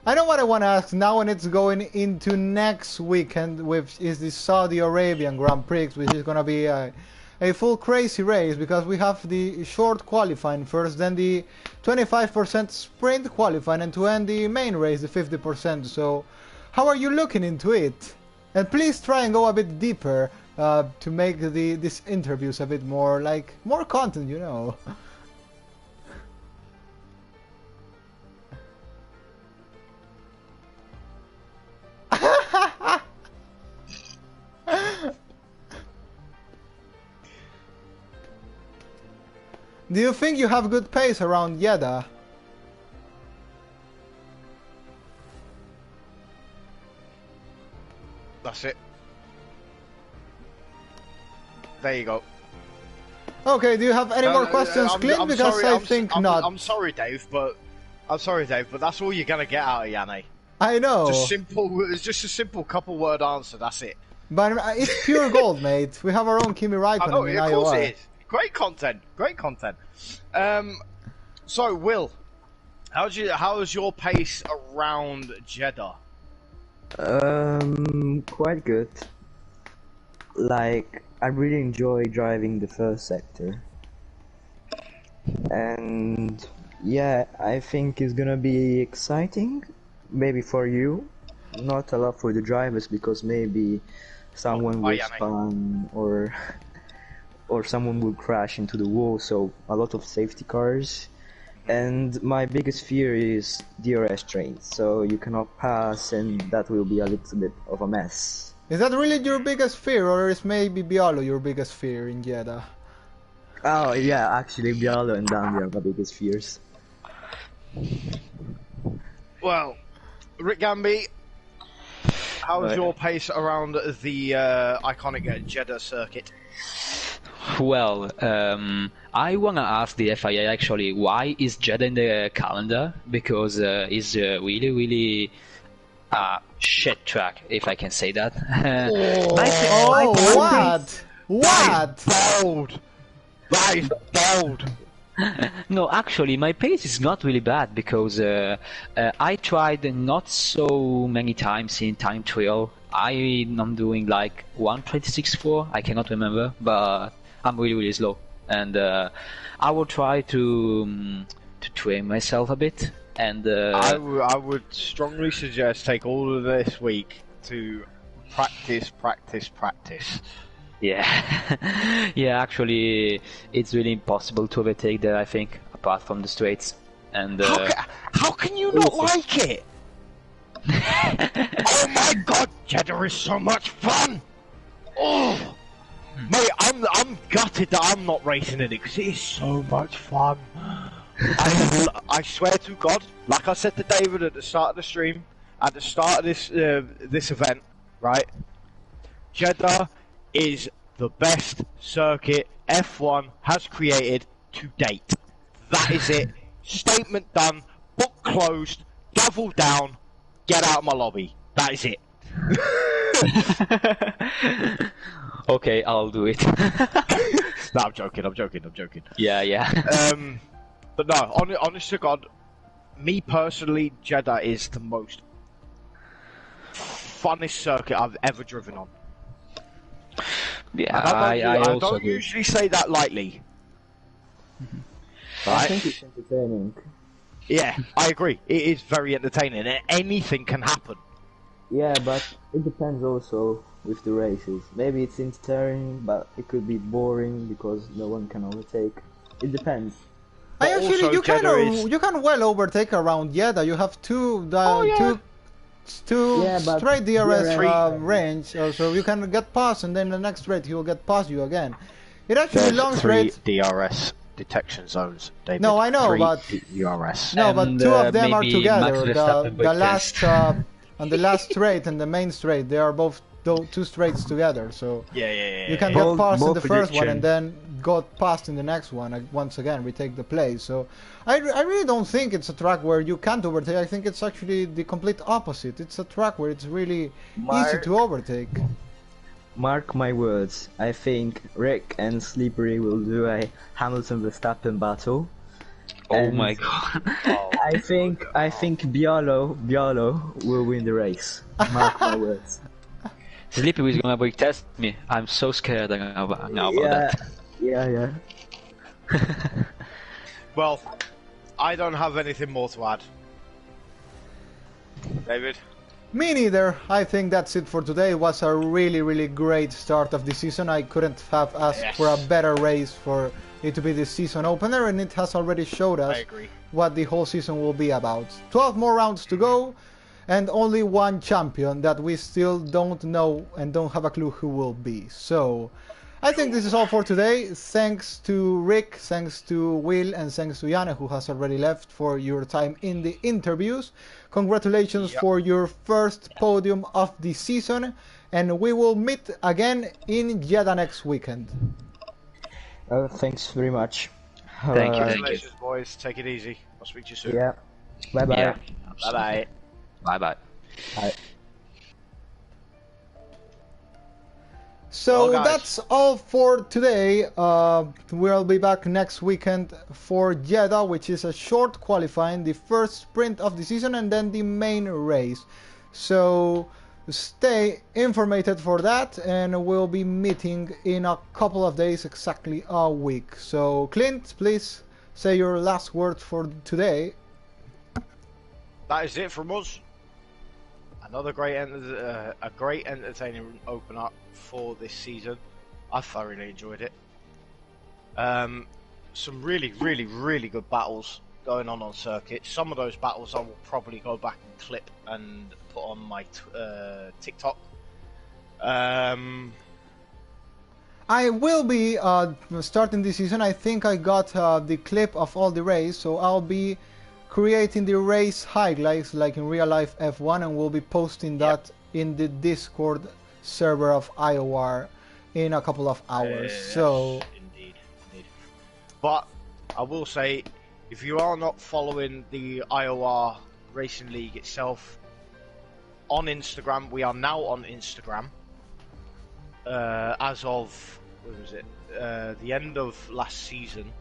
I know what I want to ask now, and it's going into next weekend, which is the Saudi Arabian Grand Prix, which is going to be a full crazy race, because we have the short qualifying first, then the 25% sprint qualifying, and to end the main race, the 50%. So, how are you looking into it? And please try and go a bit deeper to make these interviews a bit more, like, more content, you know. Do you think you have good pace around Jeddah? That's it. There you go. Okay, do you have any more questions, Clint? Because sorry, I think not. I'm sorry, Dave, but that's all you're gonna get out of Yanni. I know. It's just a simple couple-word answer. That's it. But it's pure gold, mate. We have our own Kimi Raikkonen in IOR. Of course it is. Great content. Great content. So, Will, how's your pace around Jeddah? Quite good. Like, I really enjoy driving the first sector. And yeah, I think it's gonna be exciting. Maybe for you, not a lot for the drivers, because maybe someone will spun or someone will crash into the wall, so a lot of safety cars. And my biggest fear is DRS trains, so you cannot pass, and that will be a little bit of a mess. Is that really your biggest fear, or is maybe Bialo your biggest fear in Jeddah? Oh yeah, actually Bialo and Dandy are my biggest fears. Well, Rick Gamby, how's your pace around the iconic Jeddah circuit? Well, I wanna ask the FIA actually, why is Jeddah in the calendar? Because it's really shit track, if I can say that. What? What? Bold! That is bold! No, actually, my pace is not really bad, because I tried not so many times in time trial. I'm doing like 1:26.4, I cannot remember, but I'm really slow. And I will try to train myself a bit. And I would strongly suggest take all of this week to practice. Yeah, yeah. Actually, it's really impossible to overtake there, I think, apart from the straights. And how can you not like it? Oh my God, Jeddah is so much fun! Oh, mate, I'm gutted that I'm not racing in it, because it is so much fun. I swear to God, like I said to David at the start of the stream, at the start of this event, right? Jeddah is the best circuit F1 has created to date. That is it. Statement done. Book closed. Gavel down. Get out of my lobby. That is it. Okay, I'll do it. No, I'm joking. Yeah. But no, honest to God, me personally, Jeddah is the most funnest circuit I've ever driven on. Yeah, I also don't do. usually say that lightly. Right? I think it's entertaining. Yeah, I agree. It is very entertaining, and anything can happen. Yeah, but it depends also with the races. Maybe it's entertaining, but it could be boring because no one can overtake. It depends. I actually, also you can well overtake around Jeddah. You have two straight DRS range, so you can get past, and then the next straight he will get past you again. It actually long straight. DRS detection zones. David. No, I know, but DRS. No, but two of them are maybe together. Max Verstappen The last on the last straight and the main straight, they are both two straights together. So Yeah. you can get past in Bold the first one and prediction. then got past in the next one. Once again, retake the place. So I really don't think it's a track where you can't overtake. I think it's actually the complete opposite. It's a track where it's really easy Mark. to overtake. Mark my words, I think Rick and Slippery will do a Hamilton-Verstappen battle. Oh And my god. I think Bialo will win the race. Mark my words. Sleepy is gonna test me. I'm so scared now about that. Yeah. Well, I don't have anything more to add. David? Me neither. I think that's it for today. It was a really great start of the season. I couldn't have asked for a better race for it to be the season opener, and it has already showed us I agree. what the whole season will be about. 12 more rounds to go, and only one champion that we still don't know and don't have a clue who will be. So I think this is all for today. Thanks to Rick, thanks to Will, and thanks to Janne, who has already left, for your time in the interviews. Congratulations for your first podium of the season, and we will meet again in Jeddah next weekend. Thanks very much. Thank you. Congratulations, boys. Take it easy. I'll speak to you soon. Yeah. Bye-bye. Yeah. Bye-bye. Bye. Bye. So Well, guys. that's all for today. We'll be back next weekend for Jeddah, which is a short qualifying, the first sprint of the season, and then the main race. So stay informated for that, and we'll be meeting in a couple of days, exactly a week. So Clint, please say your last word for today. That is it from us. Another great, a great entertaining opener for this season. I thoroughly enjoyed it. Some really good battles going on circuit. Some of those battles I will probably go back and clip and put on my TikTok. I will be starting this season. I think I got the clip of all the race, so I'll be creating the race highlights like in real life F1, and we'll be posting that in the Discord server of IOR in a couple of hours. So indeed. But I will say, if you are not following the IOR Racing League itself on Instagram, we are now on Instagram. As of the end of last season,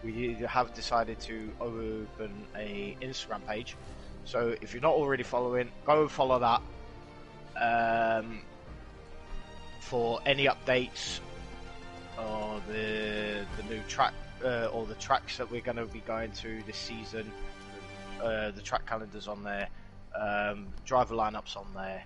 we have decided to open a Instagram page. So if you're not already following, go and follow that for any updates or the new track or the tracks that we're going to be going to this season. The track calendars on there, driver lineups on there,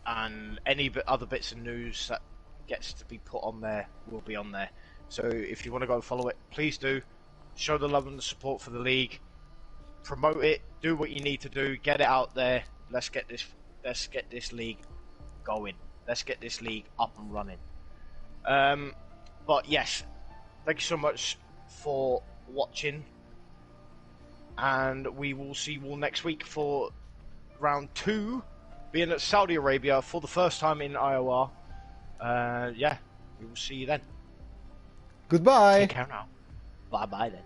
and any other bits of news that gets to be put on there will be on there. So if you want to go follow it, please do. Show the love and the support for the league. Promote it. Do what you need to do. Get it out there. Let's get this league going. Let's get this league up and running. But yes, thank you so much for watching, and we will see you all next week for round 2, being at Saudi Arabia for the first time in IOR. Yeah, we will see you then. goodbye. Take care now. Bye bye then.